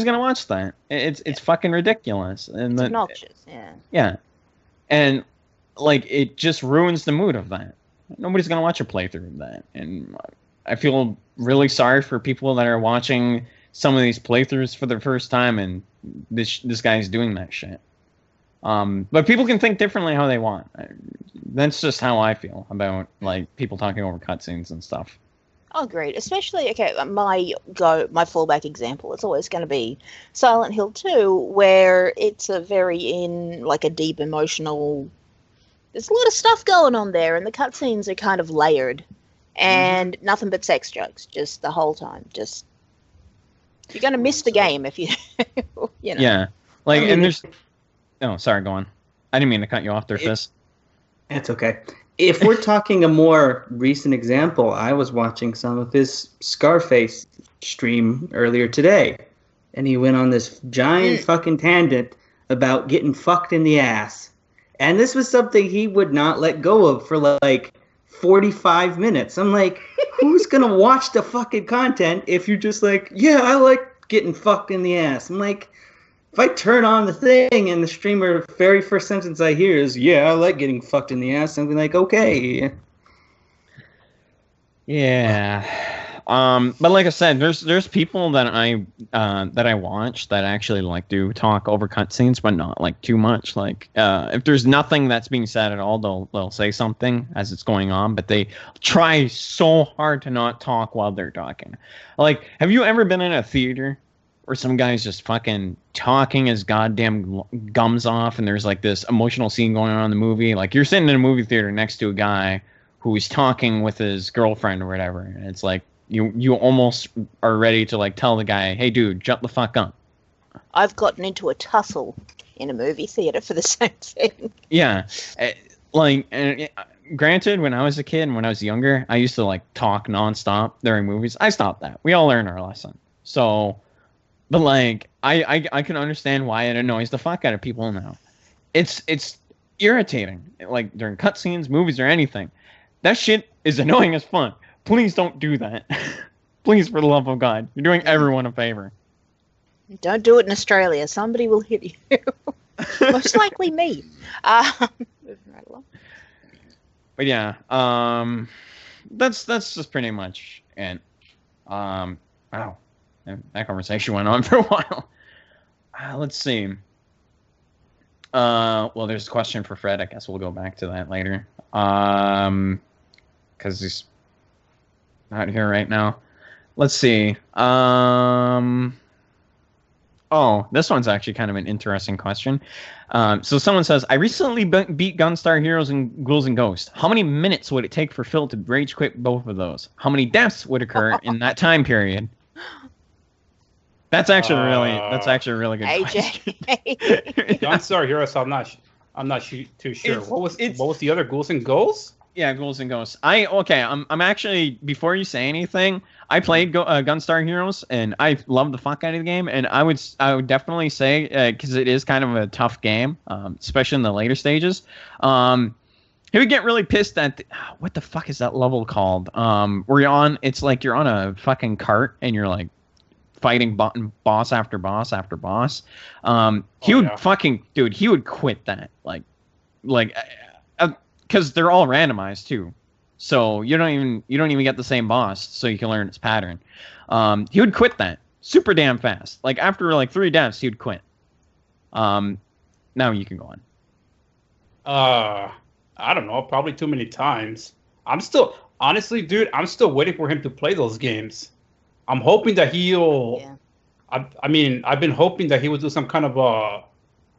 gonna watch that. It's fucking ridiculous. And It's then, obnoxious. Yeah. yeah, and like it just ruins the mood of that. Nobody's gonna watch a playthrough of that, and I feel really sorry for people that are watching some of these playthroughs for the first time, and this guy's doing that shit. But people can think differently how they want. That's just how I feel about like people talking over cutscenes and stuff. Oh, great. Especially, okay, my fallback example is always going to be Silent Hill 2, where it's a a deep emotional. There's a lot of stuff going on there, and the cutscenes are kind of layered, and nothing but sex jokes just the whole time. Just you're going to miss the game if you, Yeah, like, I mean, and there's. Oh, sorry, go on. I didn't mean to cut you off there, Fizz. It's okay. If we're talking a more recent example, I was watching some of his Scarface stream earlier today, and he went on this giant fucking tangent about getting fucked in the ass. And this was something he would not let go of for like 45 minutes. I'm like, who's gonna watch the fucking content if you're just like, yeah, I like getting fucked in the ass? I'm like, if I turn on the thing and the streamer very first sentence I hear is, yeah, I like getting fucked in the ass, I'm like, okay. Yeah. But like I said, there's people that I watch that actually like do talk over cutscenes, but not like too much. Like if there's nothing that's being said at all, they'll say something as it's going on, but they try so hard to not talk while they're talking. Like, have you ever been in a theater where some guy's just fucking talking his goddamn gums off, and there's like this emotional scene going on in the movie? Like, you're sitting in a movie theater next to a guy who's talking with his girlfriend or whatever, and it's like you almost are ready to like tell the guy, hey dude, shut the fuck up. I've gotten into a tussle in a movie theater for the same thing. Yeah, granted, when I was a kid and when I was younger, I used to like talk nonstop during movies. I stopped that. We all learned our lesson. So, but like I can understand why it annoys the fuck out of people now. It's irritating. Like during cutscenes, movies, or anything. That shit is annoying as fuck. Please don't do that. Please, for the love of God, you're doing everyone a favor. Don't do it in Australia. Somebody will hit you. Most likely me. Moving right along. But yeah, that's just pretty much it. Wow, that conversation went on for a while. Let's see. Well, there's a question for Fred. I guess we'll go back to that later. Because he's not here right now. Let's see. Oh, this one's actually kind of an interesting question. So someone says, I recently beat Gunstar Heroes and Ghouls and Ghosts. How many minutes would it take for Phil to rage quit both of those? How many deaths would occur in that time period? That's actually a really good question. Gunstar Heroes, I'm not too sure. What was the other Ghouls and Ghosts? Yeah, Ghouls and Ghosts. I'm actually, before you say anything, I played Gunstar Heroes and I love the fuck out of the game, and I would definitely say, because it is kind of a tough game, especially in the later stages. He would get really pissed at what the fuck is that level called? Where it's like you're on a fucking cart and you're like fighting boss after boss after boss. He would quit that because they're all randomized too, so you don't even get the same boss, so you can learn its pattern. He would quit that super damn fast. Like after like 3 deaths, he would quit. Now you can go on. I don't know, probably too many times. Honestly, dude, I'm still waiting for him to play those games. I'm hoping that he'll. Yeah. I've been hoping that he would do some kind of a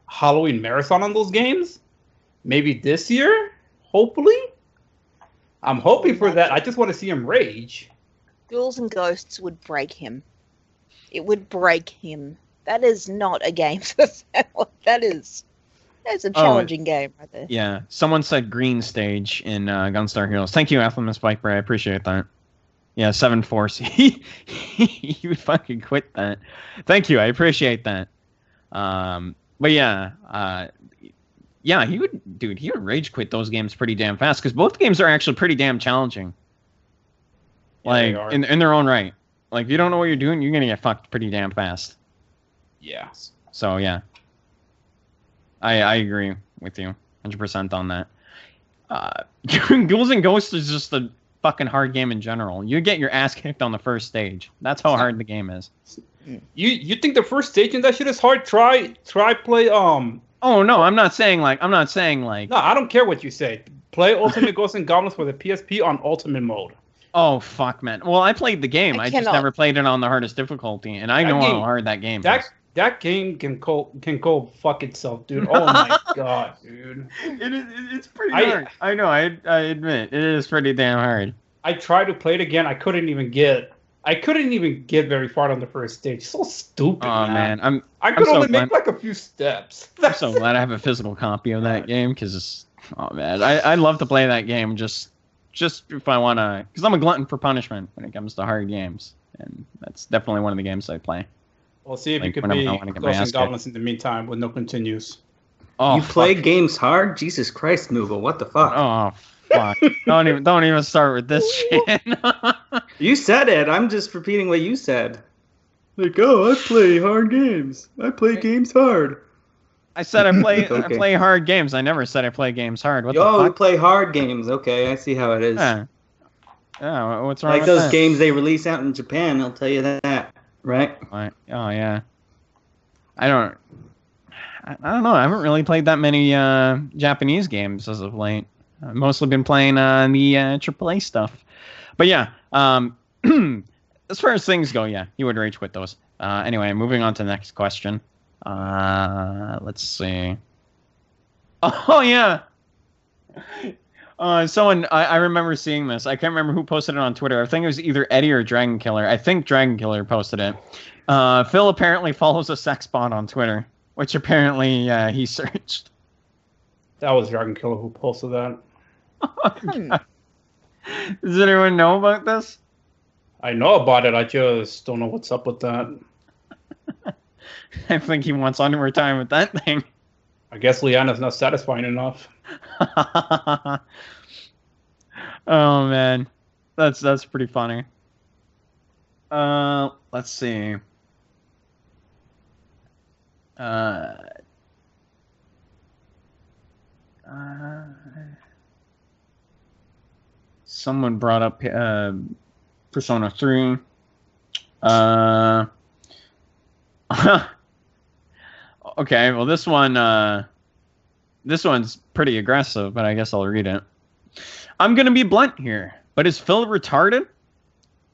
Halloween marathon on those games. Maybe this year. Hopefully. I'm hoping for that. I just want to see him rage. Ghouls and Ghosts would break him. It would break him. That is not a game for Phil. That's a challenging game right there. Yeah. Someone said green stage in Gunstar Heroes. Thank you, Athlemus Viper. I appreciate that. Yeah, 7 Force. He would fucking quit that. Thank you. I appreciate that. But yeah, he would rage quit those games pretty damn fast because both games are actually pretty damn challenging. Like in their own right. Like if you don't know what you're doing, you're gonna get fucked pretty damn fast. Yeah. So yeah, I agree with you 100% on that. Ghouls and Ghosts is just a fucking hard game in general. You get your ass kicked on the first stage. That's how hard the game is. You think the first stage in that shit is hard? Try play Oh no, I'm not saying like. No, I don't care what you say. Play Ultimate Ghosts and Goblins for the PSP on Ultimate mode. Oh fuck, man. Well, I played the game. I just never played it on the hardest difficulty, and I know how hard that game is. That game can go fuck itself, dude. Oh my god, dude. It's pretty hard. I know. I admit it is pretty damn hard. I tried to play it again. I couldn't even get very far on the first stage. So stupid. Oh man, I could only make like a few steps. I'm so glad I have a physical copy of that game because oh man, I love to play that game just if I wanna, because I'm a glutton for punishment when it comes to hard games, and that's definitely one of the games I play. We'll see if you could be Ghosts and Goblins in the meantime with no continues. Oh, you play games hard? Jesus Christ, Moogle, what the fuck? Oh fuck! don't even start with this shit. You said it. I'm just repeating what you said. Like, I play hard games. I play games hard. I said I play I play hard games. I never said I play games hard. What the fuck? You play hard games. Okay, I see how it is. Yeah. What's wrong like with those that? games they release out in Japan, I'll tell you that. Right? Oh yeah. I don't know. I haven't really played that many Japanese games as of late. I've mostly been playing the AAA stuff. But yeah, as far as things go, yeah, he would rage quit those. Anyway, moving on to the next question. Let's see. Oh yeah. Someone I remember seeing this. I can't remember who posted it on Twitter. I think it was either Eddie or Dragon Killer. I think Dragon Killer posted it. Phil apparently follows a sex bot on Twitter, which apparently he searched. That was Dragon Killer who posted that. Does anyone know about this? I know about it. I just don't know what's up with that. I think he wants underwear time with that thing. I guess Leanna's not satisfying enough. Oh man, that's pretty funny. Let's see. Someone brought up Persona 3. Okay, well this one's pretty aggressive, but I guess I'll read it. I'm gonna be blunt here, but is Phil retarded?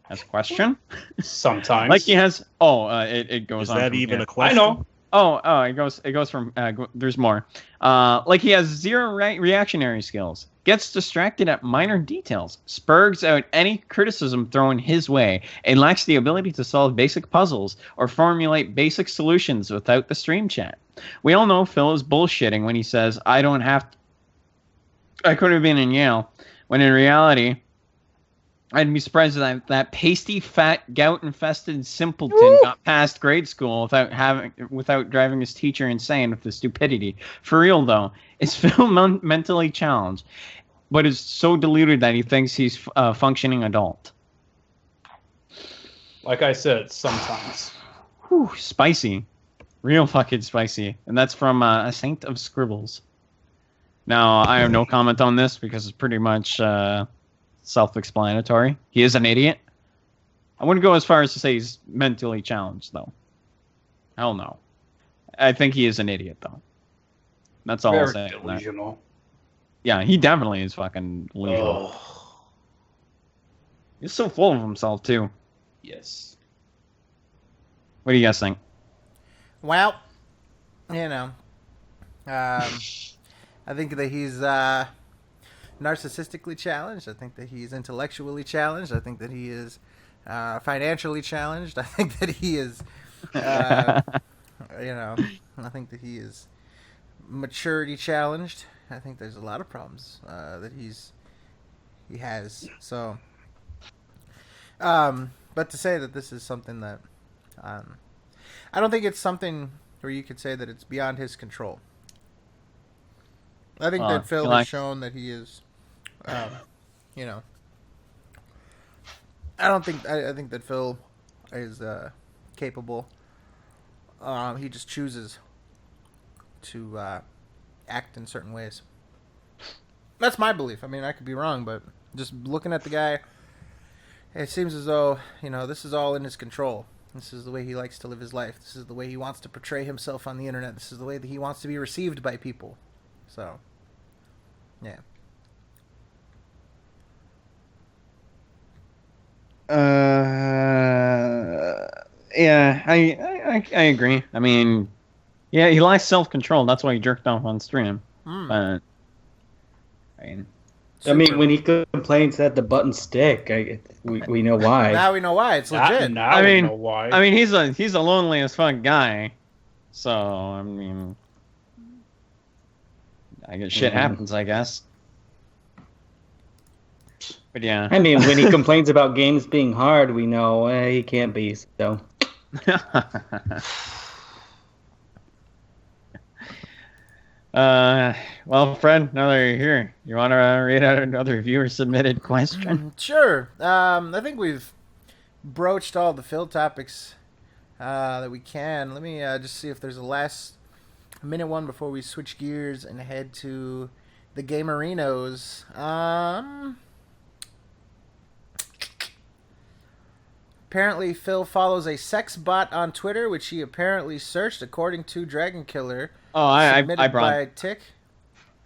That's a question. Sometimes. Like he has. It goes Is on. that from even here. a question? I know. It goes from. There's more. Like he has zero reactionary skills. Gets distracted at minor details. Spurgs out any criticism thrown his way, and lacks the ability to solve basic puzzles or formulate basic solutions without the stream chat. We all know Phil is bullshitting when he says, "I don't have to, I could have been in Yale," when in reality, I'd be surprised if that pasty, fat, gout-infested simpleton got past grade school without driving his teacher insane with his stupidity. For real, though, is Phil mentally challenged, but is so deluded that he thinks he's a functioning adult? Like I said, sometimes. Whew, spicy. Real fucking spicy. And that's from A Saint of Scribbles. Now, I have no comment on this because it's pretty much self-explanatory. He is an idiot. I wouldn't go as far as to say he's mentally challenged, though. Hell no. I think he is an idiot, though. That's all I'll say. Delusional. Yeah, he definitely is fucking delusional. He's so full of himself, too. Yes. What do you guys think? Well, I think that he's narcissistically challenged. I think that he's intellectually challenged. I think that he is financially challenged. I think that he is, I think that he is maturity challenged. I think there's a lot of problems that he has. So, but to say that this is something that, I don't think it's something where you could say that it's beyond his control. I think that Phil has shown that he is, I think that Phil is capable. He just chooses to act in certain ways. That's my belief. I mean, I could be wrong, but just looking at the guy, it seems as though, this is all in his control. This is the way he likes to live his life. This is the way he wants to portray himself on the internet. This is the way that he wants to be received by people. So, yeah. Yeah, I agree. I mean, yeah, he lacks self-control. That's why he jerked off on stream. But, I mean, when he complains that the buttons stick, we know why. Now we know why. It's legit. Now we know why. I mean, he's a lonely as fuck guy. So, I mean, I guess shit happens, I guess. But yeah. I mean, when he complains about games being hard, we know he can't be, so. Well, Fred, now that you're here, you want to read out another viewer-submitted question? Sure. I think we've broached all the Phil topics that we can. Let me just see if there's a last minute one before we switch gears and head to the Gamerinos. Apparently, Phil follows a sex bot on Twitter, which he apparently searched, according to Dragon Killer. Oh, I brought by Tick.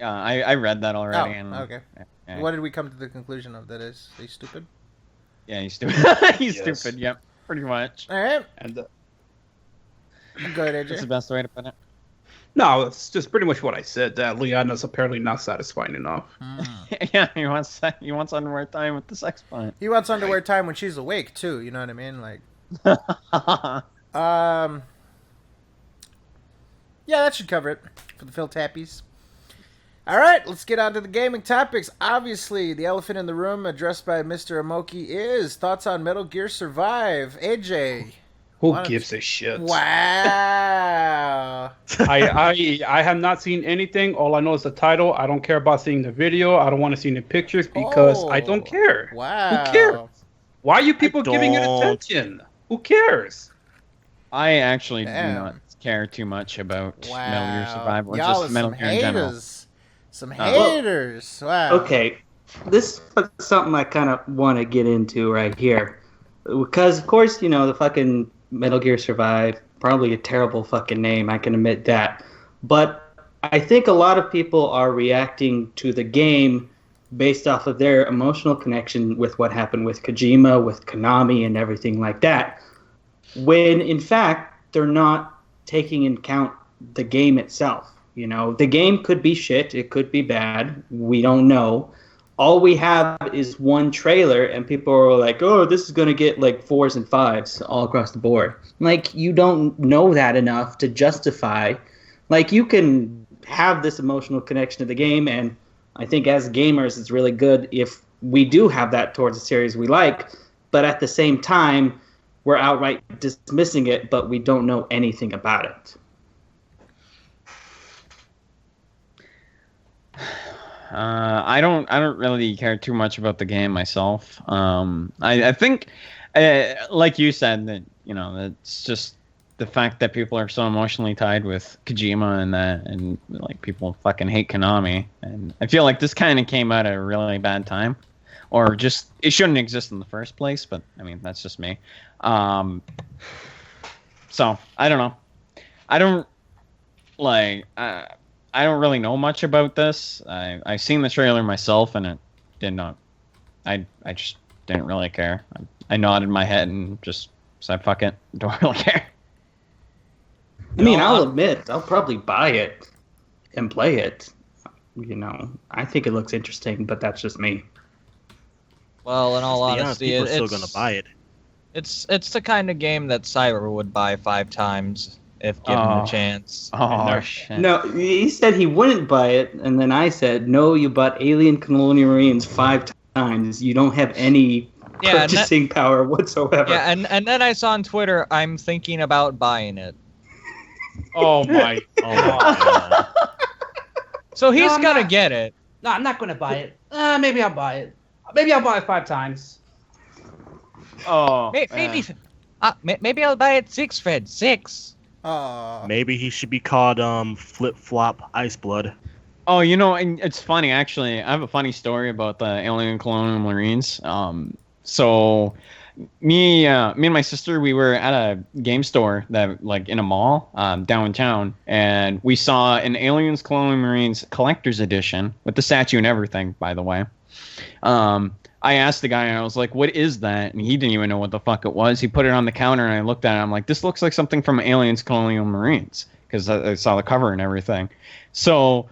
I read that already. Okay. What did we come to the conclusion of? That is, he's stupid? Yeah, he's stupid. He's stupid, yep. Pretty much. All right. And go ahead, AJ. That's the best way to put it. No, it's just pretty much what I said. That Liana's apparently not satisfying enough. Yeah, he wants underwear time with the sex bot. He wants underwear time when she's awake too. You know what I mean? Like, yeah, that should cover it for the Phil Tappies. All right, let's get on to the gaming topics. Obviously, the elephant in the room addressed by Mr. Amoki is thoughts on Metal Gear Survive. AJ. Who gives a shit? Wow. I have not seen anything. All I know is the title. I don't care about seeing the video. I don't want to see the pictures because I don't care. Wow. Who cares? Why are you people giving it attention? Who cares? I actually do not care too much about Wow. Metal Gear Survive or Y'all just are Metal some Gear in general. haters. Some haters. Wow. Okay, this is something I kind of want to get into right here. Because, of course, the fucking Metal Gear Survive, probably a terrible fucking name, I can admit that. But I think a lot of people are reacting to the game based off of their emotional connection with what happened with Kojima, with Konami, and everything like that. When, in fact, they're not taking into account the game itself. The game could be shit, it could be bad, we don't know. All we have is one trailer, and people are like, oh, this is going to get like 4s and 5s all across the board. Like, you don't know that enough to justify. Like, you can have this emotional connection to the game, and I think as gamers, it's really good if we do have that towards a series we like, but at the same time, we're outright dismissing it, but we don't know anything about it. I don't really care too much about the game myself. I think, like you said, that it's just the fact that people are so emotionally tied with Kojima and like people fucking hate Konami, and I feel like this kind of came at a really bad time, or just it shouldn't exist in the first place. But I mean, that's just me. So I don't know. I don't really know much about this. I've seen the trailer myself, and it did not. I just didn't really care. I nodded my head and just said, "Fuck it, don't really care." I mean, I'll admit, I'll probably buy it and play it. I think it looks interesting, but that's just me. Well, in all honesty, people are still gonna buy it. It's the kind of game that Cyber would buy 5 times if given a chance. Oh, shit. No, he said he wouldn't buy it, and then I said, no, you bought Alien Colonial Marines 5 times. You don't have any purchasing power whatsoever. Yeah, and then I saw on Twitter, I'm thinking about buying it. Oh my god. So he's gonna get it. No, I'm not gonna buy it. Maybe I'll buy it. Maybe I'll buy it 5 times. Oh, maybe I'll buy it 6, Fred. 6. Maybe he should be called Flip Flop Ice Blood. Oh, and it's funny actually. I have a funny story about the Alien Colonial Marines. So me and my sister, we were at a game store that like in a mall downtown, and we saw an Aliens Colonial Marines collector's edition with the statue and everything, by the way. I asked the guy, and I was like, what is that? And he didn't even know what the fuck it was. He put it on the counter, and I looked at it. I'm like, this looks like something from Aliens Colonial Marines, because I saw the cover and everything. So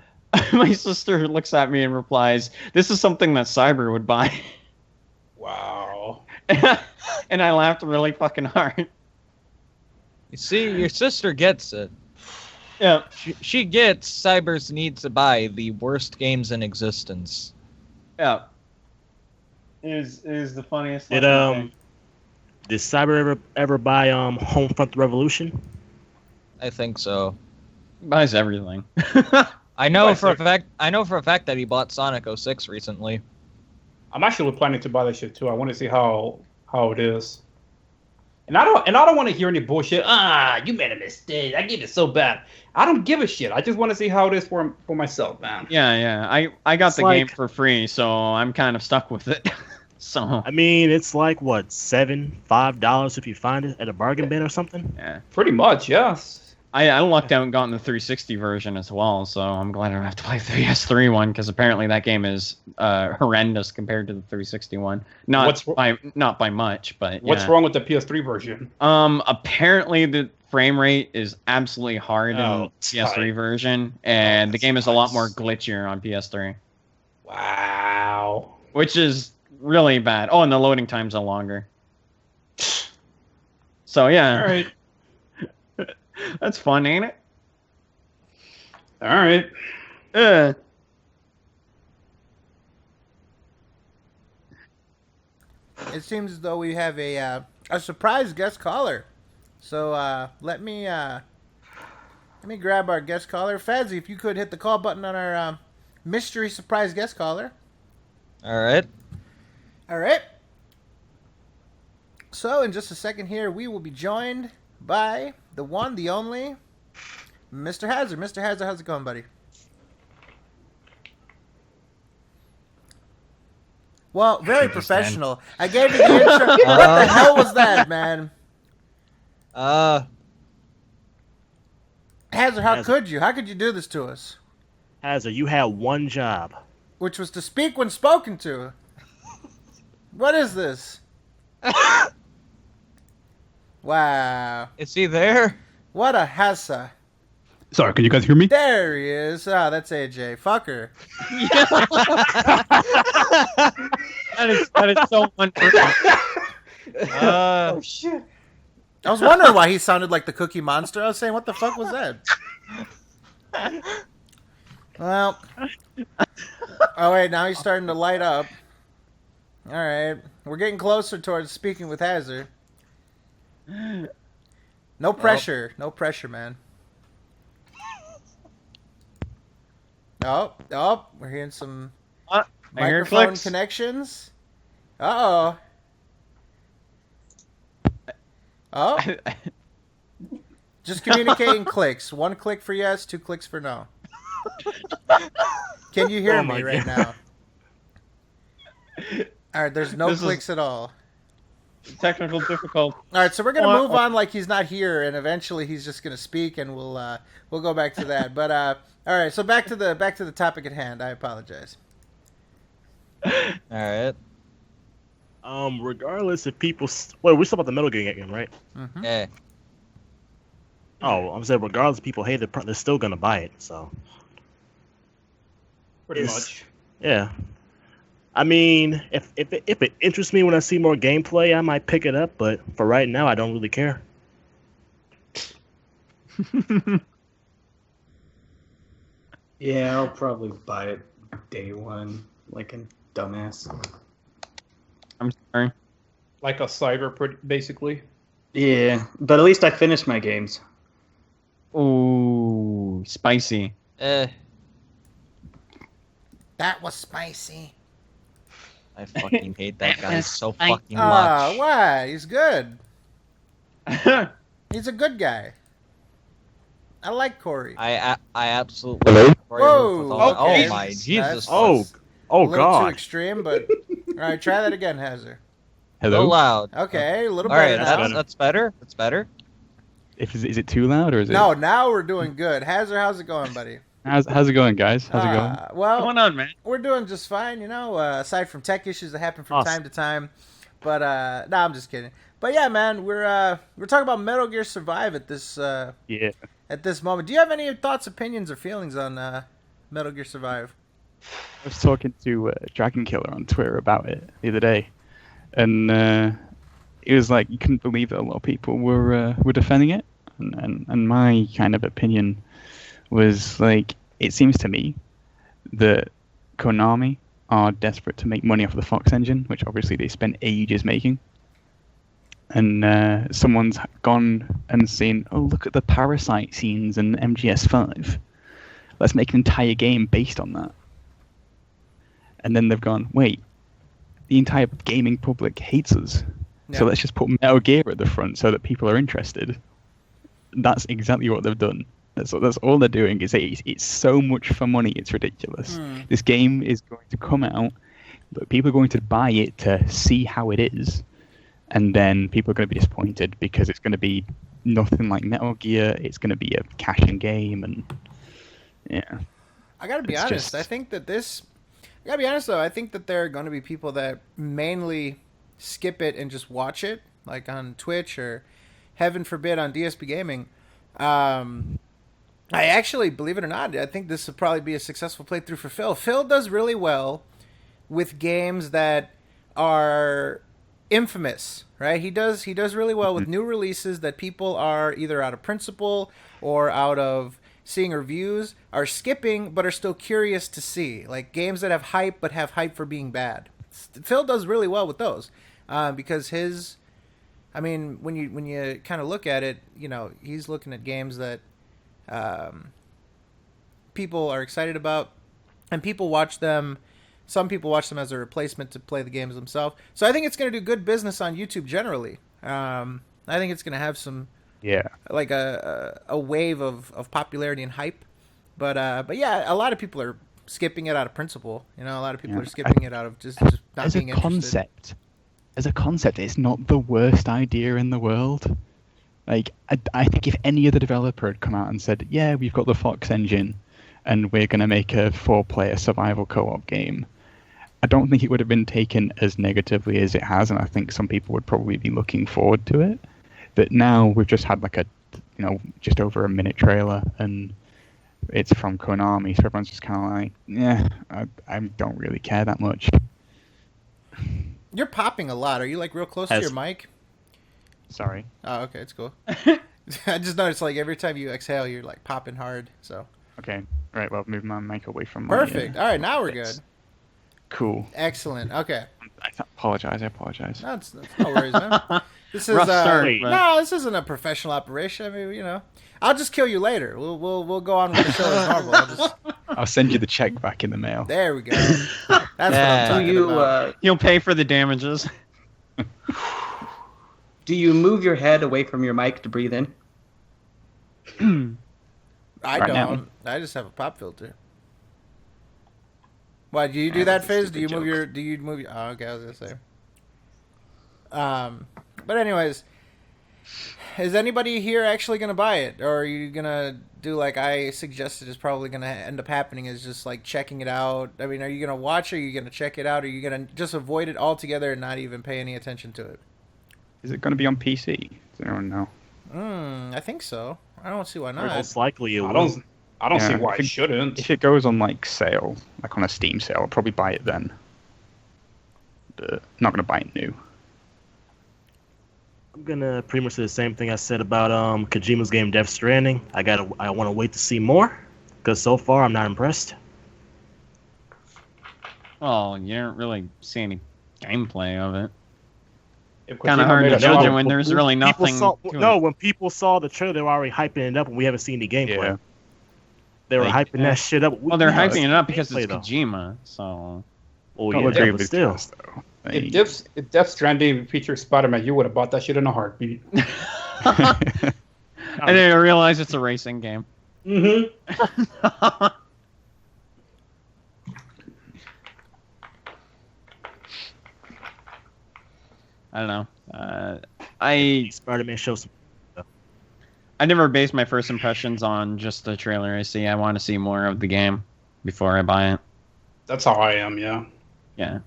my sister looks at me and replies, this is something that Cyber would buy. Wow. And I laughed really fucking hard. You see, your sister gets it. Yeah. She gets Cyber's needs to buy the worst games in existence. Yeah. Is the funniest. Did Cyber ever buy Homefront Revolution? I think so. Buys everything. I know for a fact that he bought Sonic 06 recently. I'm actually planning to buy that shit too. I want to see how it is. And I don't want to hear any bullshit. You made a mistake. I did it so bad. I don't give a shit. I just want to see how it is for myself, man. Yeah. I got the game for free, so I'm kind of stuck with it. So I mean, it's like what, $5 if you find it at a bargain bin or something. Yeah, pretty much. Yes. I lucked out and got in the 360 version as well, so I'm glad I don't have to play the PS3 one, because apparently that game is horrendous compared to the 360 one. Not by much, but what's wrong with the PS3 version? Apparently the frame rate is absolutely hard in the PS3 version, and the game is a lot more glitchier on PS3. Wow. Which is really bad. Oh, and the loading times are longer. So yeah. All right. That's fun, ain't it? All right. It seems as though we have a surprise guest caller. So let me grab our guest caller. Fazzy, if you could hit the call button on our mystery surprise guest caller. All right. So in just a second here, we will be joined by the one, the only, Mr. Hazard, how's it going, buddy? Well, very professional. I gave you the intro. What the hell was that, man? Hazard, how could you? How could you do this to us? Hazard, you had one job. Which was to speak when spoken to. What is this? Wow. Is he there? What a hassa. Sorry, can you guys hear me? There he is. Ah, that's AJ. Fucker. That is so wonderful. Oh shit. I was wondering why he sounded like the Cookie Monster. I was saying, what the fuck was that? Well. Oh, wait, now he's starting to light up. All right. We're getting closer towards speaking with Hazard. No pressure. No pressure, man. Oh, we're hearing some microphone connections. Uh-oh. Oh. Just communicating clicks. 1 click for yes, 2 clicks for no. Can you hear me right now? All right, there's no clicks at all. Technical difficult. All right, so we're gonna move on like he's not here, and eventually he's just gonna speak, and we'll go back to that. But all right, so back to the topic at hand. I apologize. All right. Regardless if people, we're still about the Metal Gear game, right? Mm-hmm. Yeah. Oh, I'm saying regardless if people hate it, they're still gonna buy it. So. Pretty much. Yeah. I mean, if it interests me when I see more gameplay, I might pick it up. But for right now, I don't really care. Yeah, I'll probably buy it day one, like a dumbass. I'm sorry. Like a cyber, basically. Yeah, but at least I finished my games. Ooh, spicy. That was spicy. I fucking hate that guy so fucking much. Why? He's good. He's a good guy. I like Corey. I absolutely. Whoa! Okay. Oh my Jesus! Oh a little God! Too extreme, but all right, try that again, Hazard. Hello. So loud. Okay, a little All better. right, Now. that's better. That's better. Is it too loud or is it? No, now we're doing good. Hazard, how's it going, buddy? How's it going, guys? How's it going? Well, what's going on, man? We're doing just fine, aside from tech issues that happen from time to time. But no, I'm just kidding. But yeah, man, we're talking about Metal Gear Survive at this at this moment. Do you have any thoughts, opinions, or feelings on Metal Gear Survive? I was talking to Dragon Killer on Twitter about it the other day, and it was like you couldn't believe that a lot of people were defending it, and my kind of opinion was like, it seems to me that Konami are desperate to make money off of the Fox engine, which obviously they spent ages making. And someone's gone and seen, oh, look at the parasite scenes in MGS5. Let's make an entire game based on that. And then they've gone, wait, the entire gaming public hates us. Yeah. So let's just put Metal Gear at the front so that people are interested. That's exactly what they've done. That's all they're doing. Is it's so much for money, it's ridiculous. This game is going to come out, but people are going to buy it to see how it is, and then people are going to be disappointed because it's going to be nothing like Metal Gear. It's going to be a cash-in game, and yeah. I gotta be honest. I think that I think that there are going to be people that mainly skip it and just watch it, like on Twitch or, heaven forbid, on DSP Gaming. I actually, believe it or not, I think this would probably be a successful playthrough for Phil. Phil does really well with games that are infamous, right? He does really well with new releases that people are either out of principle or out of seeing reviews, are skipping but are still curious to see. Like games that have hype but have hype for being bad. Phil does really well with those because when you kind of look at it, he's looking at games that people are excited about, and people watch them. Some people watch them as a replacement to play the games themselves. So I think it's going to do good business on YouTube generally. I think it's going to have some Yeah. like a wave of popularity and hype. But yeah, a lot of people are skipping it out of principle. You know, a lot of people are skipping it out of just not being interested. As a concept, it's not the worst idea in the world. Like, I think if any other developer had come out and said, yeah, we've got the Fox engine, and we're going to make a 4-player survival co-op game, I don't think it would have been taken as negatively as it has, and I think some people would probably be looking forward to it. But now we've just had like just over a minute trailer, and it's from Konami, so everyone's just kind of like, yeah, I don't really care that much. You're popping a lot. Are you like real close to your mic? Sorry. Oh, okay, it's cool. I just noticed like every time you exhale, you're like popping hard. So. Okay. Right. Well, move my mic away from. Perfect. All right, now we're good. Cool. Excellent. Okay. I apologize. No, it's no worries, man. This is this isn't a professional operation. I mean, you know, I'll just kill you later. We'll go on with the show as normal. I'll send you the check back in the mail. There we go. That's what I'm talking about. You'll pay for the damages. Do you move your head away from your mic to breathe in? I don't. Now. I just have a pop filter. Why do you do that, Fizz? Do you move your? Oh, okay, I was gonna say. But anyways, is anybody here actually gonna buy it, or are you gonna do like I suggested is probably gonna end up happening? Is just like checking it out. I mean, are you gonna watch? Or are you gonna check it out? Or are you gonna just avoid it altogether and not even pay any attention to it? Is it gonna be on PC? Does anyone know? I think so. I don't see why not. Most likely it will. I don't see why it shouldn't. If it goes on like sale, like on a Steam sale, I'll probably buy it then. But I'm not gonna buy it new. I'm gonna pretty much say the same thing I said about Kojima's game Death Stranding. I want to wait to see more, because so far I'm not impressed. Oh, you don't really see any gameplay of it. Kind of hard to judge it when there's really nothing. When people saw the trailer, they were already hyping it up, and we haven't seen any gameplay. Yeah. They were hyping that shit up. Well, they're hyping it up because it's Kojima, so. Oh yeah, but still. If Death Stranding featured Spider-Man, you would have bought that shit in a heartbeat. And then I realize it's a racing game. Mm-hmm. I don't know. Spider-Man shows. I never base my first impressions on just the trailer I see. I want to see more of the game before I buy it. That's how I am, yeah. Yeah.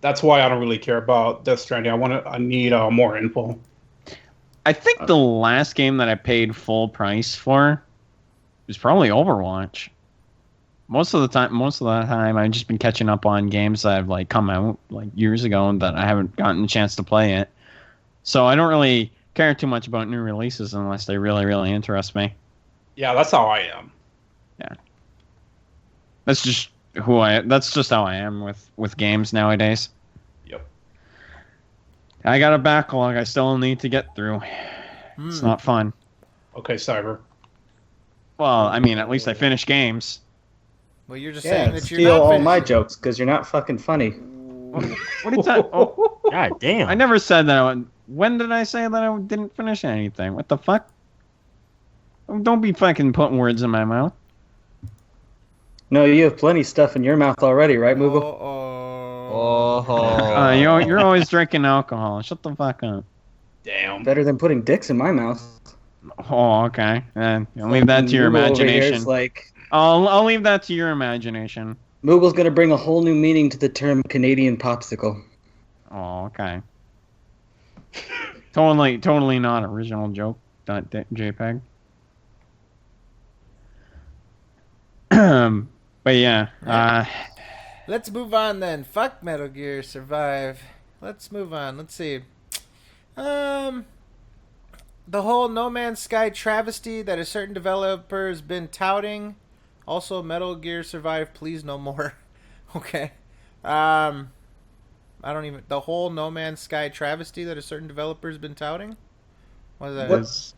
That's why I don't really care about Death Stranding. I need more info. I think the last game that I paid full price for was probably Overwatch. Most of the time, I've just been catching up on games that have like come out like years ago that I haven't gotten a chance to play it. So I don't really care too much about new releases unless they really, really interest me. Yeah, that's how I am. Yeah. That's just how I am with games nowadays. Yep. I got a backlog I still need to get through. It's not fun. Okay, Cyber. Well, I mean, at least I finish games. Well, you're just saying that you're steal not all my jokes because you're not fucking funny. What are you talking? Oh, God damn! I never said that. When did I say that I didn't finish anything? What the fuck? Don't be fucking putting words in my mouth. No, you have plenty of stuff in your mouth already, right, Moogle? You're always drinking alcohol. Shut the fuck up. Damn. Better than putting dicks in my mouth. Oh, okay. I'll leave that to your imagination. I'll leave that to your imagination. Moogle's gonna bring a whole new meaning to the term Canadian popsicle. Oh, okay. Totally not original joke. JPEG. But yeah. Let's move on then. Fuck Metal Gear Survive. Let's move on. Let's see. The whole No Man's Sky travesty that a certain developer has been touting. Also, Metal Gear Survive, please no more. Okay. I don't even... The whole No Man's Sky travesty that a certain developer has been touting? What is that?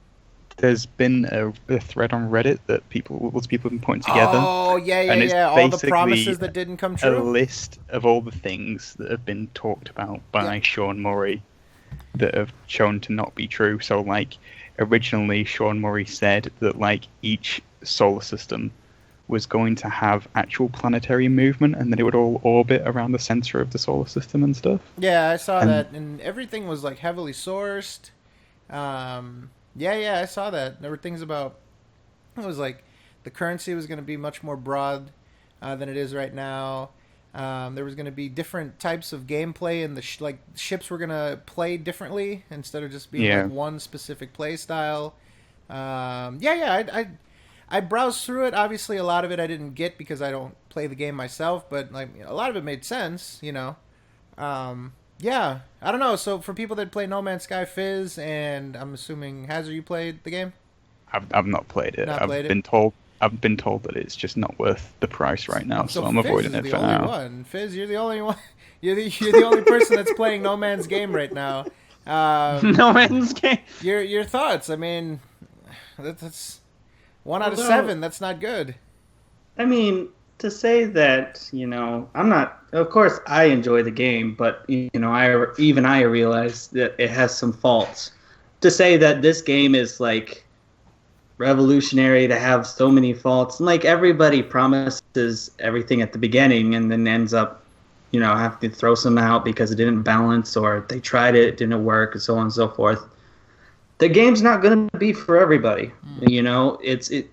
There's been a thread on Reddit that lots of people have been putting together. Oh, yeah. All the promises that didn't come true. A list of all the things that have been talked about by Sean Murray. that have shown to not be true. So, like, originally Sean Murray said that, like, each solar system was going to have actual planetary movement, and that it would all orbit around the center of the solar system and stuff. Yeah, I saw that, and everything was like heavily sourced. Yeah, I saw that. There were things about it was like the currency was going to be much more broad than it is right now. There was going to be different types of gameplay, and the ships were going to play differently instead of just being like one specific play style. I browsed through it. Obviously, a lot of it I didn't get because I don't play the game myself, but like a lot of it made sense, you know. Yeah, I don't know. So for people that play No Man's Sky, Fizz, and I'm assuming Hazard, you played the game? I've not played it. I've been told that it's just not worth the price right now, so I'm avoiding it for now. One. Fizz, you're the only one. You're the only person that's playing No Man's Game right now. No Man's Game. Your thoughts? I mean, that's 1 out of 7. That's not good. I mean, to say that, you know, I'm not. Of course, I enjoy the game, but you know, I realize that it has some faults. To say that this game is like revolutionary, to have so many faults, and like everybody promises everything at the beginning, and then ends up, you know, having to throw some out because it didn't balance, or they tried it didn't work, and so on and so forth. The game's not going to be for everybody. You know,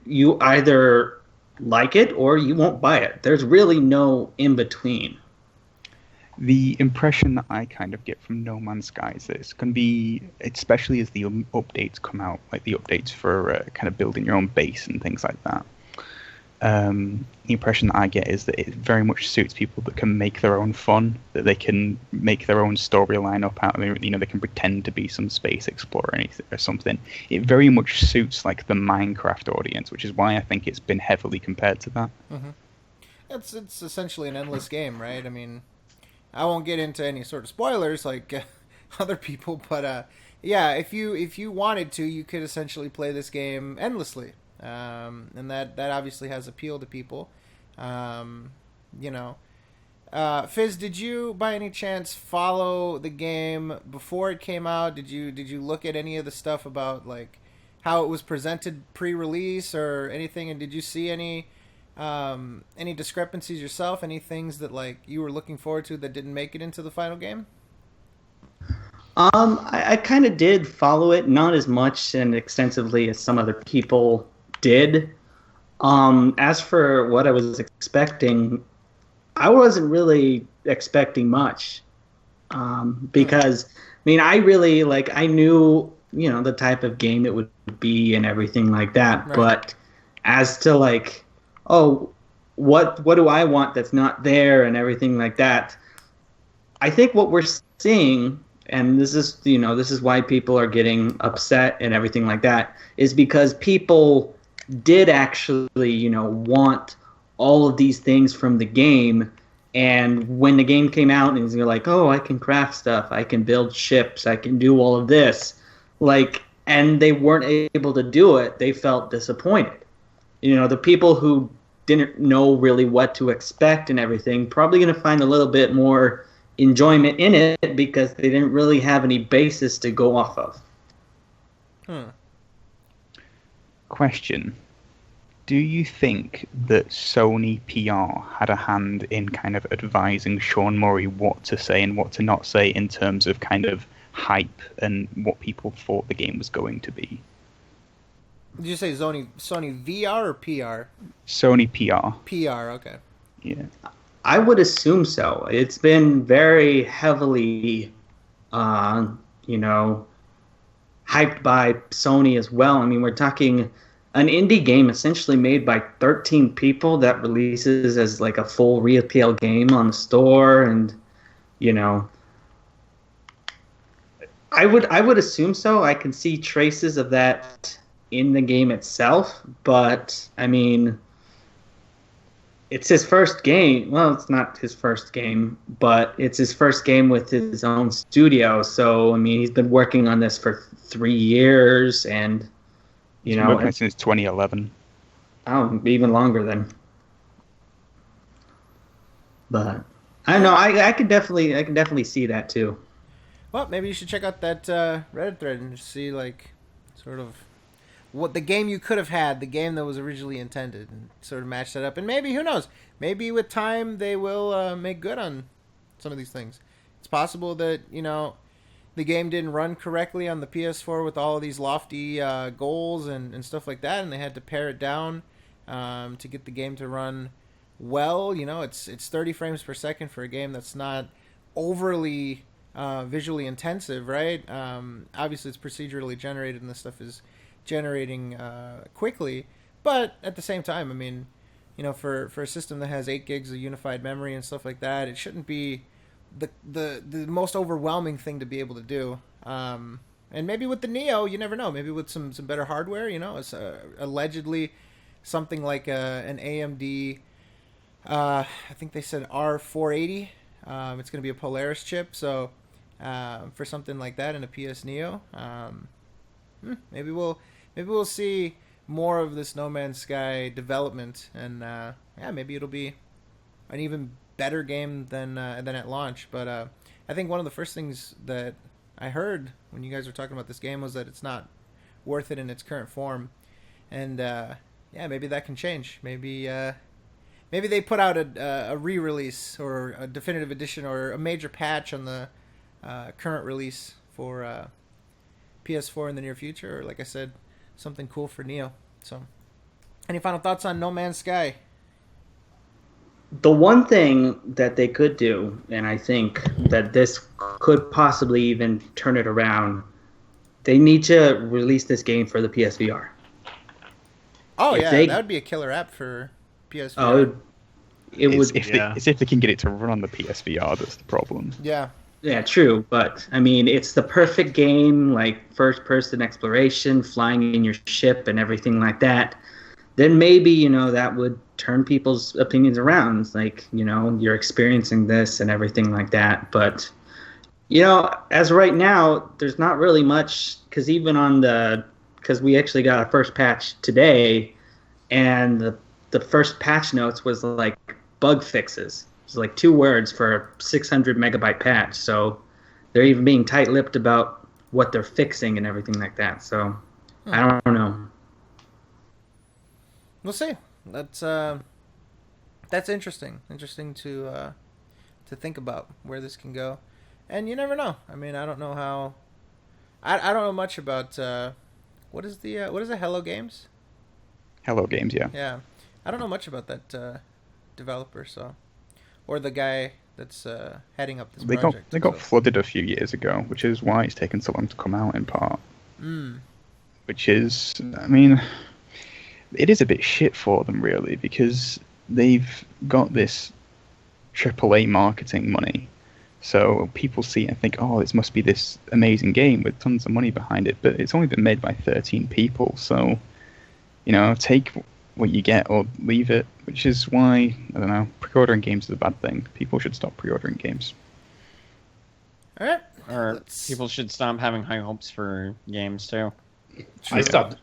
you either like it or you won't buy it. There's really no in between. The impression that I kind of get from No Man's Sky is that it's going to be, especially as the updates come out, like the updates for kind of building your own base and things like that. The impression that I get is that it very much suits people that can make their own fun, that they can make their own storyline up out of it. You know, they can pretend to be some space explorer or something. It very much suits like the Minecraft audience, which is why I think it's been heavily compared to that. Mm-hmm. It's essentially an endless game, right? I mean, I won't get into any sort of spoilers like other people, but yeah, if you wanted to, you could essentially play this game endlessly. And that obviously has appeal to people. You know, Fizz, did you by any chance follow the game before it came out? Did you look at any of the stuff about like how it was presented pre-release or anything? And did you see any discrepancies yourself? Any things that like you were looking forward to that didn't make it into the final game? I kind of did follow it, not as much and extensively as some other people did. As for what I was expecting, I wasn't really expecting much. Because, I mean, I really, like, I knew, you know, the type of game it would be and everything like that. Right. But as to, like, oh, what do I want that's not there and everything like that, I think what we're seeing, and this is why people are getting upset and everything like that, is because people did actually, you know, want all of these things from the game. And when the game came out and you're like, oh, I can craft stuff, I can build ships, I can do all of this, like, and they weren't able to do it, they felt disappointed. You know, the people who didn't know really what to expect and everything, probably going to find a little bit more enjoyment in it because they didn't really have any basis to go off of. Question. Do you think that Sony PR had a hand in kind of advising Sean Murray what to say and what to not say in terms of kind of hype and what people thought the game was going to be? Did you say Sony VR or PR? Sony PR. PR, okay. Yeah. I would assume so. It's been very heavily, you know, hyped by Sony as well. I mean, we're talking an indie game essentially made by 13 people that releases as like a full retail game on the store, and you know, I would assume so. I can see traces of that in the game itself, but I mean, it's his first game. Well, it's not his first game, but it's his first game with his own studio. So I mean, he's been working on this for 3 years, and you know, working since 2011. Oh, even longer then. But I don't know. I can definitely see that too. Well, maybe you should check out that Reddit thread and see, like, sort of what the game you could have had, the game that was originally intended, and sort of match that up. And maybe, who knows, maybe with time they will make good on some of these things. It's possible that, you know, the game didn't run correctly on the PS4 with all of these lofty goals and stuff like that, and they had to pare it down to get the game to run well. You know, it's 30 frames per second for a game that's not overly visually intensive, right? Obviously, it's procedurally generated, and this stuff is generating quickly. But at the same time, I mean, you know, for a system that has 8 gigs of unified memory and stuff like that, it shouldn't be the most overwhelming thing to be able to do. And maybe with the Neo, you never know. Maybe with some better hardware, you know, it's allegedly something like an AMD. I think they said R480. It's going to be a Polaris chip, so for something like that in a PS Neo, maybe we'll see more of this No Man's Sky development, and yeah, maybe it'll be an even better game than at launch. But I think one of the first things that I heard when you guys were talking about this game was that it's not worth it in its current form, and yeah, maybe that can change. Maybe they put out a re-release or a definitive edition or a major patch on the current release for PS4 in the near future, or like I said, something cool for Neo. So, any final thoughts on No Man's Sky? The one thing that they could do, and I think that this could possibly even turn it around, they need to release this game for the PSVR. Oh, yeah, that would be a killer app for PSVR. Oh, it's if they can get it to run on the PSVR, that's the problem. Yeah. Yeah, true, but I mean, it's the perfect game, like first-person exploration, flying in your ship and everything like that. Then maybe, you know, that would turn people's opinions around. It's like, you know, you're experiencing this and everything like that. But, you know, as of right now, there's not really much, because even on because we actually got our first patch today, and the first patch notes was like bug fixes. It's like 2 words for a 600 megabyte patch. So they're even being tight-lipped about what they're fixing and everything like that. So I don't know. We'll see. That's interesting. Interesting to think about where this can go, and you never know. I mean, I don't know how. I don't know much about what is the Hello Games? Hello Games, yeah. Yeah, I don't know much about that developer, so, or the guy that's heading up this project. They got flooded a few years ago, which is why it's taken so long to come out in part. Which is, I mean, it is a bit shit for them, really, because they've got this AAA marketing money. So people see it and think, oh, this must be this amazing game with tons of money behind it. But it's only been made by 13 people. So, you know, take what you get or leave it, which is why, I don't know, pre-ordering games is a bad thing. People should stop pre-ordering games. All right. Or people should stop having high hopes for games, too. I stopped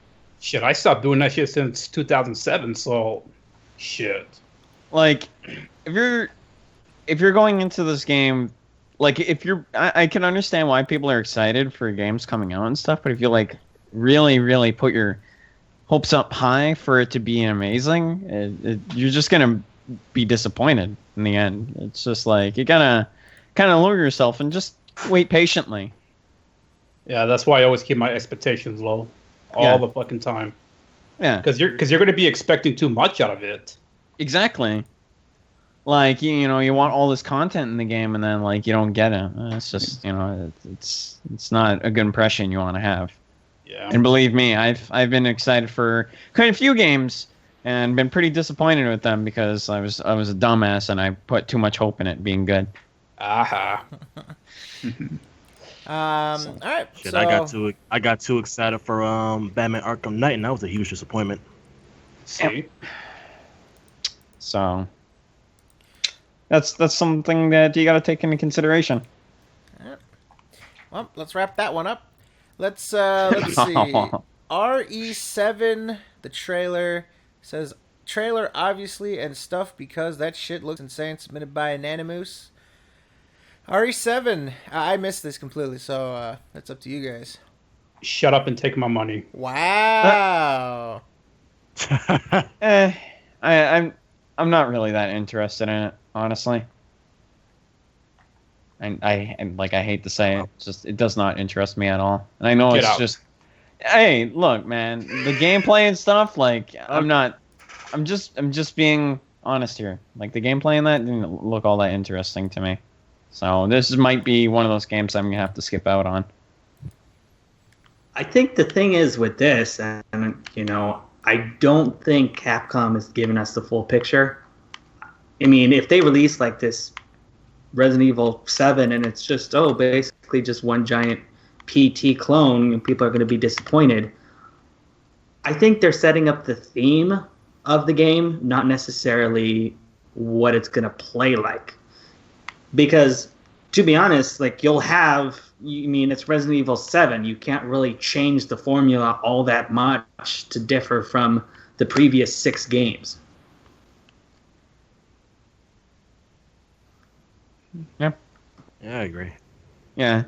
doing that shit since 2007, so shit. Like, if you're going into this game, like, I can understand why people are excited for games coming out and stuff, but if you, like, really, really put your hopes up high for it to be amazing, you're just gonna be disappointed in the end. It's just like, you gotta kind of lower yourself and just wait patiently. Yeah, that's why I always keep my expectations low. All the fucking time. Yeah. Because you're going to be expecting too much out of it. Exactly. Like, you know, you want all this content in the game, and then, like, you don't get it. It's just, you know, it's not a good impression you want to have. Yeah. And believe me, I've been excited for quite a few games and been pretty disappointed with them because I was a dumbass and I put too much hope in it being good. Aha. All right. Shit, so... I got too excited for Batman Arkham Knight, and that was a huge disappointment. See? So that's something that you got to take into consideration. All right. Well, let's wrap that one up. Let's see. RE7, the trailer says trailer obviously and stuff because that shit looks insane. Submitted by Anonymous. RE7. I missed this completely, so that's up to you guys. Shut up and take my money. Wow. I'm not really that interested in it, honestly. I hate to say it, it does not interest me at all. And I know Get it's out. just, hey, look, man, the gameplay and stuff. Like, I'm just being honest here. Like, the gameplay in that didn't look all that interesting to me. So this might be one of those games I'm gonna have to skip out on. I think the thing is with this, and I don't think Capcom is giving us the full picture. I mean, if they release like this Resident Evil 7 and it's just basically just one giant PT clone, and people are going to be disappointed. I think they're setting up the theme of the game, not necessarily what it's going to play like. Because, to be honest, like it's Resident Evil 7. You can't really change the formula all that much to differ from the previous 6 games. Yeah. Yeah, I agree. Yeah.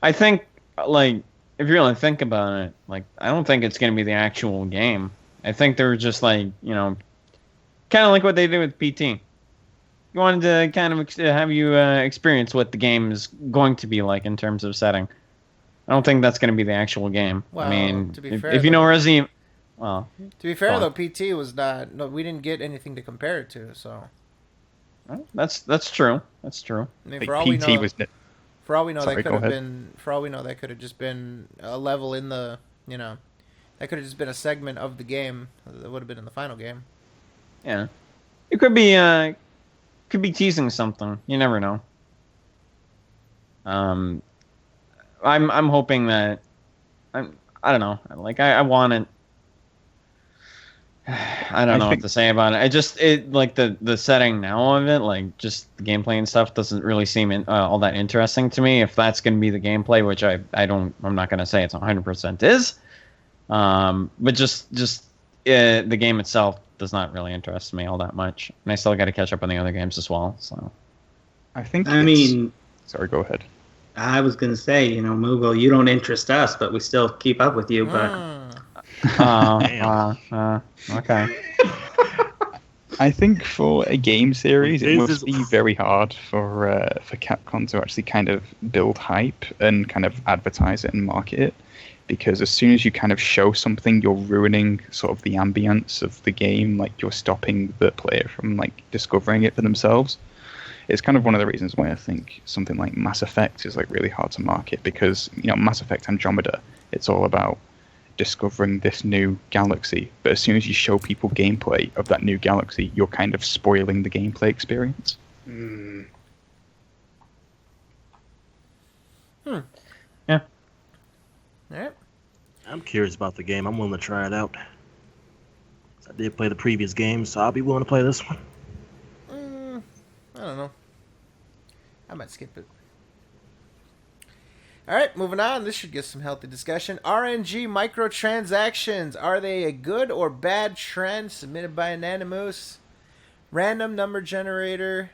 I think, like, if you really think about it, like, I don't think it's going to be the actual game. I think they're just, like, kind of like what they did with PT. You wanted to kind of have you experience what the game is going to be like in terms of setting. I don't think that's going to be the actual game. Well, I mean, to be if fair, you know Resident to be fair, though, PT was not... No, we didn't get anything to compare it to, so... Well, that's true. That's true. I mean, for all we know, for all we know, Sorry, that could go have ahead. been. For all we know, that could have just been a level in the. That could have just been a segment of the game that would have been in the final game. Yeah, it could be teasing something. You never know. I'm hoping that I don't know. Like I want it. I don't know what to say about it. It like the setting now of it, like just the gameplay and stuff, doesn't really seem all that interesting to me. If that's going to be the gameplay, which I'm not going to say it's 100% is, but just the game itself does not really interest me all that much, and I still got to catch up on the other games as well. So, sorry, go ahead. I was going to say, Mughal, you don't interest us, but we still keep up with you, but. Okay. I think for a game series, it must be very hard for Capcom to actually kind of build hype and kind of advertise it and market it, because as soon as you kind of show something, you're ruining sort of the ambience of the game. Like, you're stopping the player from like discovering it for themselves. It's kind of one of the reasons why I think something like Mass Effect is like really hard to market, because Mass Effect Andromeda, it's all about discovering this new galaxy, but as soon as you show people gameplay of that new galaxy, you're kind of spoiling the gameplay experience. Yeah. All right. I'm curious about the game. I'm willing to try it out. I did play the previous game, so I'll be willing to play this one. I don't know. I might skip it. All right, moving on. This should get some healthy discussion. RNG microtransactions. Are they a good or bad trend? Submitted by Anonymous. Random number generator.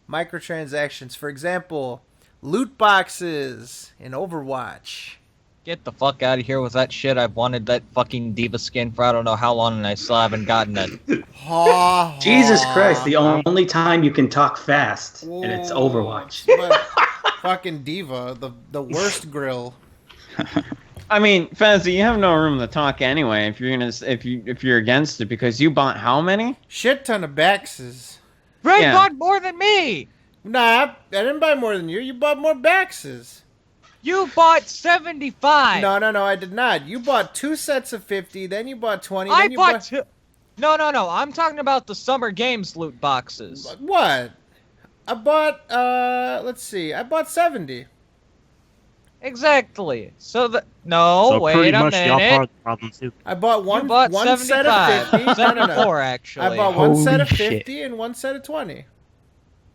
Microtransactions. For example, loot boxes in Overwatch. Get the fuck out of here with that shit. I've wanted that fucking Diva skin for I don't know how long, and I still haven't gotten it. Jesus Christ, the only time you can talk fast, and it's Overwatch. But fucking Diva, the worst grill. I mean, Fezzy, you have no room to talk anyway. If you're against it, because you bought how many? Shit ton of Baxes. Red bought more than me. Nah, I didn't buy more than you. You bought more Baxes. You bought 75. No, I did not. You bought 2 sets of 50, then you bought 20. I then you bought two. No. I'm talking about the Summer Games loot boxes. What? I bought, let's see. I bought 70. Exactly. So wait a minute. Y'all part of the problem too. I bought one set of 50. 74, actually. I bought one set of Holy 50 shit. and one set of 20.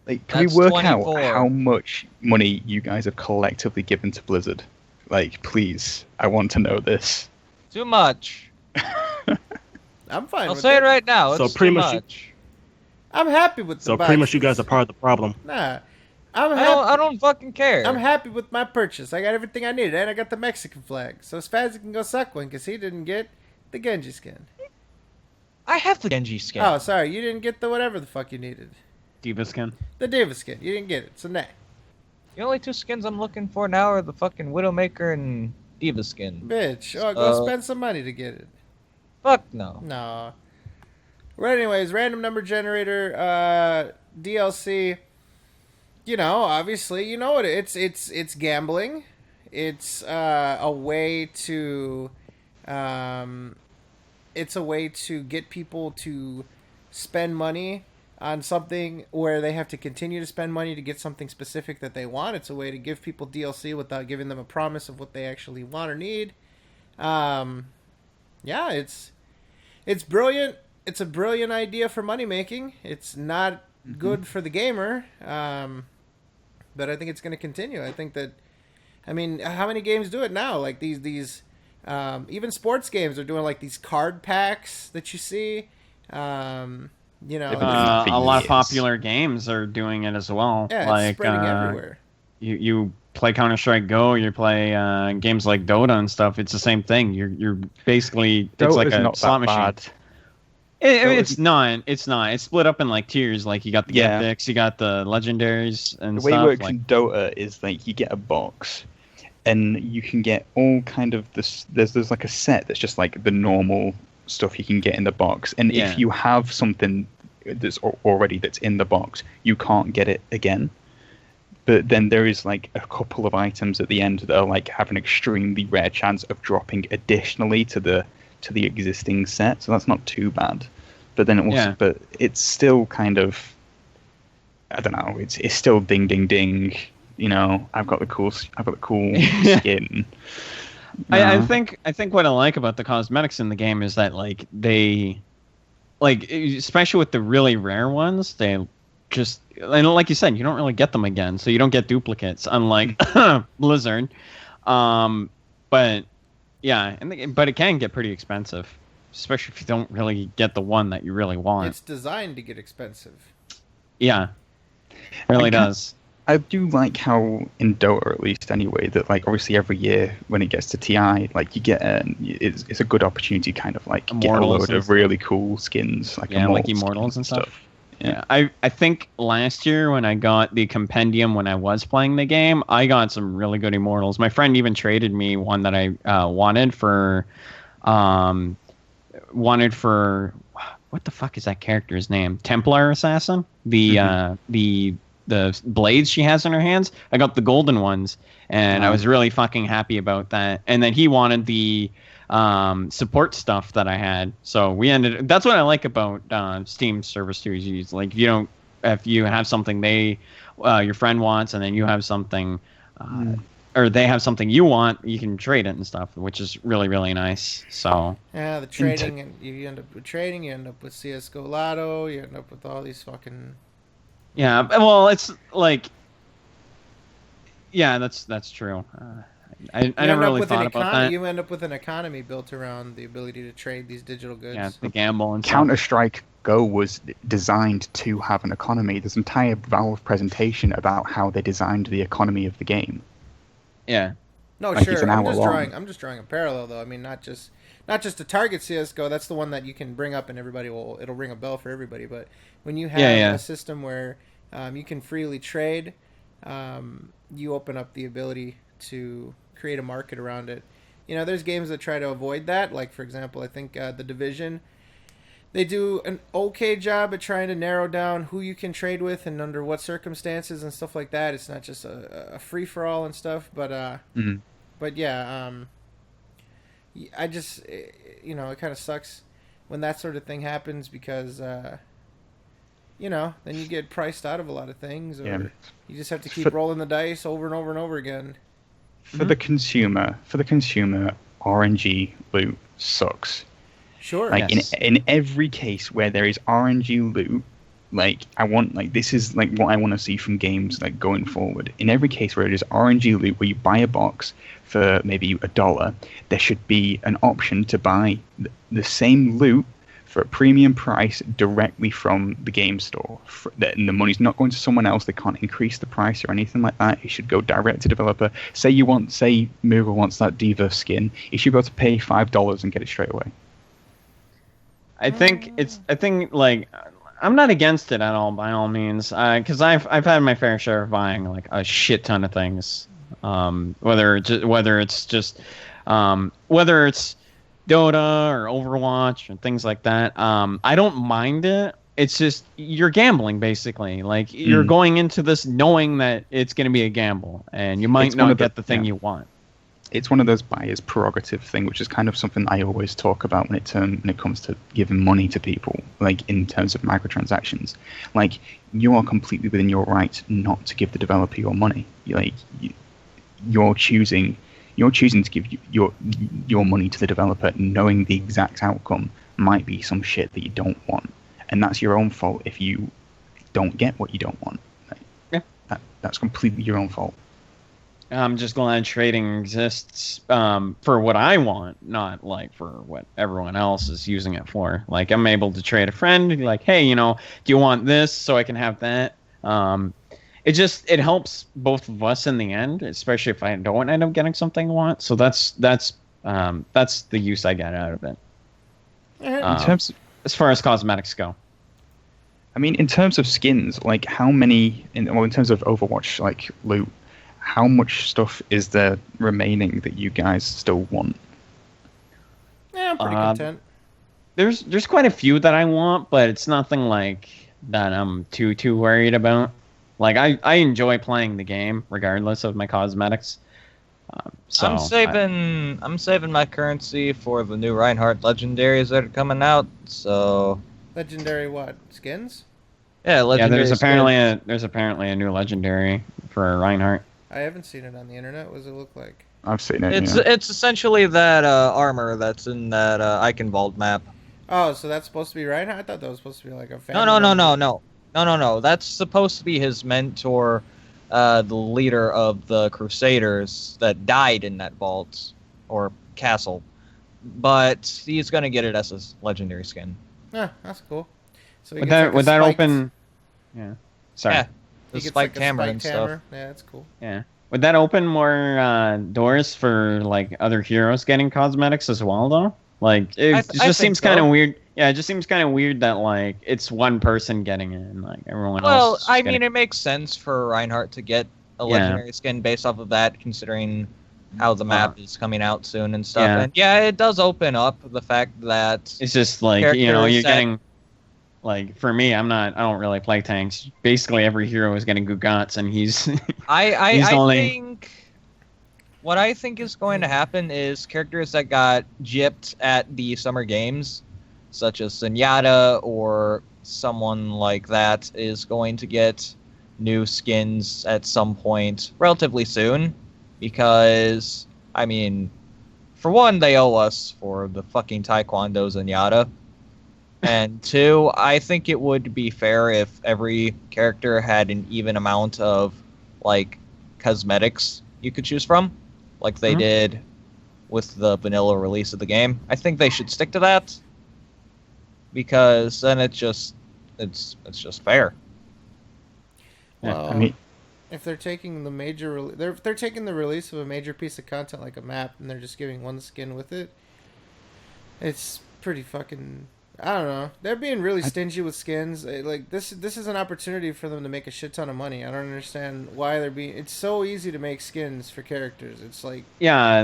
Like, can That's we work 24. out how much money you guys have collectively given to Blizzard? Like, please, I want to know this. Too much. I'm fine I'll with say it. it right now. So It's pretty too much much. I'm happy with the So boxes. pretty much you guys are part of the problem. Nah. I don't fucking care. I'm happy with my purchase. I got everything I needed, and I got the Mexican flag. So Spazzy can go suck one because he didn't get the Genji skin. I have the Genji skin. Oh, sorry, you didn't get the whatever the fuck you needed. Diva skin. The Diva skin. You didn't get it, so nah. The only 2 skins I'm looking for now are the fucking Widowmaker and Diva skin. Bitch, go spend some money to get it. Fuck no. No. Well, anyways, random number generator DLC. You know, obviously, you know what it's gambling. It's a way to get people to spend money on something where they have to continue to spend money to get something specific that they want. It's a way to give people DLC without giving them a promise of what they actually want or need. Yeah, it's brilliant. It's a brilliant idea for money making. It's not good for the gamer, but I think it's going to continue. I think that, I mean, how many games do it now? Like these even sports games are doing like these card packs that you see. You know, a lot of popular games are doing it as well. Yeah, like, it's spreading everywhere. You play Counter-Strike Go, you play games like Dota and stuff. It's the same thing. You're basically it's like a slot machine. It's not. It's split up in like tiers. Like you got the epics, you got the legendaries, and the way stuff. it works in Dota is like you get a box, and you can get all kind of this. There's like a set that's just like the normal stuff you can get in the box, and if you have something that's already that's in the box, you can't get it again. But then there is like a couple of items at the end that are like have an extremely rare chance of dropping additionally to the existing set, so that's not too bad. But then it also, but it's still kind of, I don't know. It's still ding ding ding. You know, I've got the cool skin. I think what I like about the cosmetics in the game is that like they, like especially with the really rare ones, they just, and like you said, you don't really get them again, so you don't get duplicates, unlike Blizzard. But yeah, but it can get pretty expensive, especially if you don't really get the one that you really want. It's designed to get expensive. Yeah, it really does. I do like how in Dota, at least anyway, that like obviously every year when it gets to TI, like you get it's a good opportunity to kind of like get a load of really cool skins, like Immortals and stuff. Yeah, I think last year when I got the compendium when I was playing the game, I got some really good Immortals. My friend even traded me one that I wanted for what the fuck is that character's name? Templar Assassin? The blades she has in her hands. I got the golden ones, and I was really fucking happy about that. And then he wanted the support stuff that I had, so that's what I like about Steam Service 2. Like if you have something your friend wants, and then you have something or they have something you want, you can trade it and stuff, which is really, really nice. So yeah, the trading, and you end up with trading, you end up with CS:GO Lotto, you end up with all these fucking. Yeah, well, it's like, yeah, that's true. I never really thought about that. You end up with an economy built around the ability to trade these digital goods. Yeah, the gamble and Counter-Strike Go was designed to have an economy. There's an entire Valve presentation about how they designed the economy of the game. Yeah. No, like sure. I'm just drawing a parallel, though. I mean, not just to target CS:GO. That's the one that you can bring up, and it'll ring a bell for everybody. But when you have a system where you can freely trade, you open up the ability to create a market around it. You know, there's games that try to avoid that. Like, for example, I think The Division, they do an okay job at trying to narrow down who you can trade with and under what circumstances and stuff like that. It's not just a free for all and stuff. But but yeah, I just, you know, it kind of sucks when that sort of thing happens because you know, then you get priced out of a lot of things, or you just have to keep rolling the dice over and over and over again. For the consumer, RNG loot sucks. Sure. Like in every case where there is RNG loot, like this is like what I want to see from games like going forward. In every case where it is RNG loot, where you buy a box for maybe $1, there should be an option to buy the same loot for a premium price directly from the game store. And the money's not going to someone else. They can't increase the price or anything like that. It should go direct to developer. Say Moogle wants that Diva skin, you should be able to pay $5 and get it straight away. I think like I'm not against it at all by all means, because I've had my fair share of buying like a shit ton of things, whether it's Dota or Overwatch and things like that. I don't mind it. It's just you're gambling basically. Like you're going into this knowing that it's going to be a gamble, and you might not get the thing you want. It's one of those buyer's prerogative thing, which is kind of something I always talk about when it comes to giving money to people, like in terms of microtransactions. Like you are completely within your right not to give the developer your money. You're choosing to give your money to the developer, knowing the exact outcome might be some shit that you don't want, and that's your own fault if you don't get what you don't want. That's completely your own fault. I'm just glad trading exists for what I want, not like for what everyone else is using it for. Like I'm able to trade a friend, be like, hey, do you want this so I can have that? It helps both of us in the end, especially if I don't end up getting something I want. So that's the use I get out of it. As far as cosmetics go. I mean, in terms of skins, like how many? In terms of Overwatch, like loot. How much stuff is there remaining that you guys still want? Yeah, I'm pretty content. There's quite a few that I want, but it's nothing like that I'm too worried about. Like I enjoy playing the game regardless of my cosmetics. So I'm saving my currency for the new Reinhardt legendaries that are coming out. So legendary what? Skins? Yeah, legendary. Yeah, there's apparently a new legendary for Reinhardt. I haven't seen it on the internet. What does it look like? I've seen it. It's essentially that armor that's in that Eichenwald map. Oh, so that's supposed to be Reinhardt? I thought that was supposed to be like a fan. No. That's supposed to be his mentor, the leader of the Crusaders that died in that vault or castle. But he's gonna get it as his legendary skin. Yeah, that's cool. So would that open? Yeah. Sorry. Yeah. The spiked hammer and stuff. Yeah, that's cool. Yeah. Would that open more doors for like other heroes getting cosmetics as well, though? Like it just seems kind of weird. Yeah, it just seems kind of weird that like it's one person getting it and like everyone else. Well, I mean, it makes sense for Reinhardt to get a legendary skin based off of that, considering how the map is coming out soon and stuff. Yeah. And it does open up the fact that it's just like you're getting. Like for me, I don't really play tanks. Basically, every hero is getting Gugats, and he's. What I think is going to happen is characters that got gypped at the summer games, such as Zenyatta or someone like that, is going to get new skins at some point relatively soon, because I mean, for one, they owe us for the fucking Taekwondo Zenyatta. And two, I think it would be fair if every character had an even amount of, like, cosmetics you could choose from, like they did with the vanilla release of the game. I think they should stick to that, because then it's just fair. Well, I mean, if they're taking they're taking the release of a major piece of content like a map and they're just giving one skin with it, it's pretty fucking. I don't know. They're being really stingy with skins. Like this is an opportunity for them to make a shit ton of money. I don't understand why they're being. It's so easy to make skins for characters. It's like I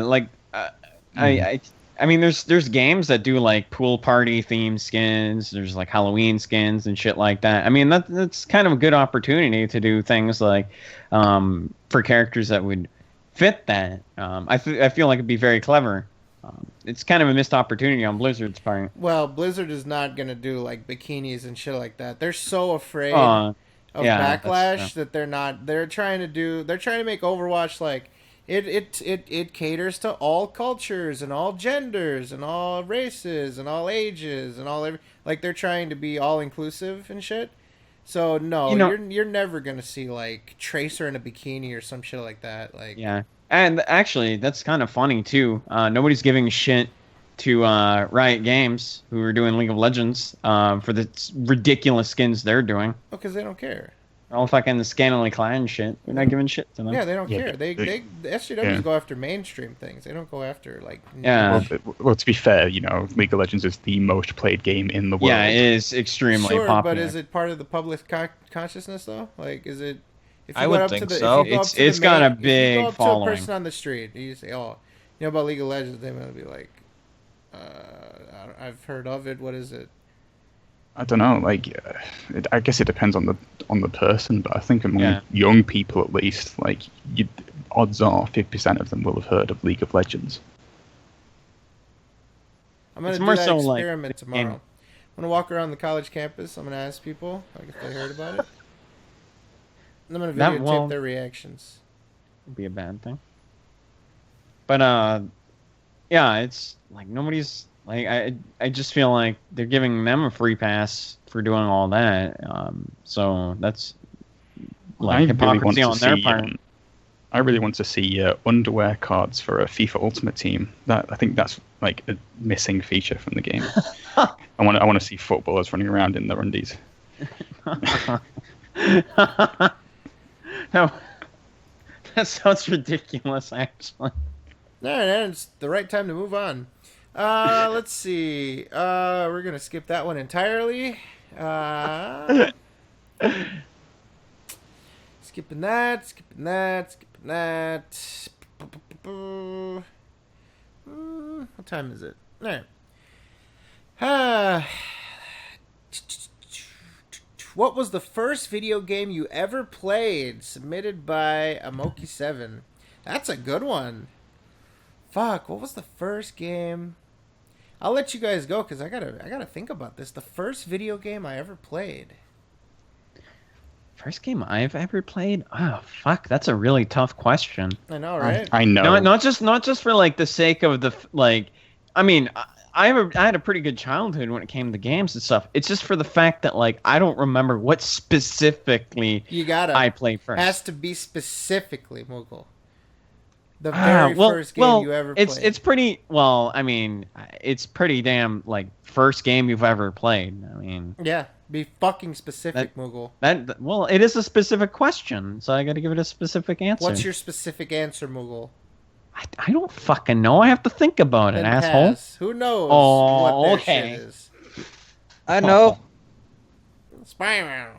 mean, there's games that do like pool party themed skins. There's like Halloween skins and shit like that. I mean, that's kind of a good opportunity to do things like for characters that would fit that. I feel like it'd be very clever. It's kind of a missed opportunity on Blizzard's part. Well, Blizzard is not going to do like bikinis and shit like that. They're so afraid of backlash that they're not. They're trying to make Overwatch like it caters to all cultures and all genders and all races and all ages and like they're trying to be all inclusive and shit. So no, you're never going to see like Tracer in a bikini or some shit like that. Like yeah. And actually, that's kind of funny too. Nobody's giving shit to Riot Games, who are doing League of Legends, for the ridiculous skins they're doing. Because they don't care. All fucking scantily clad and shit. They're not giving shit to them. Yeah, they don't care. The SJWs go after mainstream things. They don't go after like. Yeah. Well, to be fair, League of Legends is the most played game in the world. Yeah, it is extremely popular. But is it part of the public consciousness though? Like, is it? If you I go would up think to the, so. It's got a big if you go up following. to a person on the street, and you say, "Oh, you know about League of Legends?" They might be like, "I've heard of it. What is it?" I don't know. Like, I guess it depends on the person, but I think among young people at least, like, odds are 50% of them will have heard of League of Legends. I'm gonna do that experiment tomorrow. I'm gonna walk around the college campus. I'm gonna ask people like if they heard about it. And I'm gonna videotape their reactions. Would be a bad thing. But yeah, it's like nobody's like I just feel like they're giving them a free pass for doing all that. So that's like hypocrisy on their part. I really want to see underwear cards for a FIFA Ultimate Team. I think that's like a missing feature from the game. I want to see footballers running around in their undies. No, that sounds ridiculous, actually. No, it's the right time to move on. Let's see. We're gonna skip that one entirely. Skipping that. What time is it? There. What was the first video game you ever played? Submitted by Amoki7. That's a good one. Fuck, what was the first game? I'll let you guys go because I gotta think about this. The first video game I ever played. First game I've ever played? Oh fuck, that's a really tough question. I know, right? I know. No, not just for like the sake of the like. I mean, I had a pretty good childhood when it came to games and stuff. It's just for the fact that like I don't remember what specifically I played first. Has to be specifically, Moogle. The very first game you ever played. It's pretty well. I mean, it's pretty damn like first game you've ever played. I mean, yeah, be fucking specific, Moogle. Well, it is a specific question, so I got to give it a specific answer. What's your specific answer, Moogle? I don't fucking know. I have to think about it, asshole. Who knows? Oh, what okay. Shit is? I know. Spider-Man.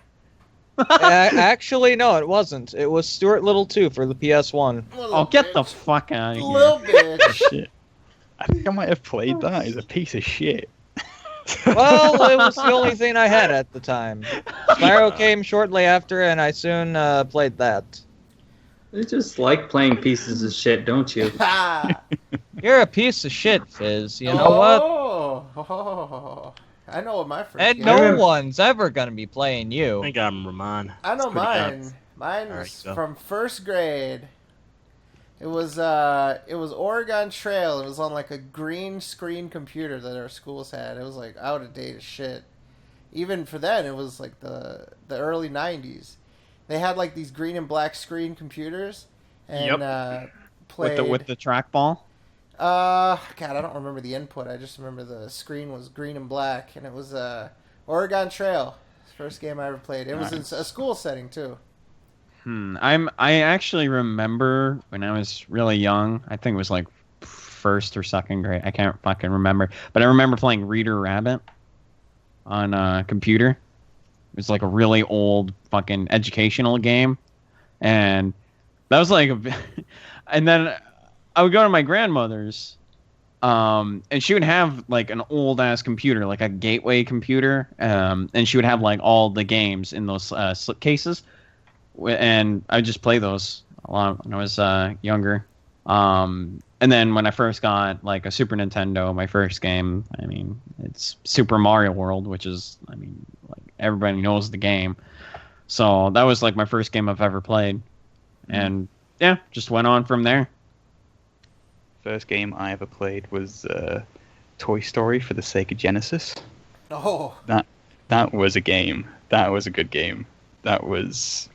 Actually, no, it wasn't. It was Stuart Little 2 for the PS1. Oh, get the fuck out of here. Little bitch. Shit. I think I might have played that. It's a piece of shit. Well, it was the only thing I had at the time. Spyro came shortly after, and I soon played that. You just like playing pieces of shit, don't you? You're a piece of shit, Fizz. You know what? Oh, I know what my first And game no one's ever gonna be playing you. I think I'm Ramon. I know mine. Nuts. Mine's from first grade. It was Oregon Trail. It was on like a green screen computer that our schools had. It was like out of date as shit. Even for then, it was like the early 90s. They had like these green and black screen computers, and played with the trackball. God, I don't remember the input. I just remember the screen was green and black, and it was Oregon Trail. First game I ever played. It was in a school setting too. I actually remember when I was really young. I think it was like first or second grade. I can't fucking remember, but I remember playing Reader Rabbit on a computer. It was like a really old fucking educational game, and that was like and then I would go to my grandmother's, and she would have like an old ass computer, like a gateway computer, and she would have like all the games in those slipcases, and I would just play those a lot when I was younger. And then when I first got like a Super Nintendo, my first game, I mean, it's Super Mario World, which is, I mean, like everybody knows the game. So that was like my first game I've ever played, and yeah, just went on from there. First game I ever played was Toy Story for the Sega Genesis. Oh, that was a game. That was a good game. That was.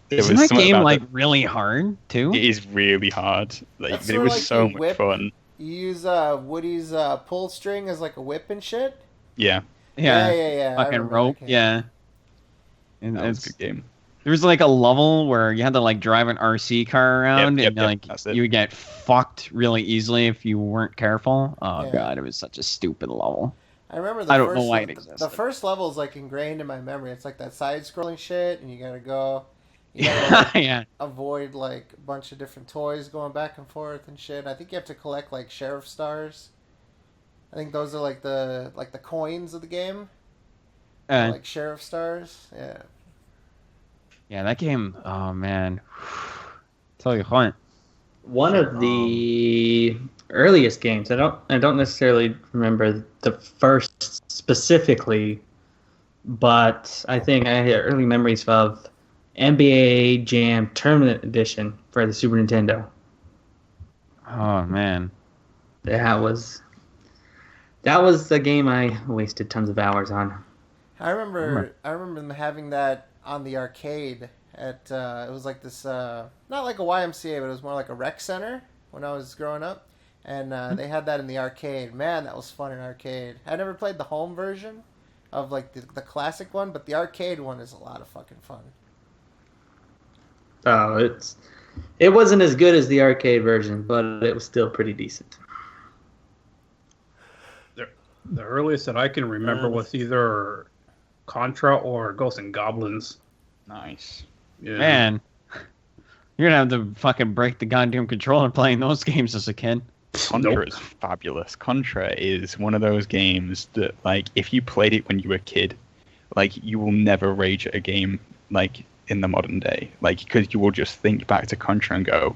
Isn't that game like really hard too? It is really hard. Like, that's but it was like so you much whip, fun. You use Woody's pull string as like a whip and shit. Yeah. Yeah. Fucking rope. Yeah. And That was a good game. There was like a level where you had to like drive an RC car around, Yep, and like that's it. you would get fucked really easily if you weren't careful. Oh Yeah. god, it was such a stupid level. I remember I don't know why it existed. The first level is like ingrained in my memory. It's like that side-scrolling shit, and you gotta go. You gotta Yeah. avoid like a bunch of different toys going back and forth and shit. I think you have to collect like sheriff stars. I think those are like the coins of the game. Like sheriff stars. Yeah. Yeah, that game. Oh man, tell you what. One of the earliest games. I don't necessarily remember the first specifically, but I think I had early memories of NBA Jam Tournament Edition for the Super Nintendo. Oh man, that was the game I wasted tons of hours on. I remember them having that on the arcade at it was like this not like a YMCA, but it was more like a rec center when I was growing up, and they had that in the arcade. Man, that was fun in arcade. I never played the home version of like the classic one, but the arcade one is a lot of fucking fun. Oh, it wasn't as good as the arcade version, but it was still pretty decent. The earliest that I can remember was either Contra or Ghosts and Goblins. Nice. Yeah. Man, you're gonna have to fucking break the goddamn controller playing those games as a kid. Contra is fabulous. Contra is one of those games that, like, if you played it when you were a kid, like, you will never rage at a game, like, in the modern day. Like, because you will just think back to Contra and go,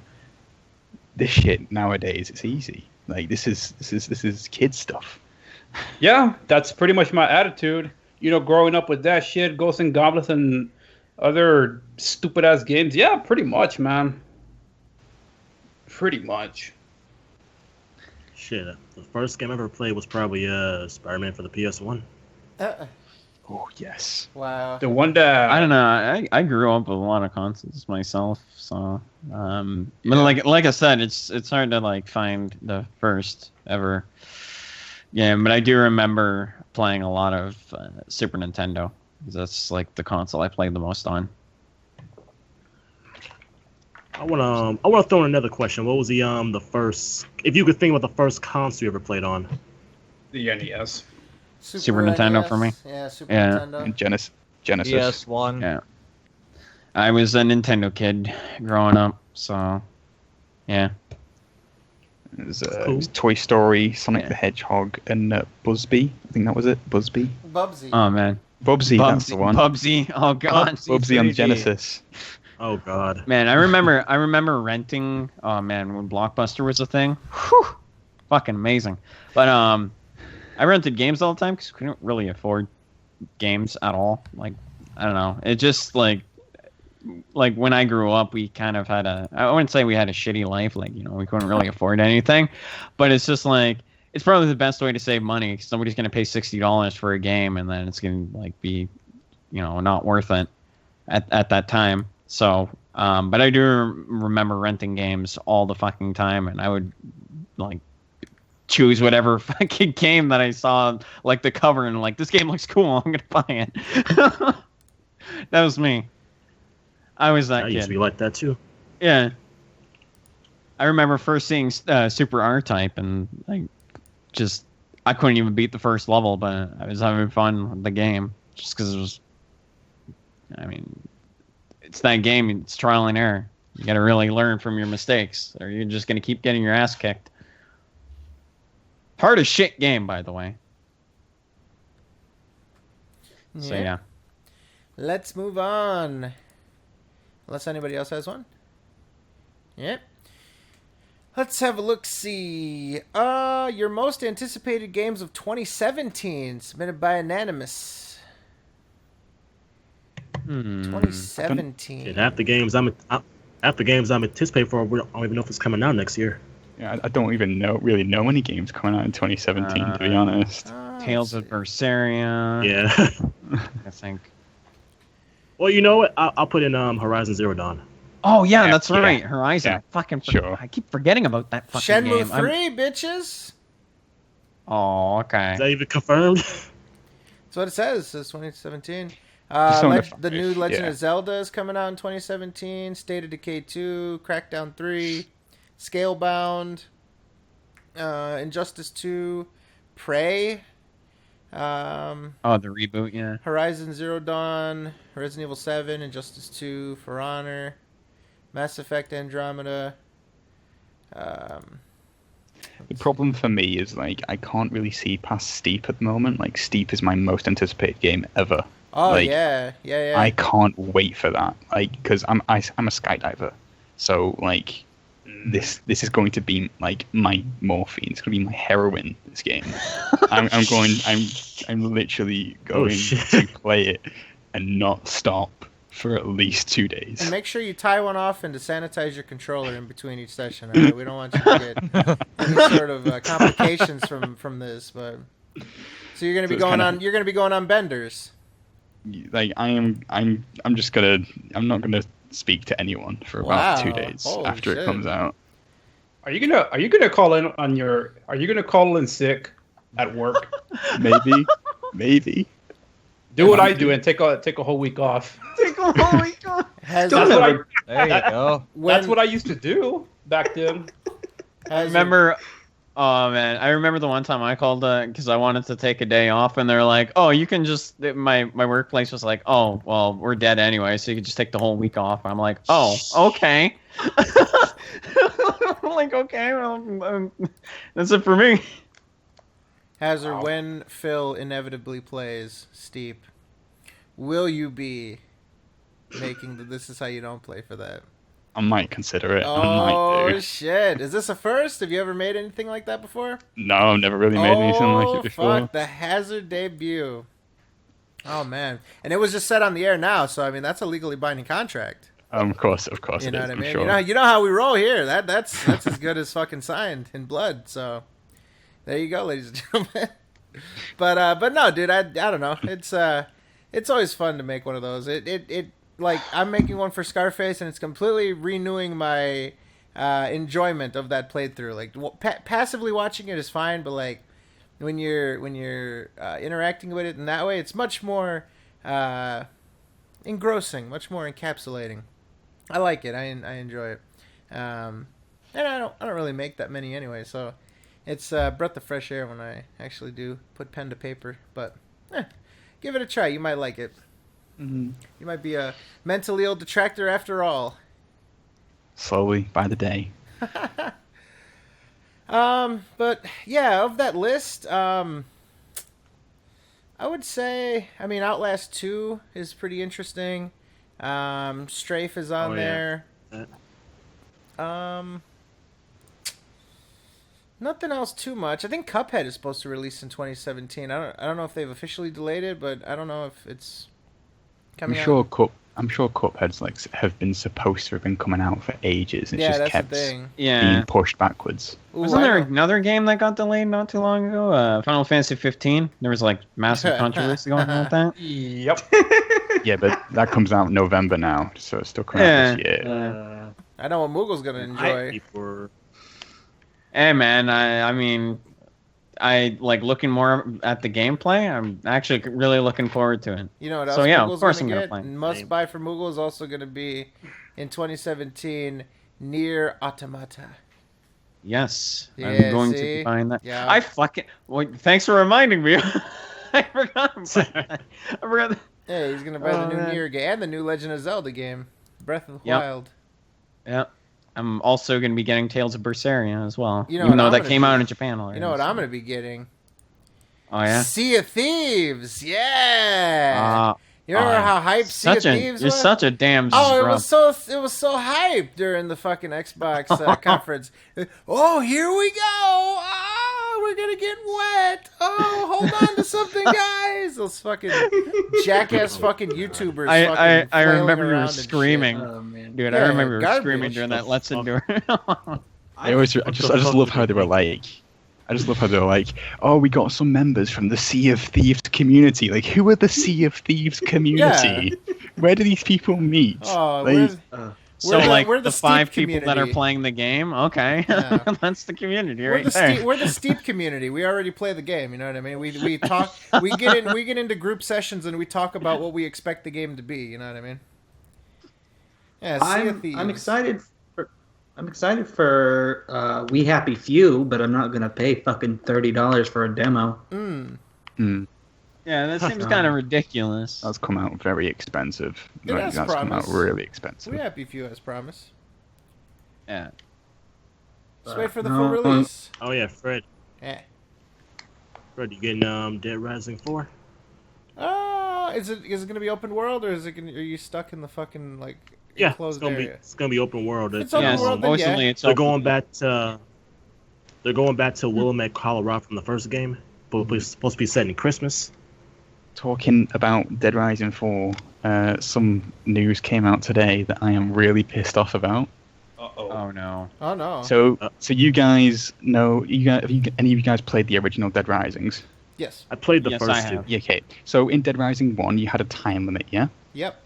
this shit nowadays, it's easy. Like, this is kid stuff. Yeah, that's pretty much my attitude. You know, growing up with that shit, Ghosts and Goblins and other stupid ass games. Yeah, pretty much, man. Pretty much. Shit, the first game I ever played was probably Spider-Man for the PS1. Oh yes. Wow. The one that I don't know. I grew up with a lot of consoles myself, so but like I said, it's hard to like find the first ever game, but I do remember playing a lot of Super Nintendo. That's like the console I played the most on. I wanna throw in another question. What was the first? If you could think about the first console you ever played on. The NES. Super Nintendo NES. for me. Yeah, Super Yeah. Nintendo. And Genesis. PS1. Yeah. I was a Nintendo kid growing up, so yeah. It was Toy Story, Sonic the Hedgehog, and Busby. I think that was it. Busby. Bubsy. Oh man. Bubsy, that's the one. Bubsy. Oh god. Bubsy on Genesis. Oh god. Man, I remember renting. Oh man, when Blockbuster was a thing. Whew, fucking amazing. But I rented games all the time because we couldn't really afford games at all. Like, I don't know. It just like when I grew up, we kind of had I wouldn't say we had a shitty life. Like, you know, we couldn't really afford anything. But it's just like, it's probably the best way to save money. Somebody's going to pay $60 for a game, and then it's going to like be, you know, not worth it at that time. So, but I do remember renting games all the fucking time, and I would like choose whatever fucking game that I saw, like the cover, and like, this game looks cool, I'm gonna buy it. That was me. I was that kid. I used to be like that too. Yeah. I remember first seeing Super R-Type, and like, just I couldn't even beat the first level, but I was having fun with the game just because it was. I mean, it's that game. It's trial and error. You got to really learn from your mistakes, or you're just gonna keep getting your ass kicked. Hard as shit game, by the way. So yeah. Let's move on. Unless anybody else has one. Yep. Let's have a look-see. Your most anticipated games of 2017, submitted by Anonymous. 2017. Shit, half the games I'm anticipating for, I don't even know if it's coming out next year. Yeah, I don't even really know any games coming out in 2017, to be honest. Tales of Berseria. Yeah. I think. Well, you know what? I'll put in Horizon Zero Dawn. Oh yeah, Yeah, that's yeah. right. Horizon. Yeah, Sure. I keep forgetting about that fucking Shenmue game. 3, bitches. Oh, okay. Is that even confirmed? That's what it says. It says 2017. Persona The 5, new Legend yeah. of Zelda is coming out in 2017. State of Decay 2, Crackdown 3, Scalebound, Injustice 2, Prey, Oh, the reboot, yeah. Horizon Zero Dawn, Resident Evil 7, Injustice 2, For Honor, Mass Effect Andromeda. The problem for me is like I can't really see past Steep at the moment. Like Steep is my most anticipated game ever. Oh Like, yeah. I can't wait for that. Like because I'm a skydiver, so like this is going to be like my morphine. It's going to be my heroin. This game. I'm literally going to play it and not stop for at least 2 days. And make sure you tie one off and to sanitize your controller in between each session. All right? We don't want you to get any sort of complications from this. But so you're gonna be going on benders. Like I'm not gonna speak to anyone for about 2 days Holy after shit. it comes out. Are you gonna call in on your? Are you gonna call in sick at work? Maybe. Do what I do and take a whole week off. Take a whole week off. That's what There you go. That's what I used to do back then. I remember. Oh man, I remember the one time I called because I wanted to take a day off, and they're like, "Oh, you can just." My workplace was like, "Oh, well, we're dead anyway, so you can just take the whole week off." I'm like, "Oh, okay." I'm like, "Okay, well, that's it for me." Hazard, when Phil inevitably plays Steep, will you be making the This Is How You Don't Play for that? I might consider it. I Oh, might do. shit. Is this a first? Have you ever made anything like that before? No, I've never really made anything like it before. Fuck, the Hazard debut. Oh, man. And it was just set on the air now, so, I mean, that's a legally binding contract. Of course You it know is. what I I'm mean? sure. You know how we roll here. That's as good as fucking signed in blood, so there you go, ladies and gentlemen. But no, dude, I don't know. It's always fun to make one of those. It like I'm making one for Scarface, and it's completely renewing my enjoyment of that playthrough. Like passively watching it is fine, but like when you're interacting with it in that way, it's much more engrossing, much more encapsulating. I like it. I enjoy it. And I don't really make that many anyway, so it's a breath of fresh air when I actually do put pen to paper. But give it a try. You might like it. Mm-hmm. You might be a mentally ill detractor after all. Slowly, by the day. But yeah, of that list, I would say, I mean, Outlast 2 is pretty interesting. Strafe is on there. Nothing else too much. I think Cuphead is supposed to release in 2017. I don't know if they've officially delayed it, but I don't know if it's coming out. I'm sure Cuphead's like have been supposed to have been coming out for ages. It's just that's kept the thing. being pushed backwards. Wasn't there another game that got delayed not too long ago? Final Fantasy 15. There was like massive controversy going on with that. Yep. Yeah, but that comes out in November now, so it's still coming out this year. I know what Moogle's gonna enjoy. Hey man, I mean, I like looking more at the gameplay. I'm actually really looking forward to it. You know what else? So yeah, Moogle's of course I'm gonna gonna get? play. Must buy for Moogle is also gonna be in 2017. Nier Automata. Yes, Yeah, I'm going to see? be buying that. Yeah. I fucking. Well, thanks for reminding me. I forgot about that. I forgot. That. Yeah, he's gonna buy the new man. Nier game and the new Legend of Zelda game, Breath of the Yep. Wild. Yeah. I'm also going to be getting Tales of Berseria as well. You know even what though I'm that gonna came be- out in Japan already. You know what I'm gonna be getting? Oh yeah. Sea of Thieves. Yeah. You remember how hyped Sea of Thieves You're was? such a damn Oh, scrub. it was so hyped during the fucking Xbox conference. Oh, here we go! Oh, we're gonna get wet! Oh, hold on to something, guys! Those fucking jackass fucking YouTubers. I flailing remember you were around and shit. screaming, dude. I Yeah, remember you were garbage. screaming during that Let's Endure. I just love how they were like. I just love how they were like, oh, we got some members from the Sea of Thieves community. Like, who are the Sea of Thieves community? Where do these people meet? Oh, Like, So we're the steep 5 people that are community. playing the game. Okay, Yeah. that's the community We're right the there. we're the steep community. We already play the game. You know what I mean? We talk. We get into group sessions and we talk about what we expect the game to be. You know what I mean? Yeah. Sea of Thieves. I'm excited. I'm excited for We Happy Few, but I'm not gonna pay fucking $30 for a demo. Yeah, that seems kind of ridiculous. That's come out very expensive. It has That's come out promise. really expensive. We Happy Few has promise. Yeah. Just wait for the full release. Oh yeah, Fred. Yeah. Fred, you getting Dead Rising 4? Is it gonna be open world or are you stuck in the fucking Yeah, it's closed gonna area? it's gonna be open world. It's open world, then mostly yeah. it's They're open. going back to Willamette, Colorado from the first game, but it's supposed to be set in Christmas. Talking about Dead Rising 4, some news came out today that I am really pissed off about. Oh no. Oh no. So you guys know, have any of you guys played the original Dead Risings? Yes. I played the Yes, I first have. two. Yeah, okay. So in Dead Rising 1, you had a time limit, yeah? Yep.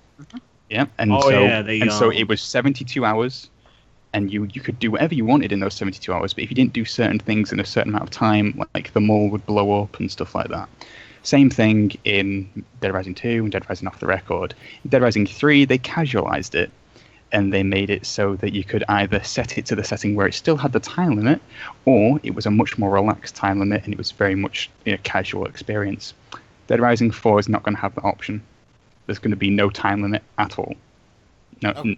Yeah. And Oh, so yeah, so it was 72 hours, and you could do whatever you wanted in those 72 hours, but if you didn't do certain things in a certain amount of time, like the mall would blow up and stuff like that. Same thing in Dead Rising 2 and Dead Rising Off the Record. In Dead Rising 3, they casualized it, and they made it so that you could either set it to the setting where it still had the time limit, or it was a much more relaxed time limit, and it was very much a casual experience. Dead Rising 4 is not going to have that option. There's going to be no time limit at all.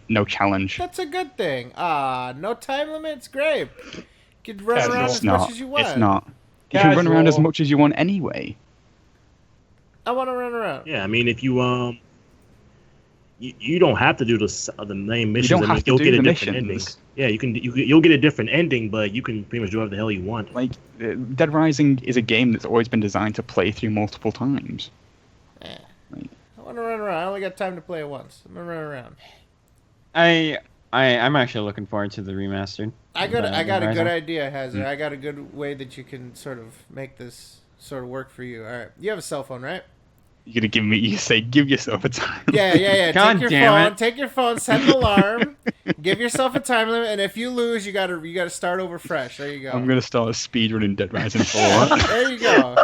No challenge. That's a good thing. No time limit. It's great. You can run Casual. around It's as much not. as you want. It's not. You can run around as Casual. much as you want anyway. I want to run around. Yeah, I mean, if you you don't have to do the main missions. don't I mean, have to you'll do get a the different ending. missions. Yeah, you'll get a different ending, but you can pretty much do whatever the hell you want. Like, Dead Rising is a game that's always been designed to play through multiple times. I want to run around. I only got time to play it once. I'm gonna run around. I'm actually looking forward to the remastered. I got a Dead good Rising. idea, Hazard. I got a good way that you can sort of make this sort of work for you. All right, you have a cell phone, right? You're gonna give yourself a time. Yeah. God Take your damn phone. it. Take your phone. Set an alarm. Give yourself a time limit, and if you lose, you gotta start over fresh. There you go. I'm gonna start speedrunning Dead Rising 4. There you go.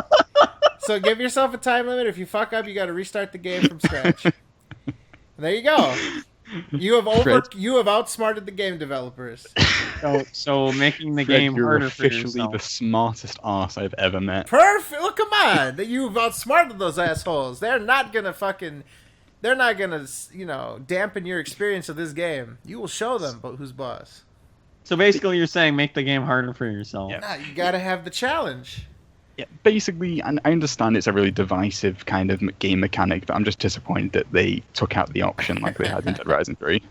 So give yourself a time limit. If you fuck up, you got to restart the game from scratch. There you go. You have outsmarted the game developers. So making the Fred, game you're harder for officially yourself. the smartest arse I've ever met. Perfect. Look, come on. That you've outsmarted those assholes. They're not gonna dampen your experience of this game. You will show them who's boss. So basically, you're saying make the game harder for yourself. Yeah. Nah, you gotta have the challenge. Yeah, basically, and I understand it's a really divisive kind of game mechanic, but I'm just disappointed that they took out the option like they had in Dead Rising 3.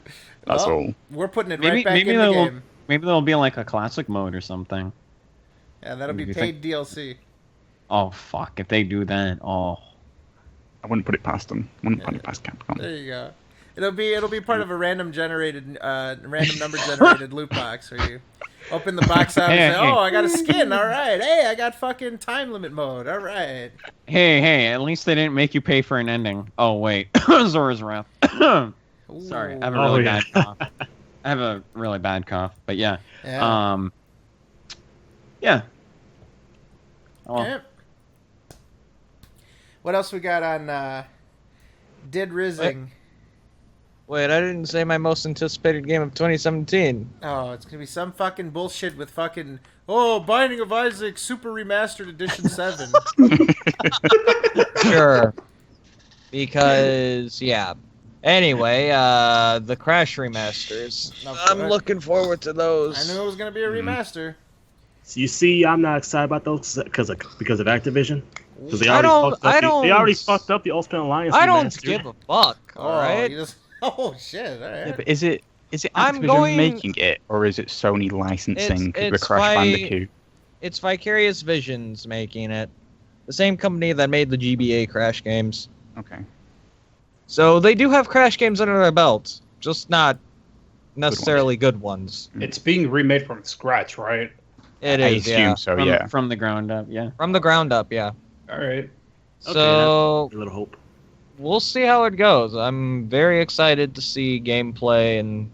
That's Well, all. We're putting it Maybe right back in the game. maybe there'll be like a classic mode or something. Yeah, that'll be You paid think- DLC. Oh fuck! If they do that, I wouldn't put it past them. Wouldn't put it past Capcom. There you go. It'll be part of a random number generated loot box where you open the box up and say, Hey. "Oh, I got a skin. All right. Hey, I got fucking time limit mode. All right." hey! At least they didn't make you pay for an ending. Oh wait, Zora's Wrath. Sorry, I have a Oh, really yeah. bad cough. I have a really bad cough, but yeah. Yeah. Yeah. Oh, well. Yeah. What else we got on Did Rising? Wait, I didn't say my most anticipated game of 2017. Oh, it's gonna be some fucking bullshit with fucking Binding of Isaac Super Remastered Edition 7. Sure. Because, yeah. Anyway, the Crash remasters. I'm looking forward to those. I knew it was gonna be a remaster. So you see, I'm not excited about those because of Activision. Because they I already don't- fucked up the Ultimate Alliance. I don't remaster. give a fuck, alright? Shit, alright. Yeah, but is it I'm Activision going- making it, or is it Sony licensing the it's Crash Bandicoot? It's Vicarious Visions making it. The same company that made the GBA Crash games. Okay. So they do have Crash games under their belt, just not necessarily good ones. It's being remade from scratch, right? It I is, assume yeah. so, from, yeah. from the ground up, yeah. From the ground up, yeah. All right. So A little hope. we'll see how it goes. I'm very excited to see gameplay and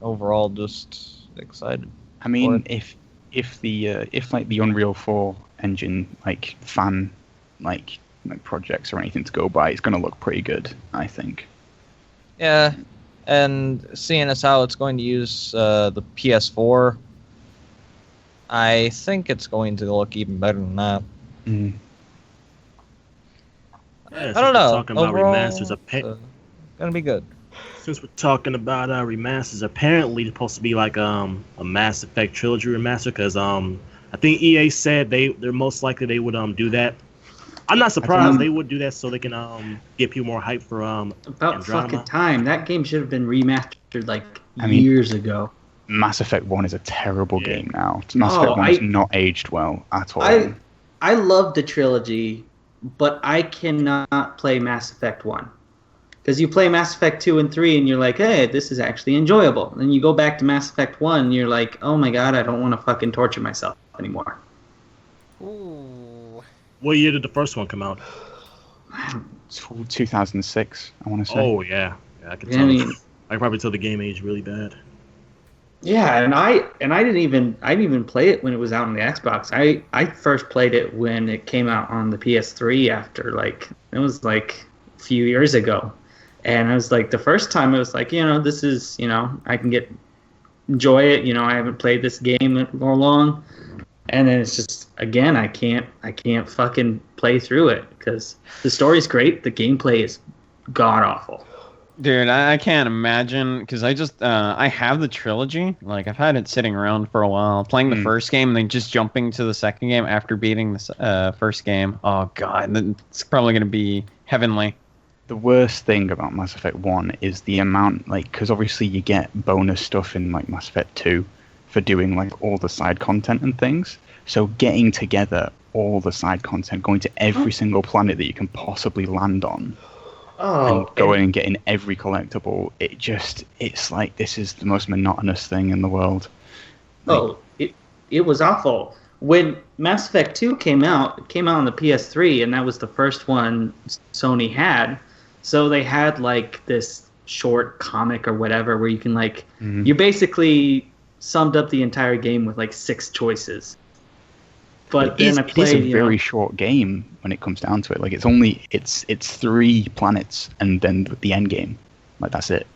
overall, just excited. I mean, if the Unreal 4 engine fan projects or anything to go by, it's gonna look pretty good, I think. Yeah, and seeing as how it's going to use the PS4, I think it's going to look even better than that. Mm. Yeah, I don't know. Talking about Overall, remasters, gonna be good. Since we're talking about remasters, apparently it's supposed to be like a Mass Effect trilogy remaster. Because I think EA said they're most likely they would do that. I'm not surprised they would do that so they can get people more hype for About Andromeda. fucking time. That game should have been remastered years ago. Mass Effect 1 is a terrible game now. Mass Effect 1 has not aged well at all. I love the trilogy, but I cannot play Mass Effect 1. Because you play Mass Effect 2 and 3 and you're like, hey, this is actually enjoyable. Then you go back to Mass Effect 1 and you're like, oh my god, I don't want to fucking torture myself anymore. Ooh. What year did the first one come out? 2006, I want to say. Oh, yeah. I can tell. I can probably tell the game aged really bad. Yeah, and I didn't even play it when it was out on the Xbox. I first played it when it came out on the PS3 after it was a few years ago. And I was the first time it was this is, I can enjoy it, I haven't played this game for long. And then it's just again I can't fucking play through it because the story's great, the gameplay is god awful. Dude, I can't imagine because I have the trilogy. I've had it sitting around for a while, playing the first game and then just jumping to the second game after beating the first game. Oh god, it's probably gonna be heavenly. The worst thing about Mass Effect 1 is the amount, because obviously you get bonus stuff in Mass Effect 2 for doing all the side content and things. So getting together all the side content, going to every single planet that you can possibly land on. And going and getting every collectible, it's like this is the most monotonous thing in the world. It was awful. When Mass Effect 2 came out, it came out on the PS3, and that was the first one Sony had. So they had this short comic or whatever where you can you basically summed up the entire game with 6 choices. But then I played, it is a very short game when it comes down to it. It's 3 planets and then the end game. That's it.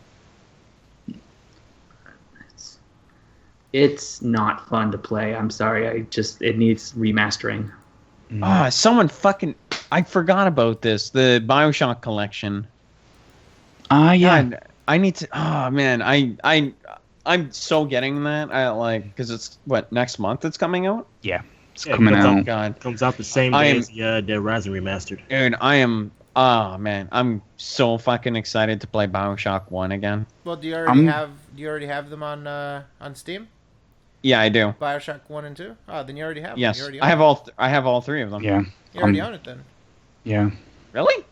It's not fun to play. I'm sorry. It needs remastering. Someone I forgot about this. The BioShock collection. Yeah. God, I need to. Oh man, I'm so getting that. Because it's next month it's coming out. Yeah. It's coming out. God. Comes out the same day as Dead Rising Remastered. Dude, I am. Oh man, I'm so fucking excited to play BioShock 1 again. Well, do you already have them on Steam? Yeah, I do. BioShock 1 and 2? Oh, then you already have them. Yes, You already I have all 3 of them. Yeah. You already own it then. Yeah. Really?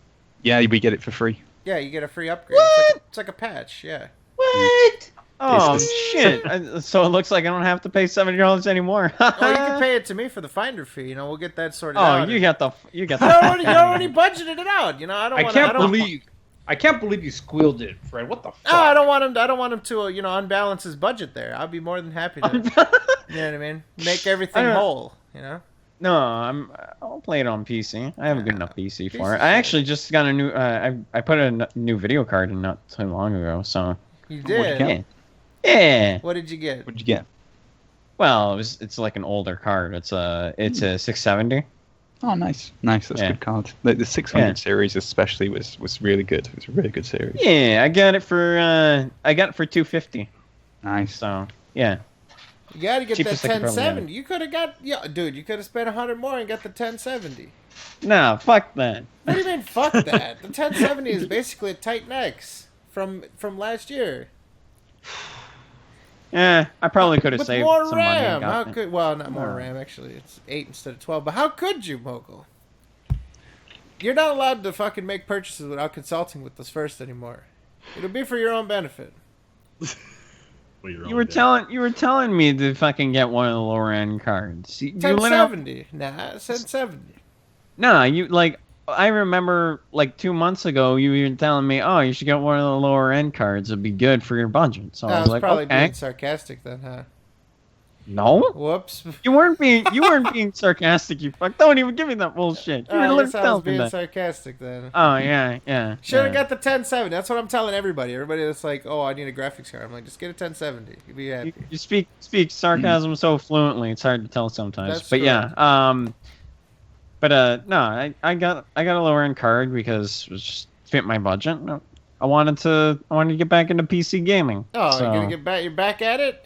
Yeah, we get it for free. Yeah, you get a free upgrade. It's like a patch, yeah. What? Oh shit! So it looks like I don't have to pay $70 anymore. Oh, you can pay it to me for the finder fee. We'll get that sorted out. out. You got the. You already budgeted it out. I can't believe you squealed it, Fred. What the fuck? No, I don't want him to unbalance his budget there. I'll be more than happy to. You know what I mean? Make everything whole. No, I'll play it on PC. I have a good enough PC for it. I actually just got a new. I put a new video card in not too long ago. So. You did. Yeah. What did you get? What'd you get? Well, it's like an older card. It's a 670. Oh, nice. That's a good card. The 600 series especially was really good. It was a really good series. Yeah, I got it for $250. Nice. So yeah. You gotta get Cheapest that 1070. You could have got dude. You could have spent 100 more and got the 1070. Nah, fuck that. What do you mean, fuck that? The 1070 is basically a Titan X from last year. Yeah, I probably could have saved more some RAM. money. Not more RAM actually. It's 8 instead of 12. But how could you, Mogul? You're not allowed to fucking make purchases without consulting with us first anymore. It'll be for your own benefit. You were telling me to fucking get one of the lower end cards. 1070. Nah, 1070. Nah, I remember like 2 months ago, you were telling me, "Oh, you should get one of the lower end cards. It'd be good for your budget." So I was like, probably "Okay." being sarcastic then, huh? No. Whoops. You weren't being sarcastic. You fuck. Don't even give me that bullshit. You I were guess I was telling me being that. sarcastic then. Oh yeah. Should have yeah. got the 1070. That's what I'm telling everybody. Everybody that's like, "Oh, I need a graphics card." I'm like, just get a 1070. You'll be happy. You speak sarcasm so fluently. It's hard to tell sometimes. That's but correct. yeah. No, I got a lower end card because it was just fit my budget. I wanted to get back into PC gaming. Oh, so. you're gonna get back. You're back at it.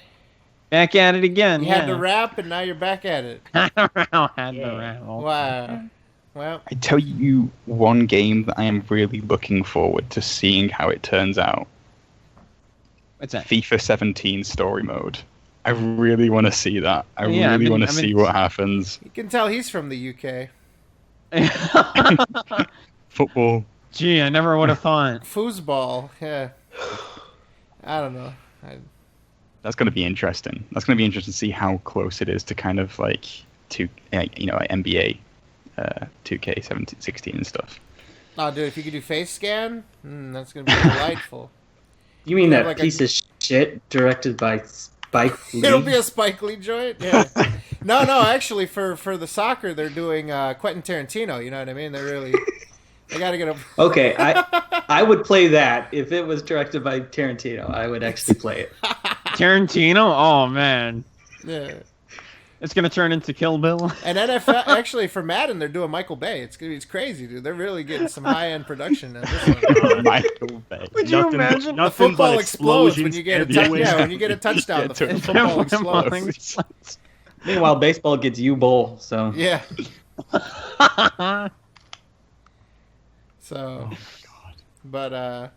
Back at it again. You had to rap, and now you're back at it. had to rap. Wow. Well, I tell you one game that I am really looking forward to seeing how it turns out. What's that? FIFA 17 story mode. I really want to see that. I really want to see what happens. you can tell he's from the UK. Football. Gee, I never would have thought. Foosball. Yeah. I don't know. That's going to be interesting. That's going to be interesting to see how close it is to kind of like NBA 2K 16 and stuff. Oh, dude, if you could do face scan, that's gonna be delightful. You mean that like piece of shit directed by Spike Lee? It'll be a Spike Lee joint. Yeah. No. Actually, for the soccer, they're doing Quentin Tarantino. You know what I mean? They got to get a. Okay, I would play that if it was directed by Tarantino. I would actually play it. Tarantino? Oh man. Yeah. It's gonna turn into Kill Bill. And NFL, actually, for Madden, they're doing Michael Bay. It's crazy, dude. They're really getting some high end production in this one. Michael Bay. Would you imagine? The football explodes when you get when you get a touchdown. The football explodes. Meanwhile, baseball gets U-Bowl. So yeah. So, but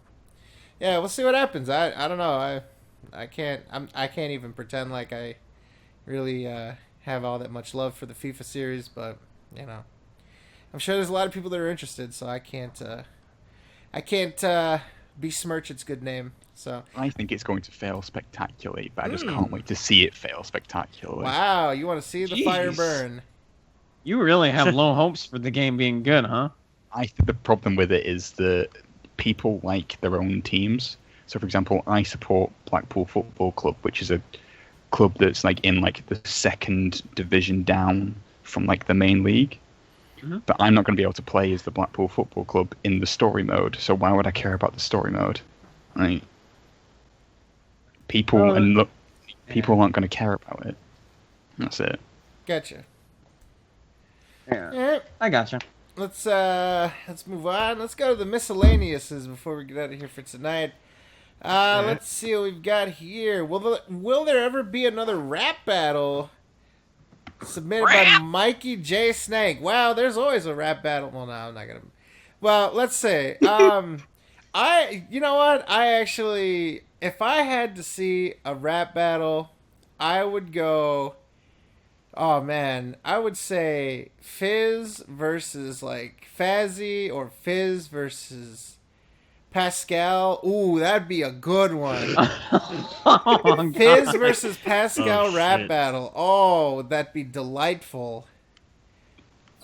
yeah, we'll see what happens. I don't know. I can't even pretend like I really have all that much love for the FIFA series, but I'm sure there's a lot of people that are interested, so I can't besmirch its good name. So I think it's going to fail spectacularly, but I just can't wait to see it fail spectacularly. Wow, you want to see the fire burn? You really have low hopes for the game being good, huh? I think the problem with it is that people like their own teams. So, for example, I support Blackpool Football Club, which is a club that's like in like the second division down from like the main league. Mm-hmm. But I'm not going to be able to play as the Blackpool Football Club in the story mode. So why would I care about the story mode? Right? People aren't going to care about it. That's it. Gotcha. Yeah, I gotcha. Let's move on. Let's go to the miscellaneouses before we get out of here for tonight. Let's see what we've got here. Will there ever be another rap battle submitted by Mikey J. Snake? Wow, there's always a rap battle. Well, no, I'm not gonna. Well, let's say. You know what? I actually, if I had to see a rap battle, I would go. Oh man, I would say Fizz versus like Fazzy, or Fizz versus Pascal. Ooh, that'd be a good one. Fizz versus Pascal rap battle. Oh, that'd be delightful.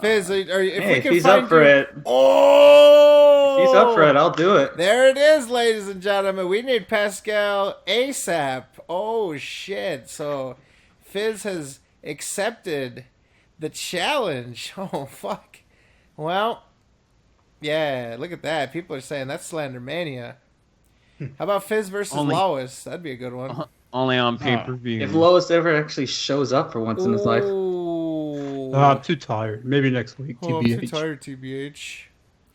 Fizz, if he's up for it. Oh, if he's up for it, I'll do it. There it is, ladies and gentlemen. We need Pascal ASAP. Oh shit! So Fizz has accepted the challenge. Oh fuck. Well. Yeah, look at that. People are saying that's Slander Mania. How about Fizz versus Lois? That'd be a good one. Only on pay-per-view. If Lois ever actually shows up for once in his life. I'm too tired. Maybe next week, TBH. I'm too tired, TBH.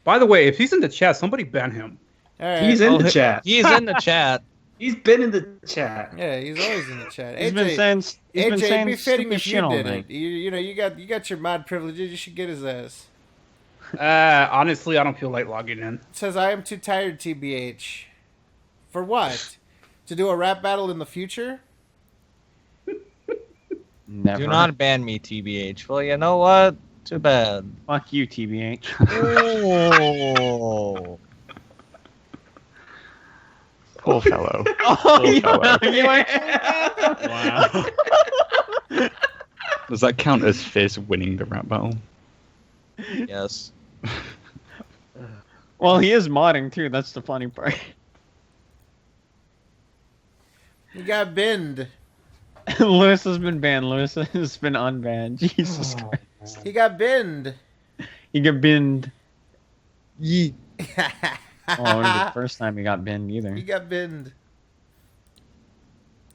By the way, if he's in the chat, somebody ban him. Right. He's in the chat. He's in the chat. He's been in the chat. Yeah, he's always in the chat. He's been saying it'd be fitting if you did it. You got your mod privileges. You should get his ass. Honestly, I don't feel like logging in. It says, I am too tired, TBH. For what? To do a rap battle in the future? Never. Do not ban me, TBH. Well, you know what? Too bad. Fuck you, TBH. Oh. Poor fellow. Poor fellow. Wow. Does that count as Fizz winning the rap battle? Yes. Well, he is modding too. That's the funny part. He got binned. Lewis has been banned. Lewis has been unbanned. Jesus Christ. He got binned. He got binned. Yee. Oh, it wasn't the first time he got binned either. He got binned.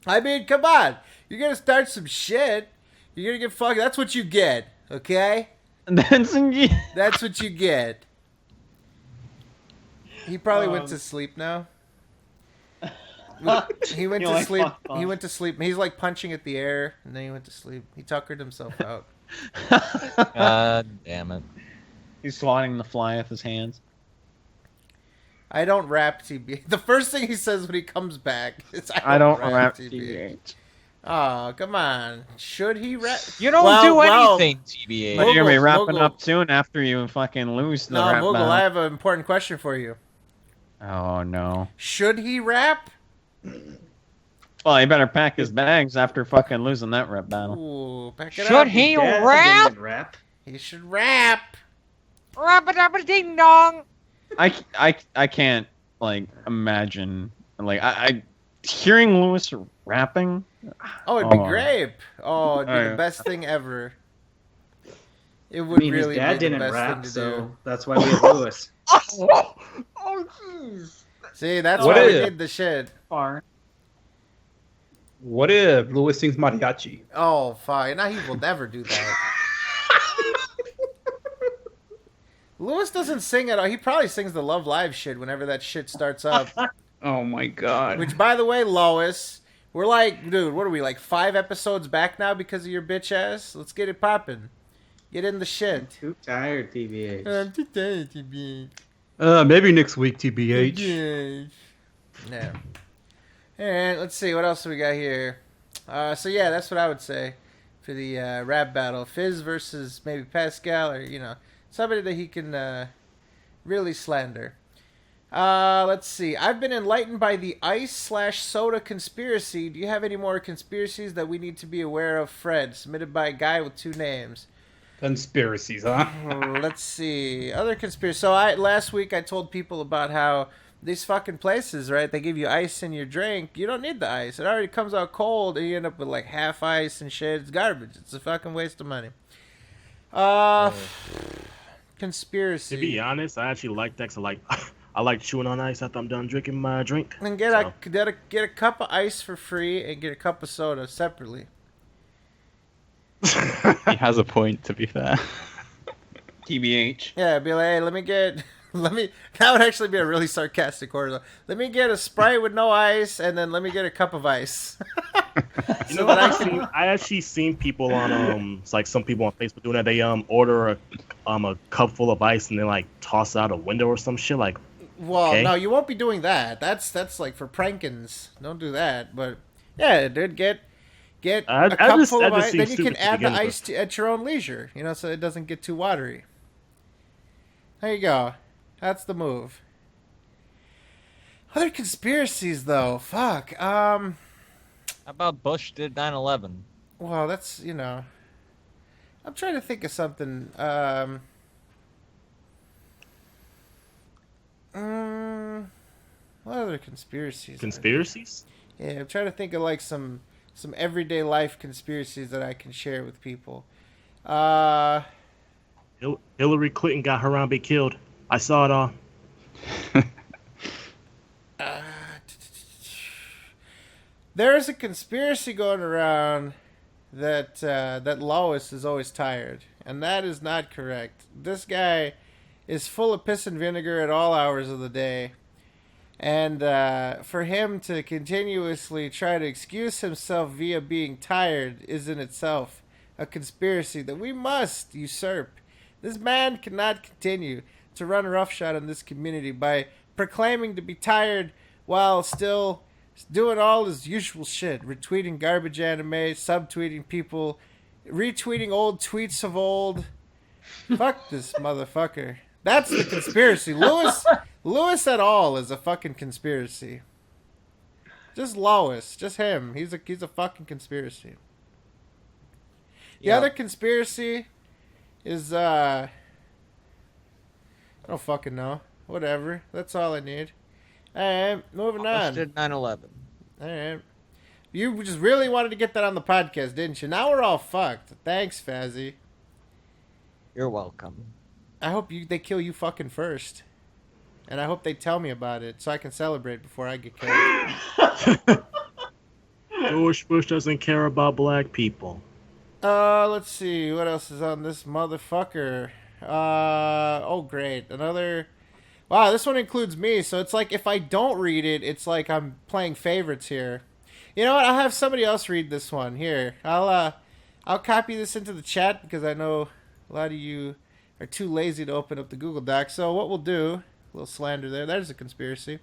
I mean, come on. You're going to start some shit. You're going to get fucked. That's what you get, okay? That's what you get. He probably went to sleep now. He went to sleep. He went to sleep. He's like punching at the air, and then he went to sleep. He tuckered himself out. God damn it. He's swatting the fly with his hands. I don't rap TBH. The first thing he says when he comes back is I don't rap TBH. Oh, come on. Should he rap? You don't do anything, TBH. But you're going to be wrapping up soon after you fucking lose the rap Moogle, battle. I have an important question for you. Oh, no. Should he rap? Well, he better pack his bags after fucking losing that rap battle. Ooh, pack it Should up. he rap? He should rap. Rap-a-dap-a-ding dong. I can't, like, imagine, like, I hearing Lewis rapping. Oh, it'd be great. Oh, it'd be the best thing ever. It would really his dad be the didn't best rap, thing to so do. that's why we have Lewis. Oh, jeez. See, that's What why we if- did the shit. Far. What if Lewis sings mariachi? Oh, fine. Now he will never do that. Lewis doesn't sing at all. He probably sings the Love Live shit whenever that shit starts up. Oh my god. Which, by the way, Lois, we're like, dude, what are we, like 5 episodes back now because of your bitch ass? Let's get it popping. Get in the shit. Too tired, TBH. I'm too tired, TBH. Maybe next week, TBH. Yeah. Alright, let's see. What else do we got here? So, yeah, that's what I would say for the rap battle. Fizz versus maybe Pascal or, somebody that he can really slander. Let's see. I've been enlightened by the ice/soda conspiracy. Do you have any more conspiracies that we need to be aware of, Fred? Submitted by a guy with 2 names. Conspiracies, huh? Let's see. Other conspiracies. So last week I told people about how these fucking places, right? They give you ice in your drink. You don't need the ice. It already comes out cold, and you end up with like half ice and shit. It's garbage. It's a fucking waste of money. Conspiracy. To be honest, I actually like that. 'Cause I like chewing on ice after I'm done drinking my drink. And get a cup of ice for free and get a cup of soda separately. He has a point, to be fair. TBH. Yeah, be like, hey, that would actually be a really sarcastic order. Let me get a Sprite with no ice, and then let me get a cup of ice. You know what? I actually seen people on it's like some people on Facebook doing that. They order a cup full of ice and then like toss out a window or some shit. Like, Well, okay. no, you won't be doing that. That's like for prankins. Don't do that. But yeah, dude, get a cup full of ice. Then you can add the ice at your own leisure. So it doesn't get too watery. There you go. That's the move. Other conspiracies, though. Fuck. How about Bush did 9/11? Well, that's I'm trying to think of something. What other conspiracies? Conspiracies? Yeah, I'm trying to think of like some everyday life conspiracies that I can share with people. Hillary Clinton got Harambe killed. I saw it all. There's a conspiracy going around that Lois is always tired, and that is not correct. This guy is full of piss and vinegar at all hours of the day. And for him to continuously try to excuse himself via being tired is in itself a conspiracy that we must usurp. This man cannot continue to run roughshod in this community by proclaiming to be tired while still doing all his usual shit. Retweeting garbage anime, subtweeting people, retweeting old tweets of old. Fuck this motherfucker. That's the conspiracy. Lewis at all is a fucking conspiracy. Just Lois, just him. He's a fucking conspiracy. The other conspiracy is I don't fucking know. Whatever. That's all I need. Alright, moving on. Did 9/11. Alright. You just really wanted to get that on the podcast, didn't you? Now we're all fucked. Thanks, Fazzy. You're welcome. I hope they kill you fucking first. And I hope they tell me about it so I can celebrate before I get killed. George Bush doesn't care about black people. Let's see. What else is on this motherfucker? Oh, great. Another... Wow, this one includes me, so it's like if I don't read it, it's like I'm playing favorites here. You know what? I'll have somebody else read this one. Here. I'll copy this into the chat because I know a lot of you are too lazy to open up the Google Doc. So what we'll do... A little slander there. There's a conspiracy.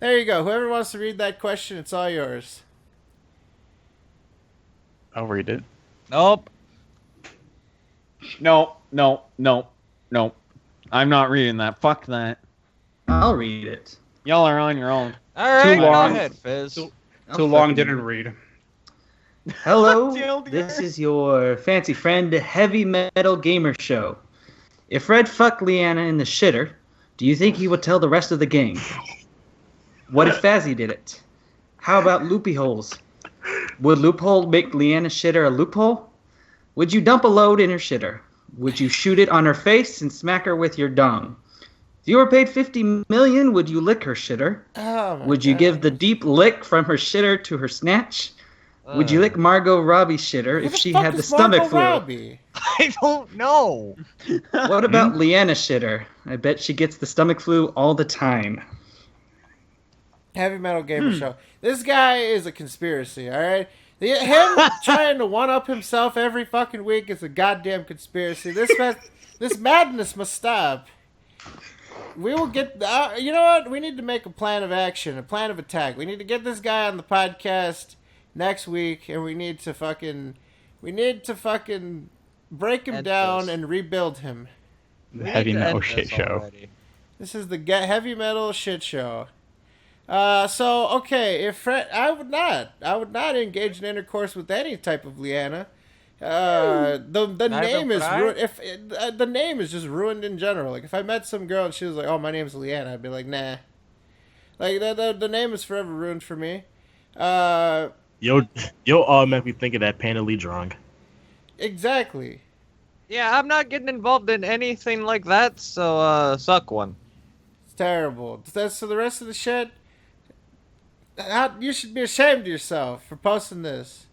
There you go. Whoever wants to read that question, it's all yours. I'll read it. Nope. No. I'm not reading that. Fuck that. I'll read it. Y'all are on your own. All right, Too go long. ahead, Fizz. Too long, didn't read. Hello, this is your fancy friend, Heavy Metal Gamer Show. If Red fucked Leanna in the shitter, do you think he would tell the rest of the gang? What if Fazzy did it? How about loopy holes? Would loophole make Leanna's shitter a loophole? Would you dump a load in her shitter? Would you shoot it on her face and smack her with your dong? If you were paid $50 million, would you lick her shitter? Would you give the deep lick from her shitter to her snatch? Would you lick Margot Robbie's shitter if she had the stomach flu? Robbie? I don't know. What about Leanna shitter? I bet she gets the stomach flu all the time. Heavy Metal Gamer Show. This guy is a conspiracy, alright? Him trying to one-up himself every fucking week is a goddamn conspiracy. This madness must stop. We will get... you know what? We need to make a plan of action, a plan of attack. We need to get this guy on the podcast next week, and we need to fucking break him down and rebuild him. The heavy metal shit show. This is the heavy metal shit show. So okay, if Fred, I would not engage in intercourse with any type of Leanna. The name is ruined. The name is just ruined in general. Like if I met some girl and she was like, "Oh, my name's Leanna," I'd be like, "Nah." Like the name is forever ruined for me. You'll automatically think of that Panda Lee drunk. Exactly. Yeah, I'm not getting involved in anything like that, so suck one. It's terrible. So the rest of the shit, you should be ashamed of yourself for posting this.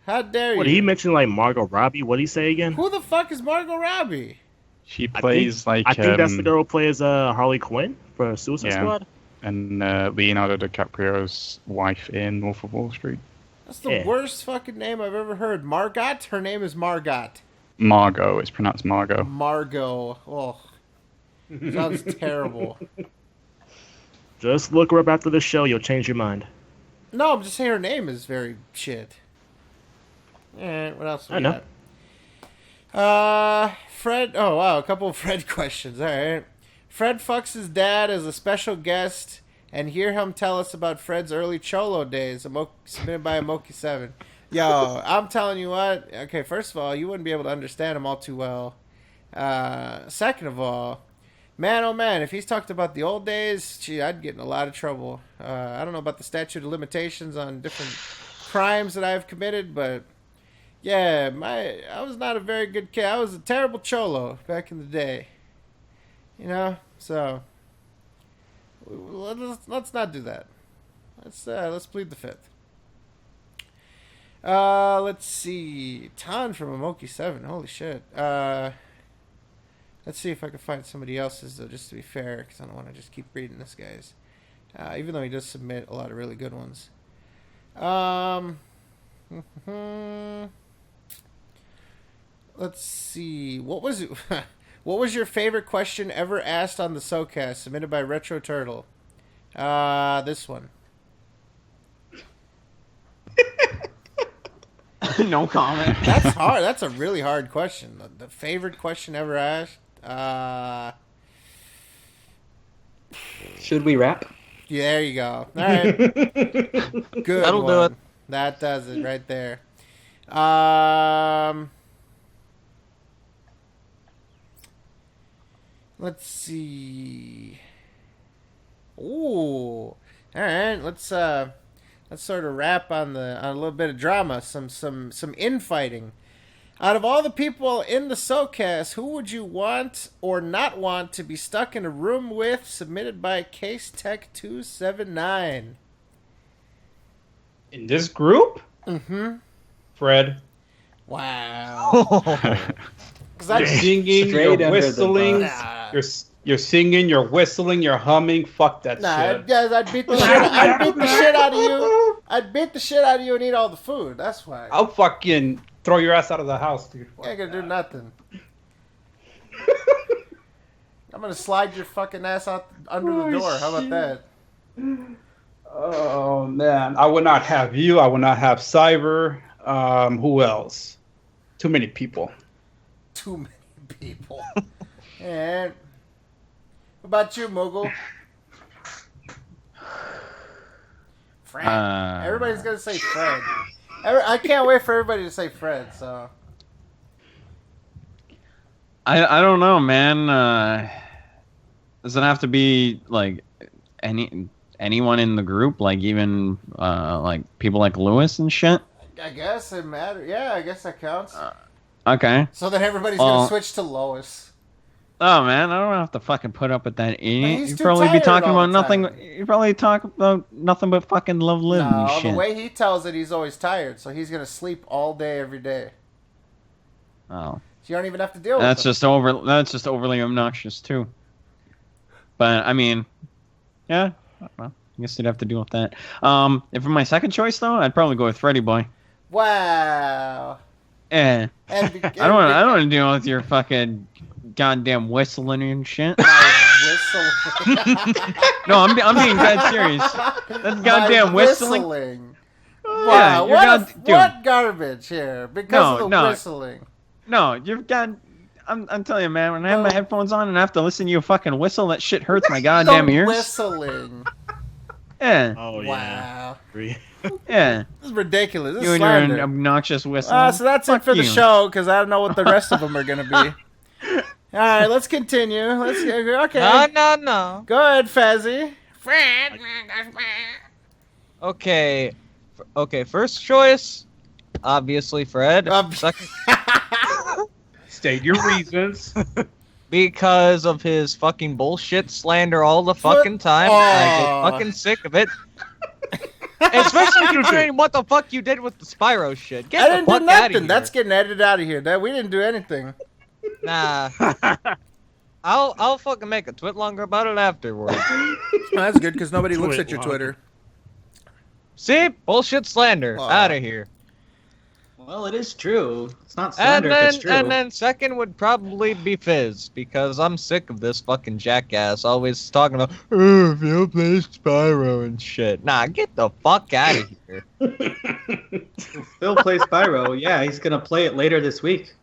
How dare you? What, did he mention like Margot Robbie? What did he say again? Who the fuck is Margot Robbie? She plays I think that's the girl who plays Harley Quinn for Suicide Squad. And Leonardo DiCaprio's wife in Wolf of Wall Street. That's the worst fucking name I've ever heard. Margot? Her name is Margot. Margot. It's pronounced Margot. Margot. Oh. Sounds terrible. Just look her up after the show. You'll change your mind. No, I'm just saying her name is very shit. Alright, what else we got? Fred. Oh, wow. A couple of Fred questions. Alright. Fred fucks his dad as a special guest, and hear him tell us about Fred's early Cholo days, submitted by Amoki7. Yo, I'm telling you what. Okay, first of all, you wouldn't be able to understand him all too well. Second of all, man, oh man, if he's talked about the old days, gee, I'd get in a lot of trouble. I don't know about the statute of limitations on different crimes that I've committed, but yeah, I was not a very good kid. I was a terrible Cholo back in the day. You know, so let's not do that. Let's plead the fifth. Let's see. Tan from Amoki7. Holy shit. Let's see if I can find somebody else's though, just to be fair, because I don't want to just keep reading this guy's. Even though he does submit a lot of really good ones. Let's see. What was it? What was your favorite question ever asked on the SoKast? Submitted by Retro Turtle. This one. No comment. That's hard. That's a really hard question. The favorite question ever asked. Should we wrap? Yeah, there you go. All right. Good. That'll do it. That does it right there. Let's see. Ooh. All right. Let's sort of wrap on a little bit of drama, some infighting. Out of all the people in the SoKast, who would you want or not want to be stuck in a room with? Submitted by Case Tech 279. In this group? Mm-hmm. Fred. Wow. You're singing, you're whistling, you're singing, you're whistling, you're humming. Fuck that shit. Guys, I'd beat the shit out of you. I'd beat the shit out of you and eat all the food. That's why. I'll fucking throw your ass out of the house, dude. You ain't gonna do nothing. I'm gonna slide your fucking ass out under the door. How about that? Oh man, I would not have you. I would not have Cyber. Who else? Too many people. Too many people. And what about you, Mogul? Fred. Everybody's gonna say Fred. I can't wait for everybody to say Fred. So I don't know, man. Does it have to be like anyone in the group, like even like people like Lewis and shit? I guess it matters. Yeah, I guess that counts. Okay. So then everybody's gonna switch to Lois. Oh man, I don't have to fucking put up with that idiot. He's You'd too probably be tired talking all about the nothing. time. You probably talk about nothing but fucking love living and No, shit. the way he tells it, he's always tired, so he's gonna sleep all day, every day. Oh. So you don't even have to deal with That's him. That's just overly obnoxious too. But I mean, yeah. Well, I guess you'd have to deal with that. If for my second choice though, I'd probably go with Freddy Boy. Wow. I don't want to deal with your fucking goddamn whistling and shit. Whistling. No, I'm being dead serious. That's goddamn whistling. Wow, Yeah, what garbage here because of the whistling. No, you've got. I'm telling you, man. When I have my headphones on and I have to listen to you fucking whistle, that shit hurts my goddamn ears. Whistling. Yeah. Oh wow. Yeah. This is ridiculous. This you is and your slander. obnoxious whistling. So that's Fuck it for the you. show because I don't know what the rest of them are gonna be. All right, let's continue. Okay. No. Go ahead, Fazzy. Okay. First choice, obviously Fred. Second, state your reasons. Because of his fucking bullshit slander all the fucking time. I get fucking sick of it. Especially considering what the fuck you did with the Spyro shit. I Get the didn't fuck do out of nothing. here. That's getting edited out of here. We didn't do anything. Nah. I'll fucking make a twit longer about it afterwards. That's good because nobody looks at your Twitter. See? Bullshit slander. Out of here. Well, it is true. It's not slander if it's true. And then second would probably be Fizz, because I'm sick of this fucking jackass always talking about, oh, if you play Spyro and shit. Nah, get the fuck out of here. Phil plays Spyro. Yeah, he's going to play it later this week.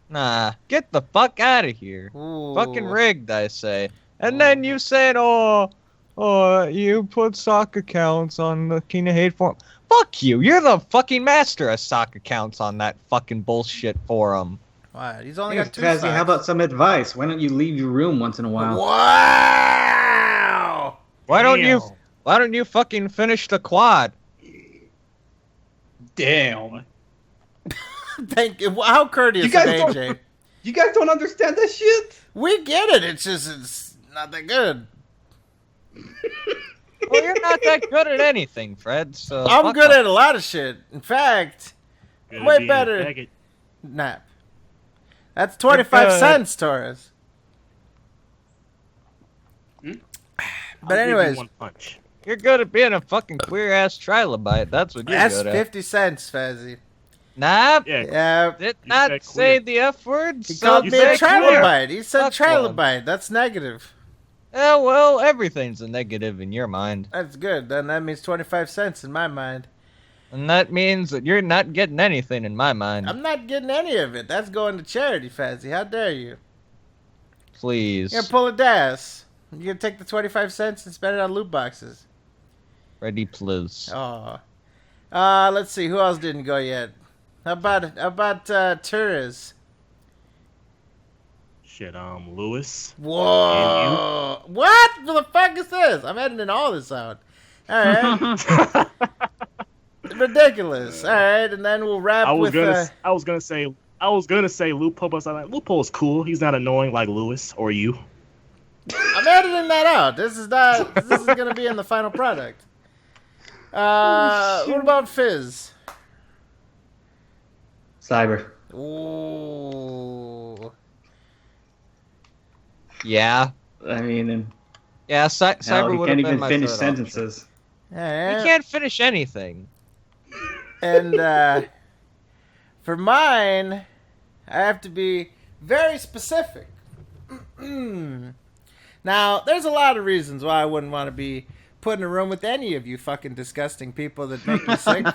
Nah, get the fuck out of here. Fucking rigged, I say. And then you said, oh, you put sock accounts on the King of Hate forum. Fuck you. You're the fucking master of sock accounts on that fucking bullshit forum. Wow, he's only Hey, got 2 Fazzy, socks. how about some advice? Why don't you leave your room once in a while? Wow! Why don't you fucking finish the quad? Damn. Thank you. How courteous of AJ. You guys don't understand that shit? We get it. It's not that good. Well, you're not that good at anything, Fred. So I'm good at a lot of shit. In fact, way better. Nap. That's 25 cents, Torres. But anyways, you're good at being a fucking queer ass trilobite. That's what you're that's good at. 50 cents, Fazzy. Nah. Yeah. Did not say the F word. He called me a trilobite. He said trilobite. That's negative. Yeah, well, everything's a negative in your mind. That's good. Then that means 25 cents in my mind. And that means that you're not getting anything in my mind. I'm not getting any of it. That's going to charity, Fazzy. How dare you? Please. You're gonna pull a das. You're gonna take the 25 cents and spend it on loot boxes. Ready, please. Oh. Let's see. Who else didn't go yet? How about Torres? Shit, Lewis. Whoa! What the fuck is this? I'm editing all this out. All right. Ridiculous. All right, and then we'll wrap I was with. gonna say Lupo, but I was like, Lupo's cool. He's not annoying like Lewis or you. I'm editing that out. This is gonna be in the final product. What about Fizz? Cyber. Ooh. Yeah. I mean, Yeah, Cyber he would can't have been even my finish third sentences. Alright. He can't finish anything. And for mine, I have to be very specific. Now, there's a lot of reasons why I wouldn't want to be put in a room with any of you fucking disgusting people that make me sick.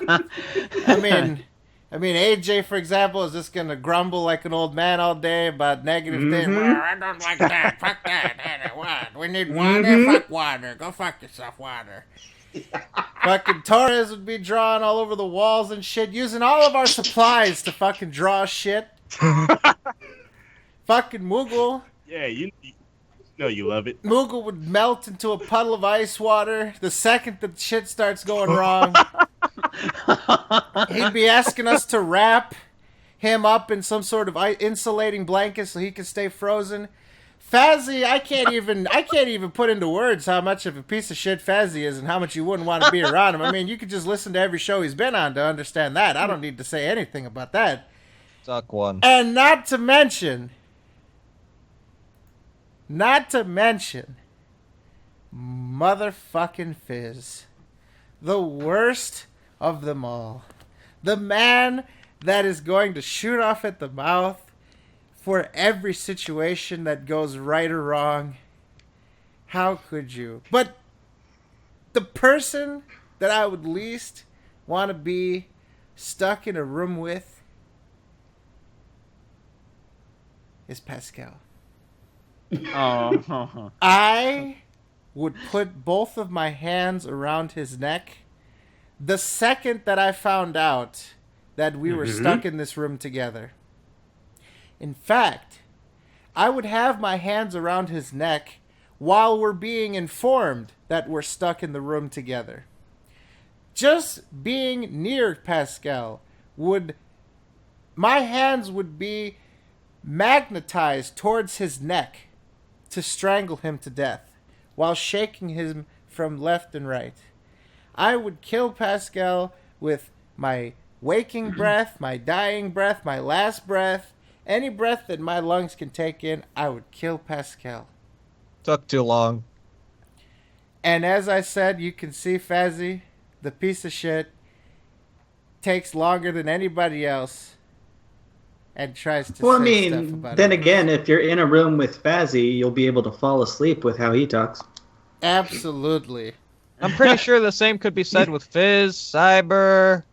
I mean, AJ, for example, is just going to grumble like an old man all day about negative things. Well, I don't like that. Fuck that. What? We need water? Fuck water. Go fuck yourself, water. Fucking Torres would be drawing all over the walls and shit, using all of our supplies to fucking draw shit. Fucking Moogle. Yeah, you know you love it. Moogle would melt into a puddle of ice water the second the shit starts going wrong. He'd be asking us to wrap him up in some sort of insulating blanket so he can stay frozen. Fazzy, I can't even put into words how much of a piece of shit Fazzy is and how much you wouldn't want to be around him. I mean, you could just listen to every show he's been on to understand that. I don't need to say anything about that. Suck one. And not to mention, motherfucking Fizz. The worst of them all. The man that is going to shoot off at the mouth for every situation that goes right or wrong. How could you? But the person that I would least want to be stuck in a room with is Pascal. Oh. I would put both of my hands around his neck the second that I found out that we were stuck in this room together. In fact, I would have my hands around his neck while we're being informed that we're stuck in the room together. Just being near Pascal my hands would be magnetized towards his neck to strangle him to death while shaking him from left and right. I would kill Pascal with my waking breath, my dying breath, my last breath, any breath that my lungs can take in, I would kill Pascal. Took too long. And as I said, you can see Fazzy, the piece of shit, takes longer than anybody else and tries to say stuff about then it. again, if you're in a room with Fazzy, you'll be able to fall asleep with how he talks. Absolutely. I'm pretty sure the same could be said with Fizz, Cyber,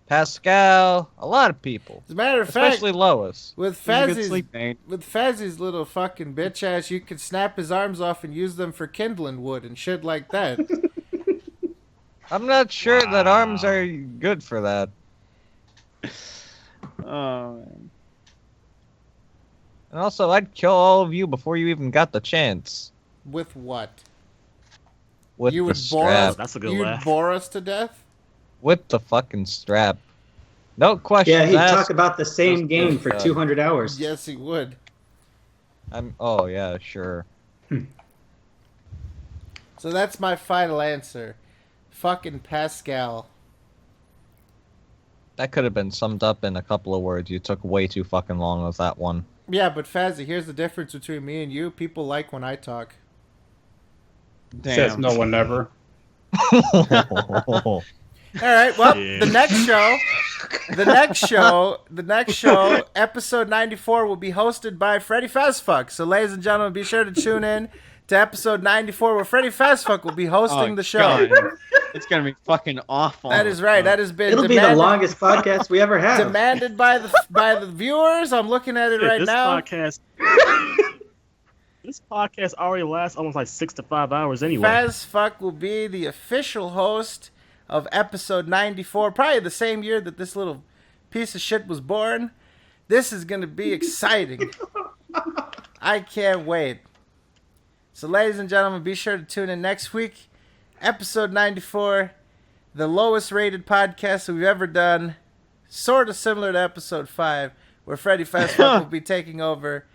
Pascal, a lot of people. As a matter of especially fact, Lois. With Fazzy's little fucking bitch ass, you could snap his arms off and use them for kindling wood and shit like that. I'm not sure that arms are good for that. Oh, man. And also, I'd kill all of you before you even got the chance. With what? With You the would bore strap. us. That's a good You'd laugh. bore us to death. With the fucking strap. No questions Yeah, he'd asked. talk about the same Just game get for done. 200 hours. Yes, he would. Oh yeah, sure. So that's my final answer. Fucking Pascal. That could have been summed up in a couple of words. You took way too fucking long with that one. Yeah, but Fazzy, here's the difference between me and you. People like when I talk. Damn. Says no one ever. All right, well, the next show, episode 94, will be hosted by Freddy Fazfuck. So, ladies and gentlemen, be sure to tune in to episode 94, where Freddy Fazfuck will be hosting the show. God. It's gonna be fucking awful. That is right. That has been It'll be the longest podcast we ever have. demanded by the viewers. I'm looking at it right now. This podcast already lasts almost like 6 to 5 hours anyway. Fazfuck will be the official host of episode 94, probably the same year that this little piece of shit was born. This is going to be exciting. I can't wait. So, ladies and gentlemen, be sure to tune in next week. Episode 94, the lowest rated podcast that we've ever done. Sort of similar to episode 5, where Freddy Fastfuck will be taking over.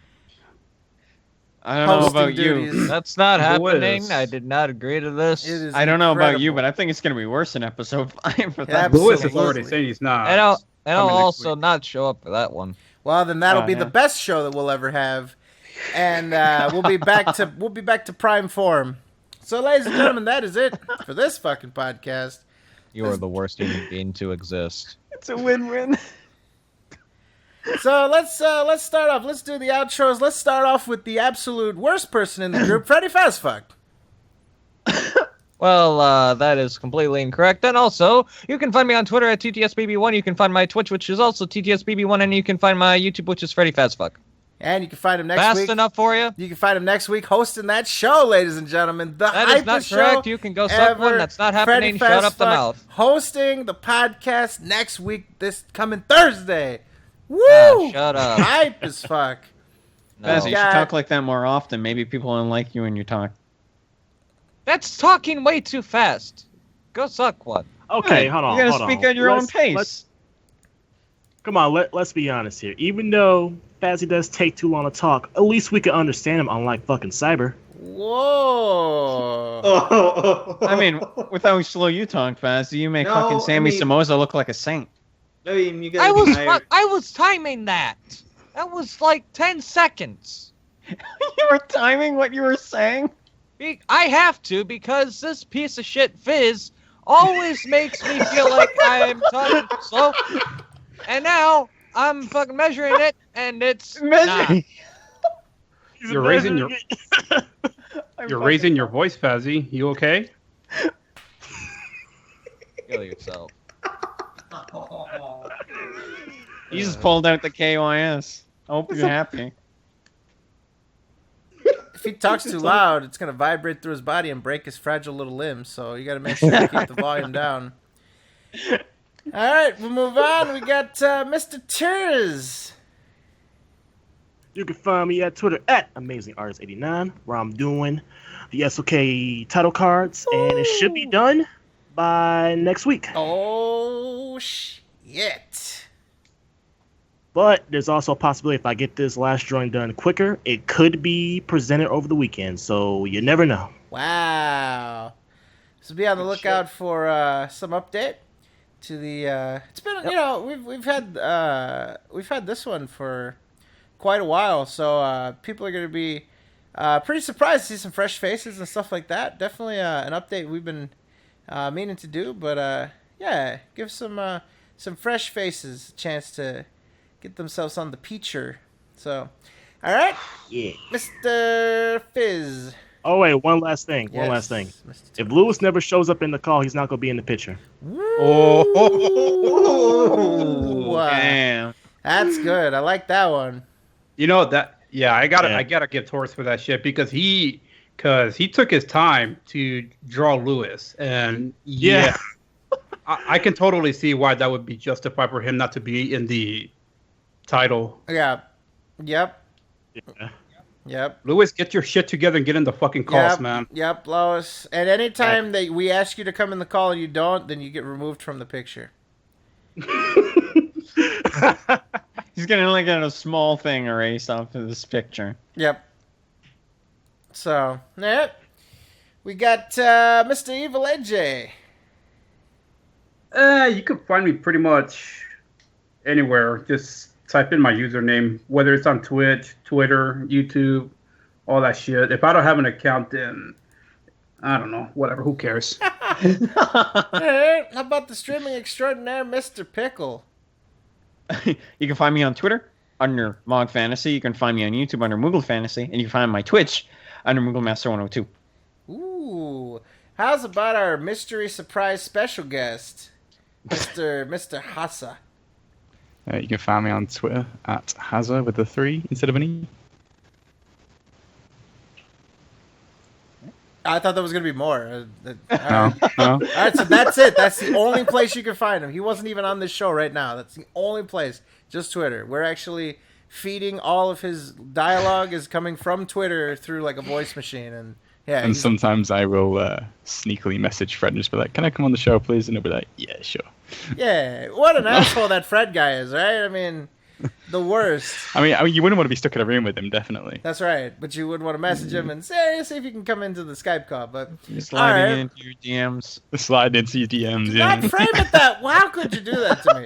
I don't know about duties. you. That's not happening. I did not agree to this. I don't know about you, but I think it's going to be worse than episode 5 for that. Lewis has already said he's not. And I'll also not show up for that one. Well, then that'll be the best show that we'll ever have, and we'll be back to prime form. So, ladies and gentlemen, that is it for this fucking podcast. You are the worst human being to exist. It's a win-win. So let's start off. Let's do the outros. Let's start off with the absolute worst person in the group, Freddy Fastfuck. Well, that is completely incorrect. And also, you can find me on Twitter at TTSBB1. You can find my Twitch, which is also TTSBB1, and you can find my YouTube, which is Freddy Fastfuck. And you can find him next week. Fast enough for you? You can find him next week hosting that show, ladies and gentlemen. That is not correct. You can go suck one. That's not happening. Shut up the mouth. Hosting the podcast next week, this coming Thursday. Woo! Shut up. Hype as fuck. No. You should talk like that more often. Maybe people don't like you when you talk. That's talking way too fast. Go suck one. Okay, hold on. You gotta speak at your own pace. Come on, let's be honest here. Even though Fazzy does take too long to talk, at least we can understand him, unlike fucking Cyber. Whoa. I mean, with how slow you talk, Fazzy, you make fucking Sammy Somoza look like a saint. I mean, you guys I was timing that. That was like 10 seconds. You were timing what you were saying? I have to, because this piece of shit Fizz always makes me feel like I'm talking slow. And now I'm fucking measuring it, and it's measuring. You're raising your you're raising your voice, Fazzy. You okay? Kill yourself. You just pulled out the KYS. I hope you're happy. If he talks too loud, it's going to vibrate through his body and break his fragile little limbs, so you got to make sure you keep the volume down. All right, we'll move on. We got Mr. Turs. You can find me at Twitter at AmazingArtist89, where I'm doing the SOK title cards, and it should be done by next week. Oh, shit. But there's also a possibility if I get this last drawing done quicker, it could be presented over the weekend, so you never know. Wow. So be on the lookout for some update to the it's been we've had this one for quite a while, so people are going to be pretty surprised to see some fresh faces and stuff like that. Definitely an update we've been meaning to do, but yeah, give some fresh faces a chance to get themselves on the feature. So, all right, yeah, Mr. Fizz. Oh wait, one last thing. If Lewis never shows up in the call, he's not gonna be in the picture. Oh, damn! That's good. I like that one. You know that? Yeah, I gotta give Taurus for that shit because he took his time to draw Lewis, and yeah. I can totally see why that would be justified for him not to be in the title. Yeah. Yep. Yeah. Yep. Lewis, get your shit together and get in the fucking calls, man. Yep, Lois. And anytime that we ask you to come in the call and you don't, then you get removed from the picture. He's gonna only get a small thing erased off of this picture. Yep. So, we got Mr. Evil AJ. You could find me pretty much anywhere. Just type in my username, whether it's on Twitch, Twitter, YouTube, all that shit. If I don't have an account, then I don't know. Whatever. Who cares? How about the streaming extraordinaire, Mr. Pickle? You can find me on Twitter under Mog Fantasy. You can find me on YouTube under Moogle Fantasy, and you can find my Twitch under Moogle Master 102. Ooh, how's about our mystery surprise special guest, Mr. Hassa? You can find me on Twitter at Hazza with a 3 instead of an E. I thought there was going to be more. No. All right, so that's it. That's the only place you can find him. He wasn't even on this show right now. That's the only place. Just Twitter. We're actually feeding all of his dialogue is coming from Twitter through like a voice machine, and yeah. And sometimes I will sneakily message Fred and just be like, "Can I come on the show, please?" And he'll be like, "Yeah, sure." Yeah, what an asshole that Fred guy is, right? I mean, the worst. I mean, you wouldn't want to be stuck in a room with him, definitely. That's right, but you would want to message him and say, see if you can come into the Skype call. But sliding into your DMs. Slide into your DMs. Not frame it that. How could you do that to me?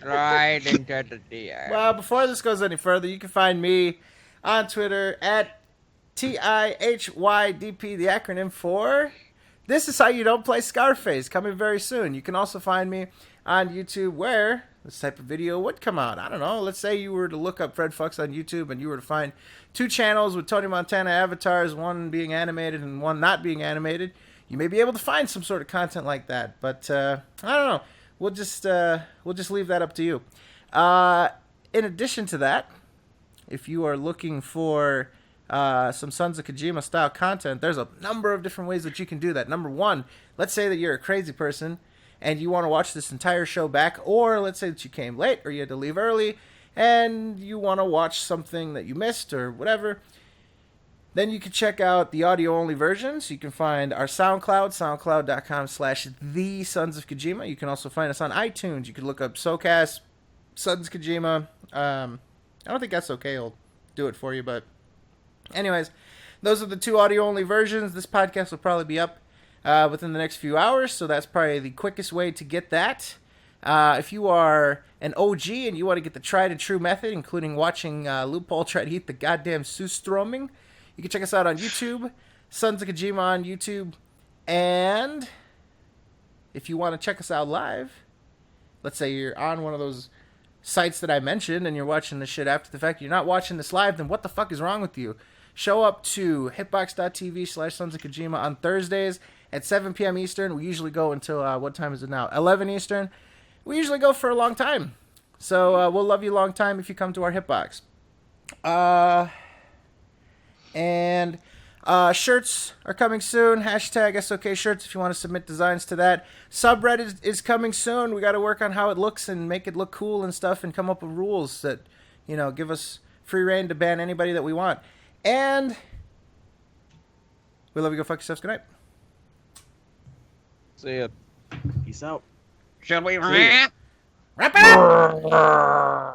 Right into the DM. Well, before this goes any further, you can find me on Twitter at TIHYDP, the acronym for This Is How You Don't Play Scarface, coming very soon. You can also find me on YouTube where this type of video would come out. I don't know. Let's say you were to look up Fred Fucks on YouTube and you were to find 2 channels with Tony Montana avatars, one being animated and one not being animated. You may be able to find some sort of content like that, but I don't know. We'll just leave that up to you. In addition to that, if you are looking for some Sons of Kojima style content, there's a number of different ways that you can do that. Number one, let's say that you're a crazy person and you want to watch this entire show back, or let's say that you came late or you had to leave early and you want to watch something that you missed or whatever. Then you can check out the audio-only versions. You can find our SoundCloud, soundcloud.com/The Sons of Kojima. You can also find us on iTunes. You can look up SoKast, Sons Kojima. I don't think SOK will do it for you, but anyways, those are the 2 audio-only versions. This podcast will probably be up within the next few hours, so that's probably the quickest way to get that. If you are an OG and you want to get the tried-and-true method, including watching Loophole try to eat the goddamn Surströmming, you can check us out on YouTube, Sons of Kojima on YouTube, and if you want to check us out live, let's say you're on one of those sites that I mentioned and you're watching this shit after the fact, you're not watching this live, then what the fuck is wrong with you? Show up to hitbox.tv/Sons of Kojima on Thursdays at 7 p.m. Eastern. We usually go until, what time is it now? 11 Eastern. We usually go for a long time. So we'll love you a long time if you come to our Hitbox. And shirts are coming soon. Hashtag SOK shirts if you want to submit designs to that. Subreddit is coming soon. We got to work on how it looks and make it look cool and stuff and come up with rules that, give us free reign to ban anybody that we want. And we love you. Go fuck yourselves. Good night. See ya. Peace out. Should we wrap it up?